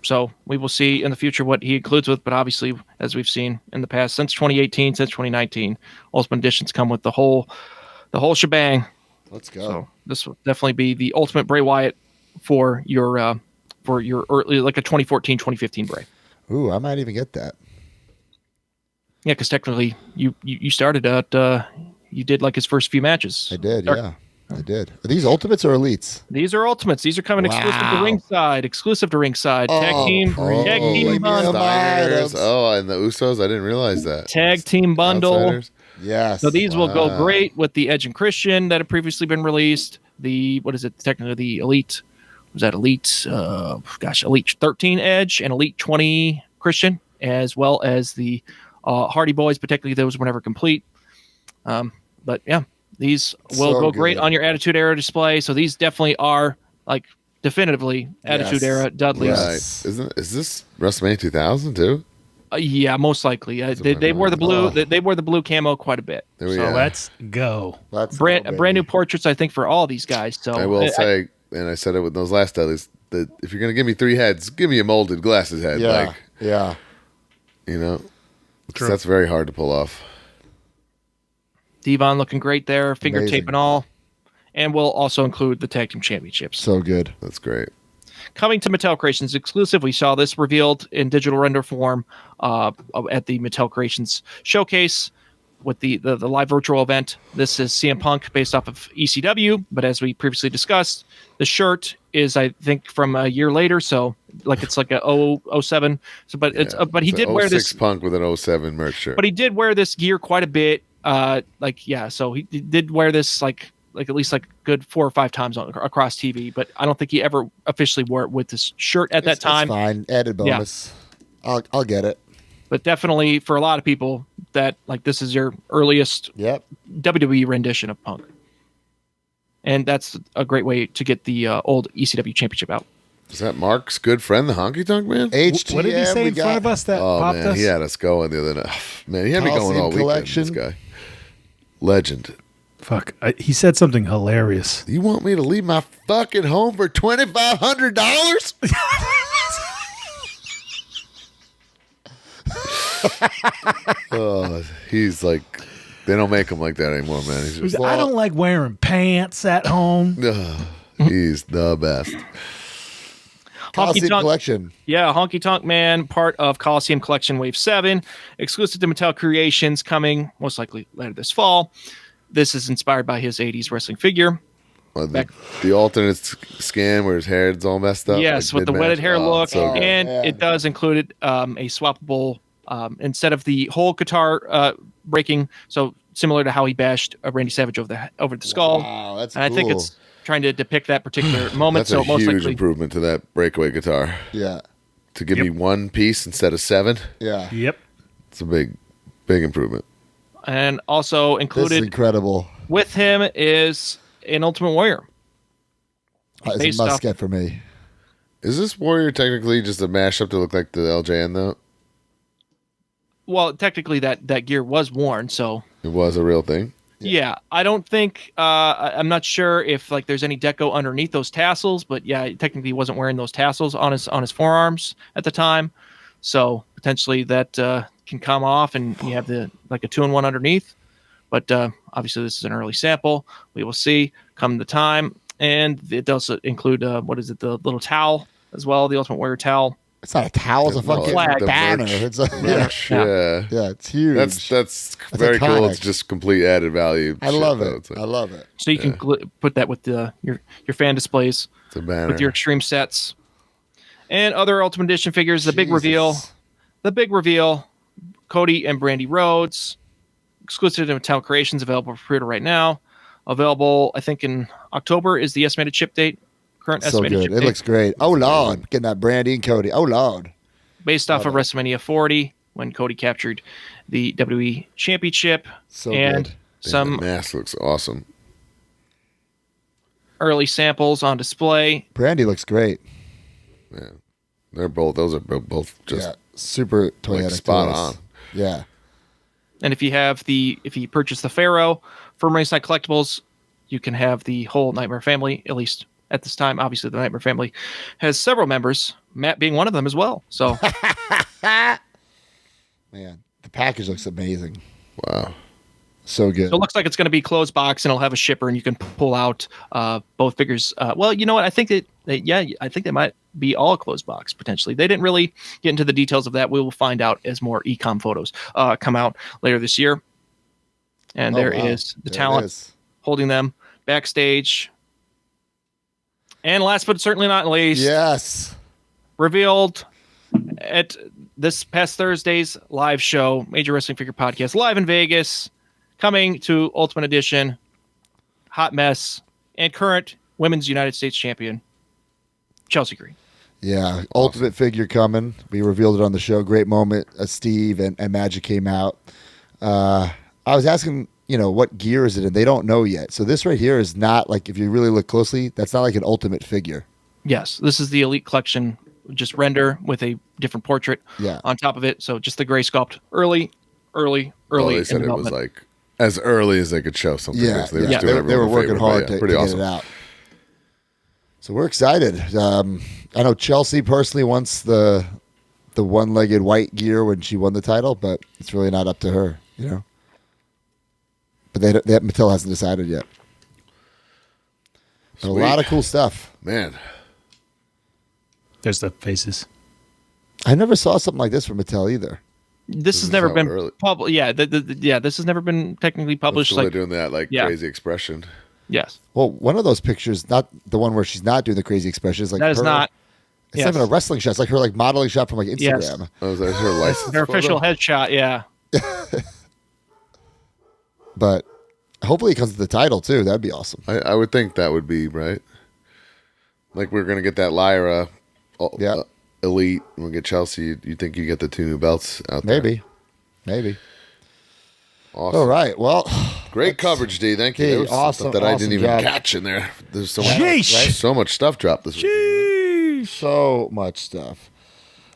So we will see in the future what he includes with, but obviously, as we've seen in the past, since 2018, since 2019, Ultimate Editions come with the whole shebang. Let's go. So this will definitely be the ultimate Bray Wyatt for your early, like a 2014, 2015 Bray. Ooh, I might even get that. Yeah, because technically you started at you did like his first few matches. I did, Or- yeah. I did. Are these ultimates or elites? These are ultimates. These are coming exclusive to Wow. Ringside. Exclusive to Ringside. Tag team premium bundle. items. Oh, and the Usos. I didn't realize that. Tag team bundle. Outsiders? Yes. So these will go Wow. great with the Edge and Christian that have previously been released. The what is it? Technically, the Elite was that Elite? Elite 13 Edge and Elite 20 Christian, as well as the Hardy Boys. But technically, those were never complete. But yeah, these will So go great good. on your Attitude Era display. So these definitely are like definitively Attitude Yes. Era Dudleys. Yes. Right. Is this WrestleMania 2000 too? Yeah, most likely. They wore the blue. They wore the blue camo quite a bit. There we So go. let's go. Let's Brand go, brand new baby. portraits, I think, for all these guys. So I will say, and I said it with those last Dudleys, that if you're gonna give me three heads, give me a molded glasses head. Yeah. Like, Yeah. you know, 'cause True. that's very hard to pull off. Devon looking great there, finger Amazing. tape and all. And we'll also include the tag team championships. So good. That's great. Coming to Mattel Creations exclusive, we saw this revealed in digital render form at the Mattel Creations showcase with the live virtual event. This is CM Punk based off of ECW, but as we previously discussed, the shirt is, I think, from a year later, so like it's like a 07. So, but it's but he It's did a wear 06 this. Punk with an 07 merch shirt. But he did wear this gear quite a bit. So he did wear this like at least like good 4 or 5 times across TV. But I don't think he ever officially wore it with this shirt at that It's time. fine. Added bonus. I'll get it. But definitely for a lot of people, that like this is your earliest Yep. WWE rendition of Punk, and that's a great way to get the old ECW championship out. Is that Mark's good friend, the Honky Tonk Man? HTM. What did he say we in front of us that Oh popped man, us? he had us going the other night. Man, he had me going Coliseum all weekend. Collection. This guy, legend. Fuck. He said something hilarious. You want me to leave my fucking home for $2,500? Oh, he's like, they don't make him like that anymore, man. He's just, I don't like wearing pants at home. he's the best. Coliseum Tonk- Collection. Yeah, Honky Tonk Man, part of Coliseum Collection Wave 7, exclusive to Mattel Creations, coming most likely later this fall. This is inspired by his 80s wrestling figure. The alternate scan where his hair's all messed up. Yes, like with the mid-match. wetted hair Oh, look, so good. and man. it does include a swappable instead of the whole guitar breaking. So similar to how he bashed Randy Savage over the skull. Wow, that's And I think cool. it's trying to depict that particular moment. That's So a most huge likely, improvement to that breakaway guitar. Yeah. To give me one piece instead of 7, Yeah. Yep. it's a big improvement. and also This is included incredible. with him is an Ultimate Warrior. It's Based a must off- get for me. Is this Warrior technically just a mashup to look like the LJN though? Well, technically that gear was worn, so It was a real thing. Yeah, I don't think I'm not sure if like there's any deco underneath those tassels, but yeah, technically he wasn't wearing those tassels on his forearms at the time, so potentially that can come off, and you have the like a 2-in-1 underneath. But obviously this is an early sample. We will see come the time, and it does include what is it, the little towel as well, the Ultimate Warrior towel. It's not a towel. It's a fucking flag. banner. Merch. It's a Merch, yeah. yeah. It's huge. That's very cool. iconic. It's just complete added value. I love though. it. It's like- I love it. So you can put that with your fan displays, It's a banner. with your extreme sets, and other Ultimate Edition figures. The big reveal. Cody and Brandy Rhodes, exclusive to Mattel Creations, available for pre-order right now. Available, I think, in October is the estimated ship date. Current So estimated good. ship It date. looks great. Oh Lord, getting that Brandy and Cody. Oh Lord. Based off of WrestleMania 40, when Cody captured the WWE Championship, So and good. some The mask looks awesome. early samples on display. Brandy looks great. Yeah, those are both just Yeah, super toyetic. like spot toys. on. Yeah. And if you purchase the Pharaoh from Ringside Collectibles, you can have the whole Nightmare family, at least at this time. Obviously, the Nightmare family has several members, Matt being one of them as well. So Man, the package looks amazing. Wow. So good. So it looks like it's going to be closed box, and it'll have a shipper, and you can pull out both figures. Well, you know what? I think I think they might be all closed box potentially. They didn't really get into the details of that. We will find out as more e-com photos come out later this year. And Oh, there wow. is the There it talent is. holding them backstage. And last but certainly not least, Yes. revealed at this past Thursday's live show, Major Wrestling Figure Podcast, live in Vegas, coming to Ultimate Edition, Hot Mess, and current Women's United States Champion, Chelsea Green. Yeah. Ultimate figure coming. We revealed it on the show. Great moment. Steve and Magic came out. I was asking, what gear is it in? They don't know yet. So this right here is not like, if you really look closely, that's not like an Ultimate figure. Yes, this is the Elite Collection, just render with a different portrait Yeah. on top of it. So just the gray sculpt early. Well, in they said it was development. like as early as they could show something. Yeah. They were, yeah. just doing They were everyone a working favor, hard but yeah, to pretty get awesome. it out. So we're excited. I know Chelsea personally wants the one-legged white gear when she won the title, but it's really not up to her, But Mattel hasn't decided yet. But a Sweet. lot of cool stuff. Man, There's the faces. I never saw something like this from Mattel either. This has is never how been early- published. Yeah, this has never been technically that's published. the way Like, doing that yeah. crazy expression. yes, Well, one of those pictures, not the one where she's not doing the crazy expression, is like that is her, not It's not even a yes. wrestling shot. It's like her like modeling shot from like Yes. Instagram. Oh, is that her license? their photo? official headshot. Yeah, But hopefully it comes to the title too. That'd be awesome. I would think that would be right. Like we're gonna get that Lyra, Yeah. Elite. And we'll get Chelsea. You think you get the 2 new belts out there? Maybe. Awesome. All right. Well, Great coverage, D. Thank you. D, There was some awesome, stuff that I awesome didn't even job. catch in there. There's so Sheesh. so much stuff dropped this week. so much stuff.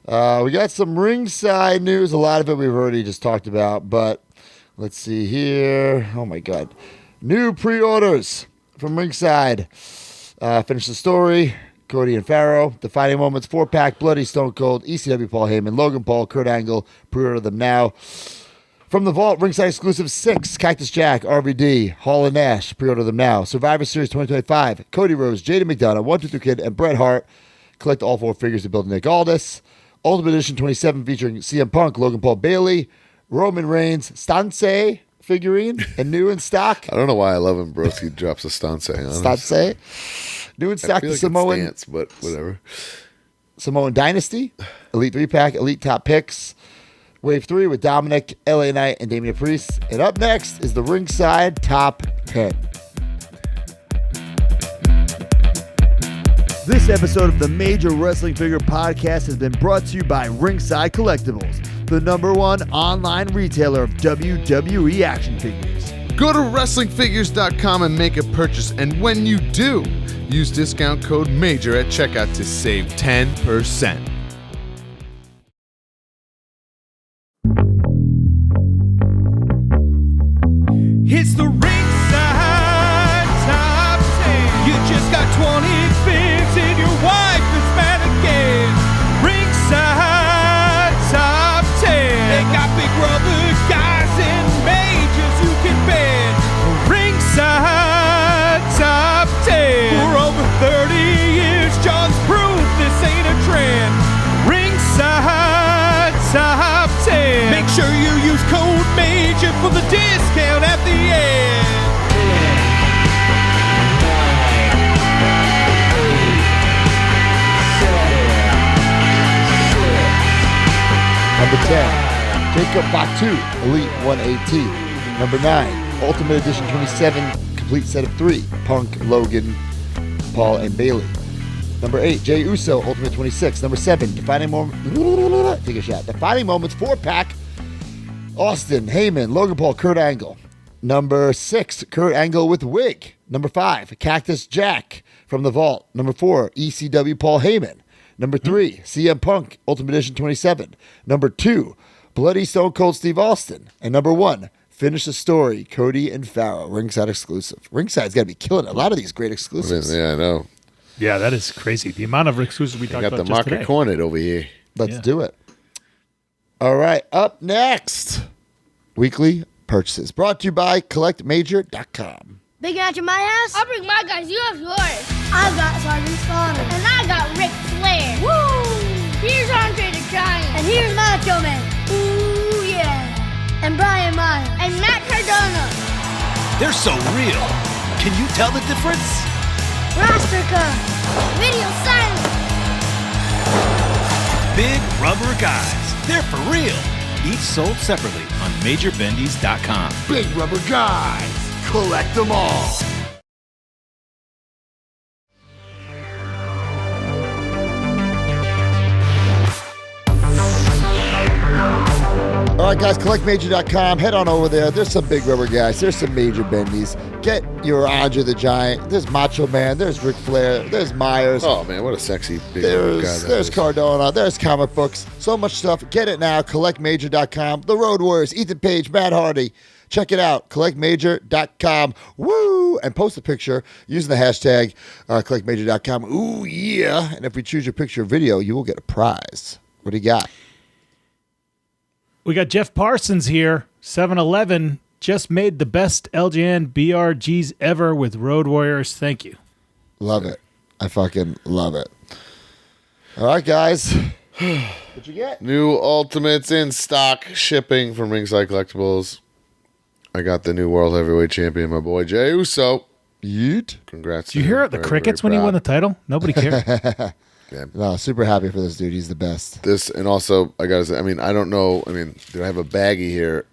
We got some ringside news. A lot of it we've already just talked about, but let's see here. Oh my God. New pre-orders from ringside. Finish the story. Cody and Pharaoh. Defining moments. 4-pack. Bloody Stone Cold. ECW Paul Heyman. Logan Paul. Kurt Angle. Pre-order them now. From the Vault, ringside exclusive 6, Cactus Jack, RVD, Hall and Nash, pre-order them now. Survivor Series 2025, Cody Rhodes, Jaden McDonough, 122 Kid, and Bret Hart. Collect all 4 figures to build Nick Aldis. Ultimate Edition 27 featuring CM Punk, Logan Paul Bailey, Roman Reigns, Stanse figurine, and new in stock. I don't know why I love him. Broski drops a stance on us. Stanse. New in I stock feel the like Samoan, it's stance, but whatever. Samoan Dynasty, Elite 3-pack, Elite Top Picks. Wave 3 with Dominic, LA Knight, and Damian Priest. And up next is the Ringside Top 10. This episode of the Major Wrestling Figure Podcast has been brought to you by Ringside Collectibles, the #1 online retailer of WWE action figures. Go to WrestlingFigures.com and make a purchase. And when you do, use discount code MAJOR at checkout to save 10%. It's the ring. 20 bigs and your wife is mad again. Ringside Top 10. They got big rubber guys and majors you can bend. Ringside Top 10. For over 30 years, John's proved this ain't a trend. Ringside Top 10. Make sure you use code MAJOR for the discount at the end. Number 10, Jacob Batu, Elite 118. Number 9, Ultimate Edition 27, complete set of 3, Punk, Logan, Paul, and Bailey. Number 8, Jey Uso, Ultimate 26. Number 7, Defining Moments, take a shot. Defining Moments 4-pack, Austin, Heyman, Logan Paul, Kurt Angle. Number 6, Kurt Angle with wig. Number 5, Cactus Jack from the Vault. Number 4, ECW Paul Heyman. Number 3, CM Punk, Ultimate Edition 27. Number 2, Bloody Stone Cold Steve Austin. And number 1, Finish the Story, Cody and Pharaoh, Ringside exclusive. Ringside's got to be killing a lot of these great exclusives. Yeah, I know. Yeah, that is crazy. The amount of exclusives we talked Got about the just market today. cornered over here. Let's do it. All right, up next, weekly purchases. Brought to you by CollectMajor.com. Big match in my house? I'll bring my guys. You have yours. I've got Sergeant Slaughter. And I got Ric Flair. Woo! Here's Andre the Giant. And here's Macho Man. Ooh, yeah. And Brian Myers. And Matt Cardona. They're so real. Can you tell the difference? Roster Cup. Video silence. Big rubber guys. They're for real. Each sold separately on MajorBendies.com. Big rubber guys. Collect them all. All right, guys, CollectMajor.com. Head on over there. There's some big rubber guys. There's some Major Bendies. Get your Andre the Giant. There's Macho Man. There's Ric Flair. There's Myers. Oh, man, what a sexy big rubber guy that There's is. Cardona. There's comic books. So much stuff. Get it now. CollectMajor.com. The Road Warriors. Ethan Page. Matt Hardy. Check it out. CollectMajor.com. Woo! And post a picture using the hashtag CollectMajor.com. Ooh, yeah. And if we choose your picture or video, you will get a prize. What do you got? We got Jeff Parsons here. 7-Eleven just made the best LJN BRGs ever with Road Warriors. Thank you. Love it. I fucking love it. All right, guys. What'd you get? New Ultimates in stock, shipping from Ringside Collectibles. I got the new World Heavyweight Champion, my boy Jey Uso. Yeet. Congrats. Did you hear the crickets when he won the title? Nobody cared. No, super happy for this dude. He's the best. This, and also, I gotta say, I mean, I don't know. I mean, dude, I have a baggie here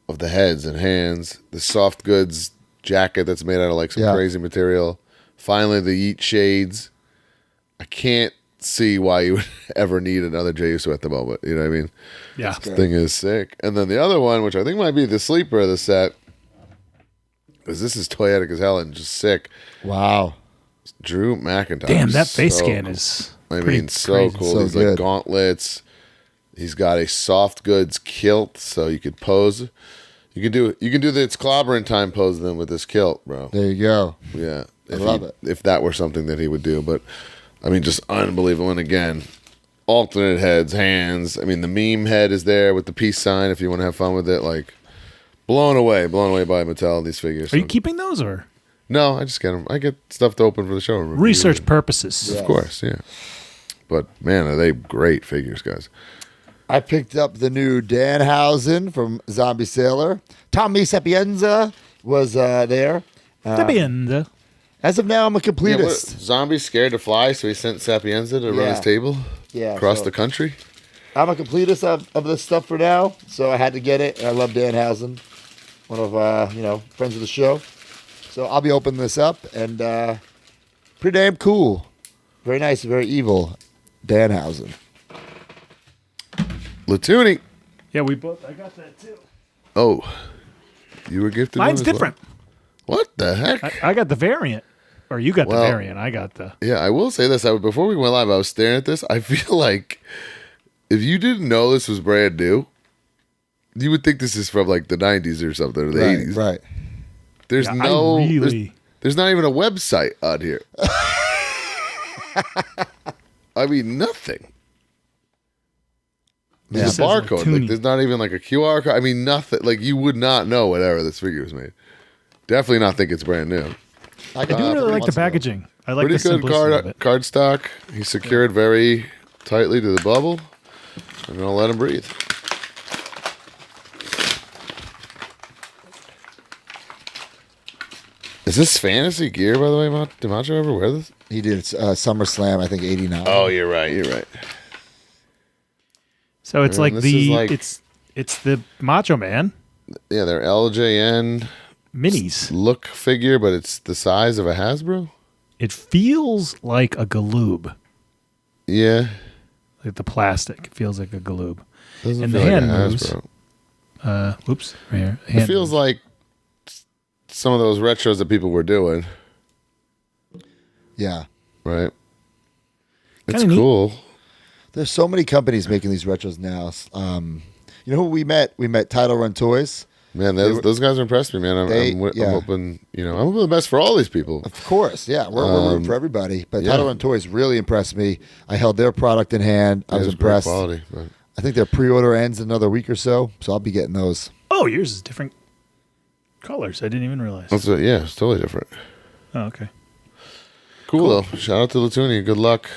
of the heads and hands. The soft goods jacket that's made out of like some crazy material. Finally, the Yeet shades. I can't see why you would ever need another Jey Uso at the moment. You know what I mean? Yeah. This thing is sick. And then the other one, which I think might be the sleeper of the set, because this is toyetic as hell and just sick. Wow. Drew McIntyre. Damn, that face So scan cool. is I pretty mean, so crazy. cool. So These good. like gauntlets. He's got a soft goods kilt, so you could pose. You can do the it's clobbering time pose then with this kilt, bro. There you go. Yeah, I love it. If that were something that he would do, but I mean, just unbelievable. And again, alternate heads, hands. I mean, the meme head is there with the peace sign. If you want to have fun with it, like blown away by Mattel. These figures. Are you keeping those or No, I just get them. I get stuff to open for the show. research purposes? Of course, yeah. But man, are they great figures, guys? I picked up the new Danhausen from Zombie Sailor. Tommy Sapienza was there. Sapienza. As of now, I'm a Yeah, completist. Zombie's scared to fly, so he sent Sapienza to run his table across the country. I'm a completist of this stuff for now, so I had to get it. And I love Danhausen, one of friends of the show. So I'll be opening this up, and pretty damn cool. Very nice, very evil Danhausen. Latuni. Yeah, we both. I got that too. Oh, you were gifted. Mine's one as well? different. What the heck? I got the variant, or you got the variant. I got the. Yeah, I will say this. Before we went live, I was staring at this. I feel like if you didn't know this was brand new, you would think this is from like the 90s or something, or the 80s. Right. There's Yeah, no. I really. There's not even a website on here. I mean, nothing. There's a barcode. Like, there's not even like a QR code. I mean, nothing. Like, you would not know whatever this figure was made. Definitely not think it's brand new. I do really like the packaging. I like Pretty the good simplicity of it. card stock. He secured very tightly to the bubble. I'm going to let him breathe. Is this fantasy gear, by the way? Did Macho ever wear this? He did SummerSlam, I think, 89. Oh, you're right. You're right. So it's like it's the Macho Man Yeah, they're LJN minis. look figure, but it's the size of a Hasbro. It feels like a galoob. Yeah. Like the plastic. It feels like a galoob. Doesn't And feel the hand like a moves. Hasbro. Whoops. Right here. It Hand feels moves. like some of those retros that people were doing, Yeah. right? It's Kinda neat. cool. There's so many companies making these retros now. You know who we met? We met Title Run Toys. Man, those guys impressed me, man. I'm hoping, I'm hoping the best for all these people. Of course, yeah. We're rooting for everybody. But yeah. Title Run Toys really impressed me. I held their product in hand. I was It's great impressed. quality, but I think their pre-order ends in another week or so I'll be getting those. Oh, yours is different colors. I didn't even realize. it's totally different. Oh, okay. Cool, though. Shout out to Latuni. Good luck.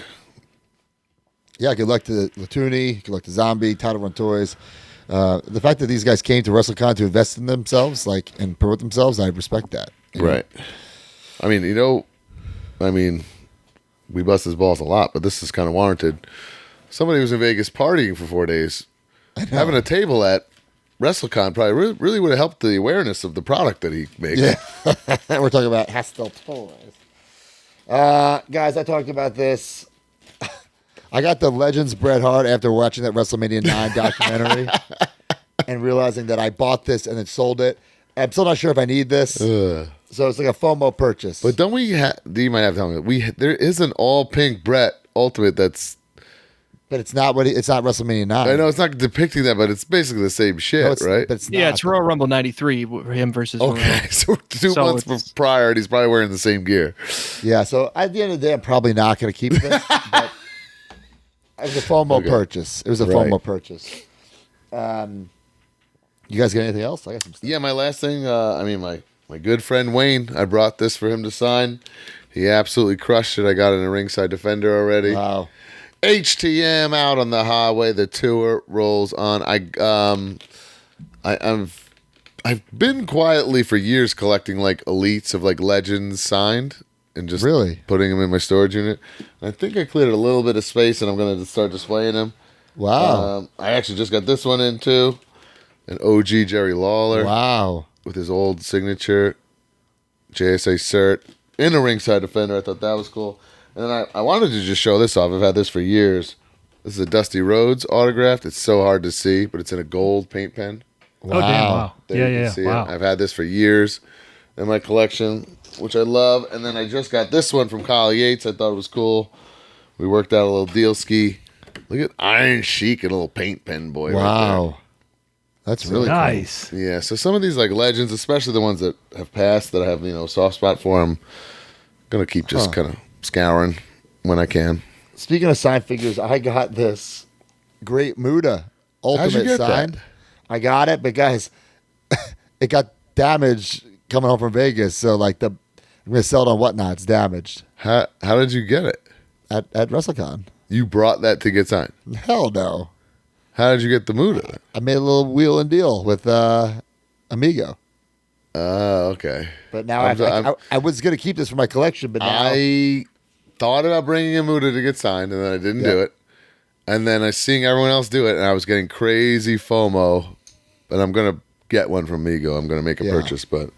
Yeah, good luck to Latuni. Good luck to Zombie, Title Run Toys. The fact that these guys came to WrestleCon to invest in themselves, and promote themselves, I respect that. you know? Right. I mean, we bust his balls a lot, but this is kind of warranted. Somebody was in Vegas partying for 4 days. Having a table at WrestleCon probably really would have helped the awareness of the product that he makes. Yeah. We're talking about Hastel Toys. Guys, I talked about this. I got the Legends Bret Hart after watching that WrestleMania 9 documentary and realizing that I bought this and then sold it. I'm still not sure if I need this. So it's like a FOMO purchase. But don't we you might have to tell me, there is an all pink Bret Ultimate But it's not it's not WrestleMania 9. I know it's not depicting that, but it's basically the same shit, No, it's- right? But it's Yeah, not. it's Royal Rumble 93, him versus Okay, so 2 So months it's- prior, and he's probably wearing the same gear. Yeah, so at the end of the day, I'm probably not going to keep this. But it was a FOMO purchase. It was a Right. FOMO purchase. You guys got anything else? I got some stuff. Yeah, my last thing, my good friend Wayne, I brought this for him to sign. He absolutely crushed it. I got it in a Ringside Defender already. Wow. HTM out on the highway. The tour rolls on. I've been quietly for years collecting like elites of like legends signed and just Really? putting them in my storage unit. I think I cleared a little bit of space and I'm going to start displaying them. Wow. I actually just got this one in too. An OG Jerry Lawler Wow. with his old signature JSA cert in a Ringside Defender. I thought that was cool. And then I wanted to just show this off. I've had this for years. This is a Dusty Rhodes autographed. It's so hard to see, but it's in a gold paint pen. Oh, damn. Wow. There you can see it. Wow. I've had this for years in my collection, which I love. And then I just got this one from Kyle Yates. I thought it was cool. We worked out a little deal ski. Look at Iron Sheik, a little paint pen boy. Right Wow. That's really Nice. there. Yeah, so some of these like legends, especially the ones that have passed that I have, a soft spot for, I'm going to keep just kind of scouring when I can. cool. Speaking of signed figures, I got this Great Muda How'd you Ultimate get signed. that? I got it, but guys, it got damaged coming home from Vegas. So I'm going to sell it on Whatnot. It's damaged How did you get it? at WrestleCon. You brought that to get signed. Hell no. How did you get the Muda? I made a little wheel and deal with Amigo. Oh, okay. But now I'm- I was going to keep this for my collection, but now I thought about bringing a Muda to get signed, and then I didn't do it. And then I seeing everyone else do it, and I was getting crazy FOMO. But I'm gonna get one from Migo. I'm gonna make a purchase. But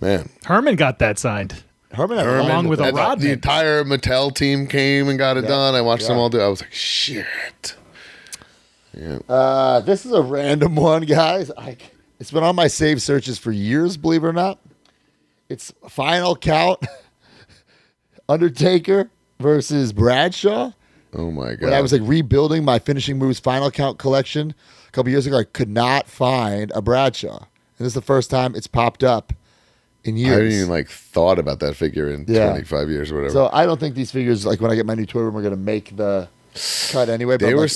man, Herman got that signed. Herman Along with a and Rodman. the entire Mattel team came and got it done. I watched them all do it. I was like, shit. Yeah. This is a random one, guys. It's been on my save searches for years, believe it or not. It's Final Count Undertaker versus Bradshaw. Oh my god. When I was rebuilding my Finishing Moves Final Count collection a couple years ago, I could not find a Bradshaw. And this is the first time it's popped up in I years. haven't even like thought about that figure in 25 years or whatever. So I don't think these figures, like when I get my new toy room, are going to make the cut anyway. But they I'm were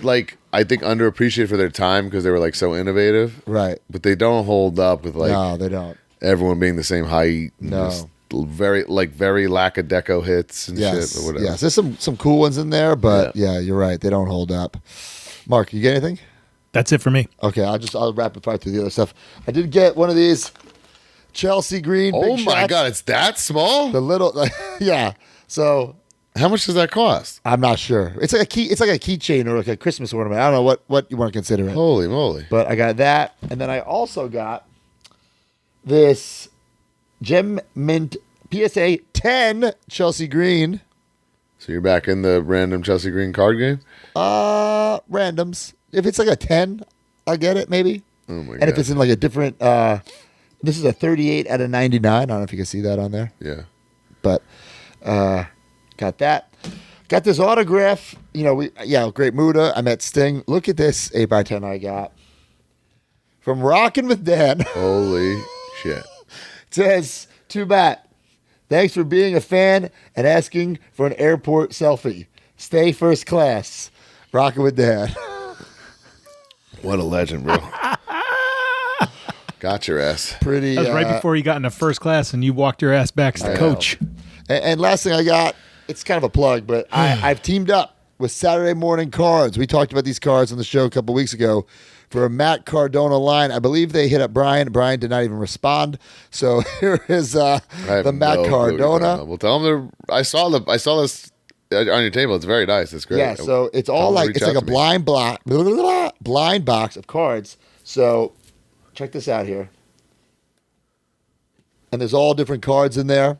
like, I think underappreciated for their time because they were like so innovative. right. But they don't hold up with like No, they don't. everyone being the same height. And No. just very lack of deco hits and Yes. shit or whatever. Yes. There's some cool ones in there, but yeah, you're right. They don't hold up. Mark, you get anything? That's it for me. Okay, I'll rapid fire through the other stuff. I did get one of these Chelsea green. Oh big my shots. god, it's that small? The little, yeah. So How much does that cost? I'm not sure. It's like a key. It's like a keychain or like a Christmas ornament. I don't know what you want to consider it. Holy moly. But I got that, and then I also got this Gem Mint PSA 10 Chelsea Green. So you're back in the random Chelsea Green card game? Randoms. If it's like a 10, I get it maybe. Oh my And god. if it's in like a different, this is a 38 out of 99. I don't know if you can see that on there, Yeah. but got that. Got this autograph. Great Muda. I met Sting. Look at this 8x10 I got from Rockin' with Dan. Holy shit. It says, to Matt, thanks for being a fan and asking for an airport selfie. Stay first class. Rockin' with Dan. What a legend, bro. Got your ass. Pretty. That was right before you got into first class and you walked your ass back to the coach. And last thing I got, it's kind of a plug, but I've teamed up with Saturday Morning Cards. We talked about these cards on the show a couple weeks ago for a Matt Cardona line. I believe they hit up Brian. Brian did not even respond. So here is the Matt Cardona. Well, tell them I saw this on your table. It's very nice. It's great. Yeah, so it's all Tell them to like reach it's like out a to me. blind box of cards. So check this out here. And there's all different cards in there,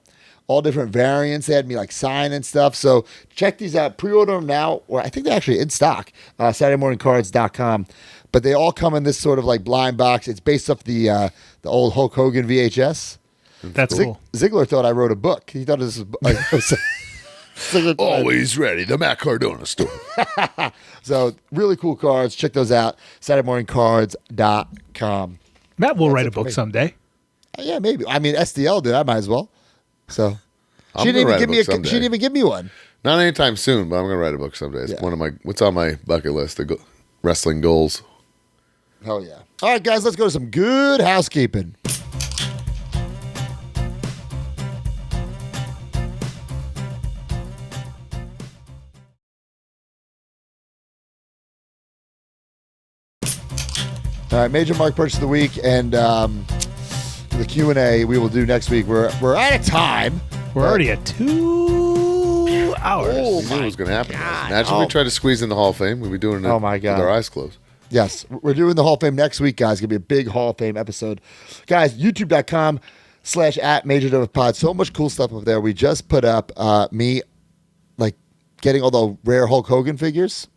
all different variants. They had me like sign and stuff. So check these out. Pre-order them now, or I think they're actually in stock. SaturdayMorningCards.com. But they all come in this sort of like blind box. It's based off the old Hulk Hogan VHS. That's cool. Ziggler thought I wrote a book. He thought this was Ziggler thought Always ready. The Matt Cardona store. So really cool cards. Check those out. SaturdayMorningCards.com. Matt will write it a for book me. someday. Yeah, maybe. I mean, SDL did. I might as well. So I'm she didn't gonna even give write a me book someday. She didn't even give me one. Not anytime soon, but I'm going to write a book someday. It's Yeah. one of what's on my bucket list, the wrestling goals. Hell yeah! All right, guys, let's go to some good housekeeping. All right, major mark purchase of the week, and the Q&A we will do next week. We're out of time. We're already at 2 hours. Oh, We knew it was going to happen. God. Imagine if we tried to squeeze in the Hall of Fame. We'd be doing it Oh, my God. with our eyes closed. Yes, we're doing the Hall of Fame next week, guys. It's going to be a big Hall of Fame episode. Guys, youtube.com/@MajorDevPod. So much cool stuff up there. We just put up me like getting all the rare Hulk Hogan figures.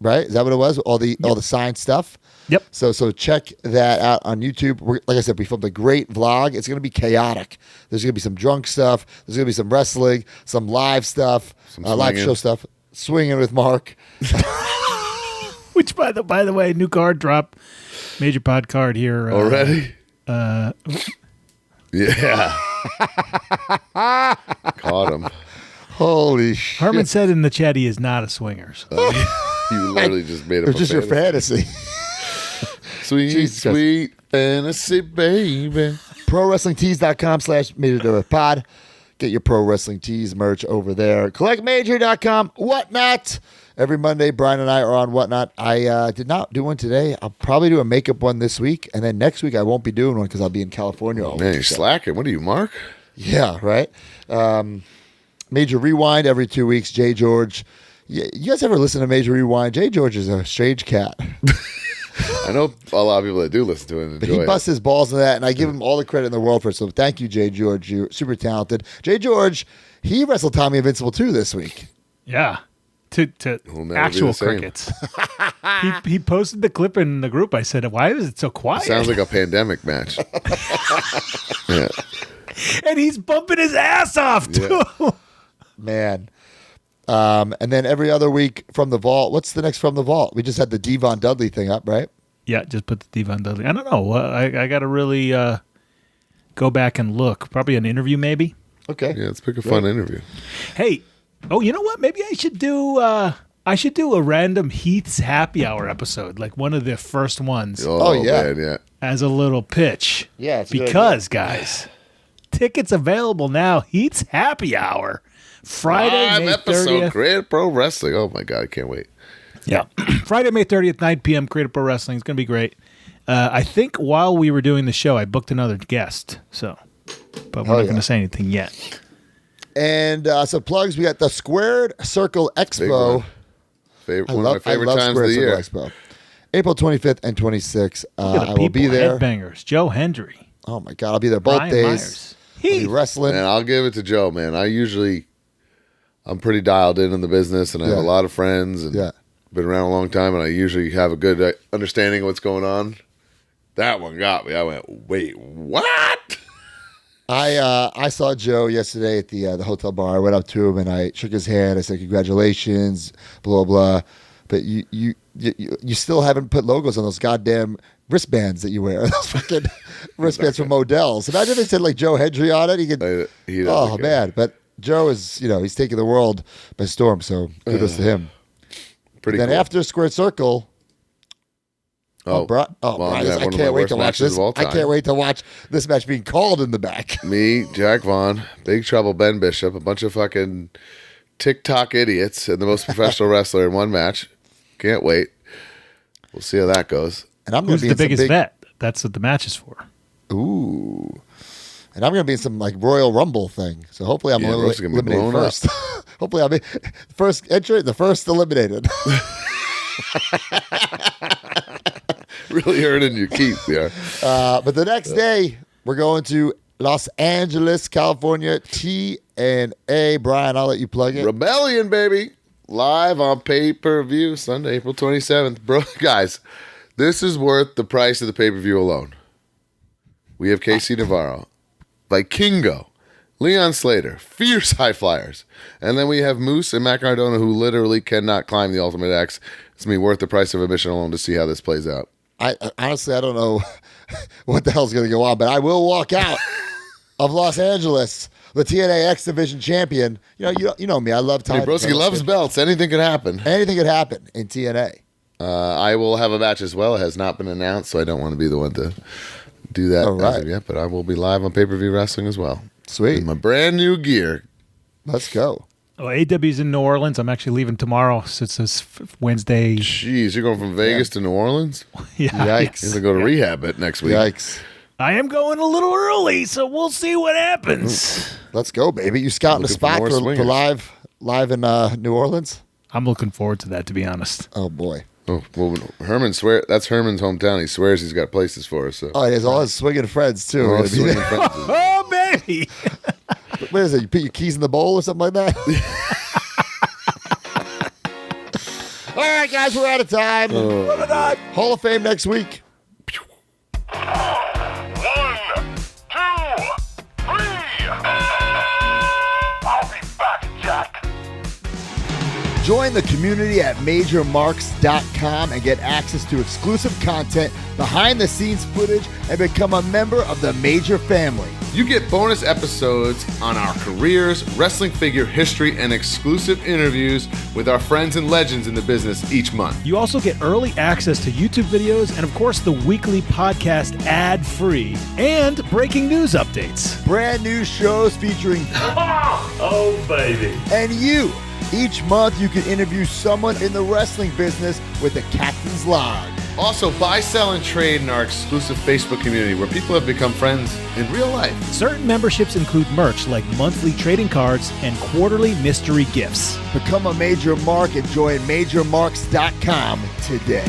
Right? Is that what it was? All the signed stuff? Yep. So check that out on YouTube. Like I said, we filmed a great vlog. It's going to be chaotic. There's going to be some drunk stuff. There's going to be some wrestling, some live stuff, live swinging. show stuff, swinging with Mark. Which, by the way, new card drop. Major pod card here. Already? Yeah. Caught him. Holy shit. Herman said in the chat he is not a swingers. You literally just made up It was just your fantasy. Sweet, Jesus Christ. sweet fantasy, baby. ProWrestlingTees.com/MajorDevPod. Get your Pro Wrestling Tees merch over there. CollectMajor.com. Whatnot. Every Monday, Brian and I are on Whatnot. I did not do one today. I'll probably do a makeup one this week. And then next week, I won't be doing one because I'll be in California all Man, week. you're So- slacking. What are you, Mark? Yeah, right. Major Rewind every 2 weeks. Jay George. You guys ever listen to Major Rewind? Jay George is a strange cat. I know a lot of people that do listen to it and But enjoy he it. busts his balls in that, and I give him all the credit in the world for it. So thank you, Jay George. You're super talented. Jay George, he wrestled Tommy Invincible too this week. Yeah. To We'll never be actual the same. crickets. he posted the clip in the group. I said, why is it so quiet? Sounds like a pandemic match. Yeah. And he's bumping his ass off, too. Yeah. Man. And then every other week from the vault. What's the next from the vault? We just had the Devon Dudley thing up, right? Yeah, just put the Devon Dudley. I don't know. I got to really go go back and look. Probably an interview, maybe. Okay. Yeah, let's pick a fun interview. Hey, you know what? Maybe I should do a random Heath's Happy Hour episode, like one of the first ones, Oh, yeah. Man, yeah. as a little pitch. Yeah, it's a good because guys, tickets available now. Heath's Happy Hour, Friday, Live May episode, 30th. Creative Pro Wrestling. Oh my God, I can't wait. Yeah, Friday, May 30th, 9 p.m. Creative Pro Wrestling. It's gonna be great. I think while we were doing the show, I booked another guest. But we're not going to say anything yet. And some plugs. We got the Squared Circle Expo. One of my favorite times of the year. Expo. April 25th and 26th. I will people, be there. Headbangers, Joe Hendry. Oh, my God. I'll be there both Brian days. Myers. I'll be wrestling. And I'll give it to Joe, man. I'm pretty dialed in the business, and I have a lot of friends, and been around a long time, and I usually have a good understanding of what's going on. That one got me. I went, wait, what? I saw Joe yesterday at the hotel bar. I went up to him and I shook his hand. I said, "Congratulations, blah blah." But you still haven't put logos on those goddamn wristbands that you wear. Those fucking wristbands from Modell's. Imagine if they said like Joe Hendry on it. He could. Oh man! But Joe is, he's taking the world by storm. So kudos to him. Pretty. Then cool. after Squared Circle. Brian, I can't wait to watch this. I can't wait to watch this match being called in the back. Me, Jack Vaughn, Big Trouble, Ben Bishop, a bunch of fucking TikTok idiots, and the most professional wrestler in one match. Can't wait. We'll see how that goes. And I'm Who's the biggest vet? That's what the match is for. Ooh. And I'm going to be in some like Royal Rumble thing. So hopefully I'm eliminated first. Hopefully I'll be first entrant, the first eliminated. Really earning your keep, yeah. But the next day, we're going to Los Angeles, California, TNA. Brian, I'll let you plug it. Rebellion, baby. Live on pay-per-view Sunday, April 27th. Bro, guys, this is worth the price of the pay-per-view alone. We have Casey Navarro, Vikingo, Leon Slater, Fierce High Flyers. And then we have Moose and Matt Cardona, who literally cannot climb the Ultimate X. It's going to be worth the price of admission alone to see how this plays out. I honestly, I don't know what the hell's going to go on, but I will walk out of Los Angeles, the TNA X Division champion. You know me. I love time. Hey, Broski loves belts. Anything could happen. Anything could happen in TNA. I will have a match as well. It has not been announced, so I don't want to be the one to do that as of yet. But I will be live on pay-per-view wrestling as well. Sweet. In my brand new gear. Let's go. Oh, AW's in New Orleans. I'm actually leaving tomorrow. So it's Wednesday. Jeez, you're going from Vegas to New Orleans? Yeah. Yikes. You're going to go to rehab next week. Yikes. I am going a little early, so we'll see what happens. Let's go, baby. You scouting a spot for live in New Orleans? I'm looking forward to that, to be honest. Oh, boy. Oh, well, that's Herman's hometown. He swears he's got places for us. So. Oh, he has all his swinging friends, too. All his swinging friends. Oh, baby. What is it? You put your keys in the bowl or something like that? All right, guys, we're out of time. Hall of Fame next week. 1, 2, 3. I'll be back, Jack. Join the community at MajorMarks.com and get access to exclusive content, behind-the-scenes footage, and become a member of the Major family. You get bonus episodes on our careers, wrestling figure history, and exclusive interviews with our friends and legends in the business each month. You also get early access to YouTube videos and, of course, the weekly podcast ad-free and breaking news updates. Brand new shows featuring Oh, baby. and you. Each month, you can interview someone in the wrestling business with the Captain's Log. Also, buy, sell, and trade in our exclusive Facebook community where people have become friends in real life. Certain memberships include merch like monthly trading cards and quarterly mystery gifts. Become a Major Mark and join MajorMarks.com today.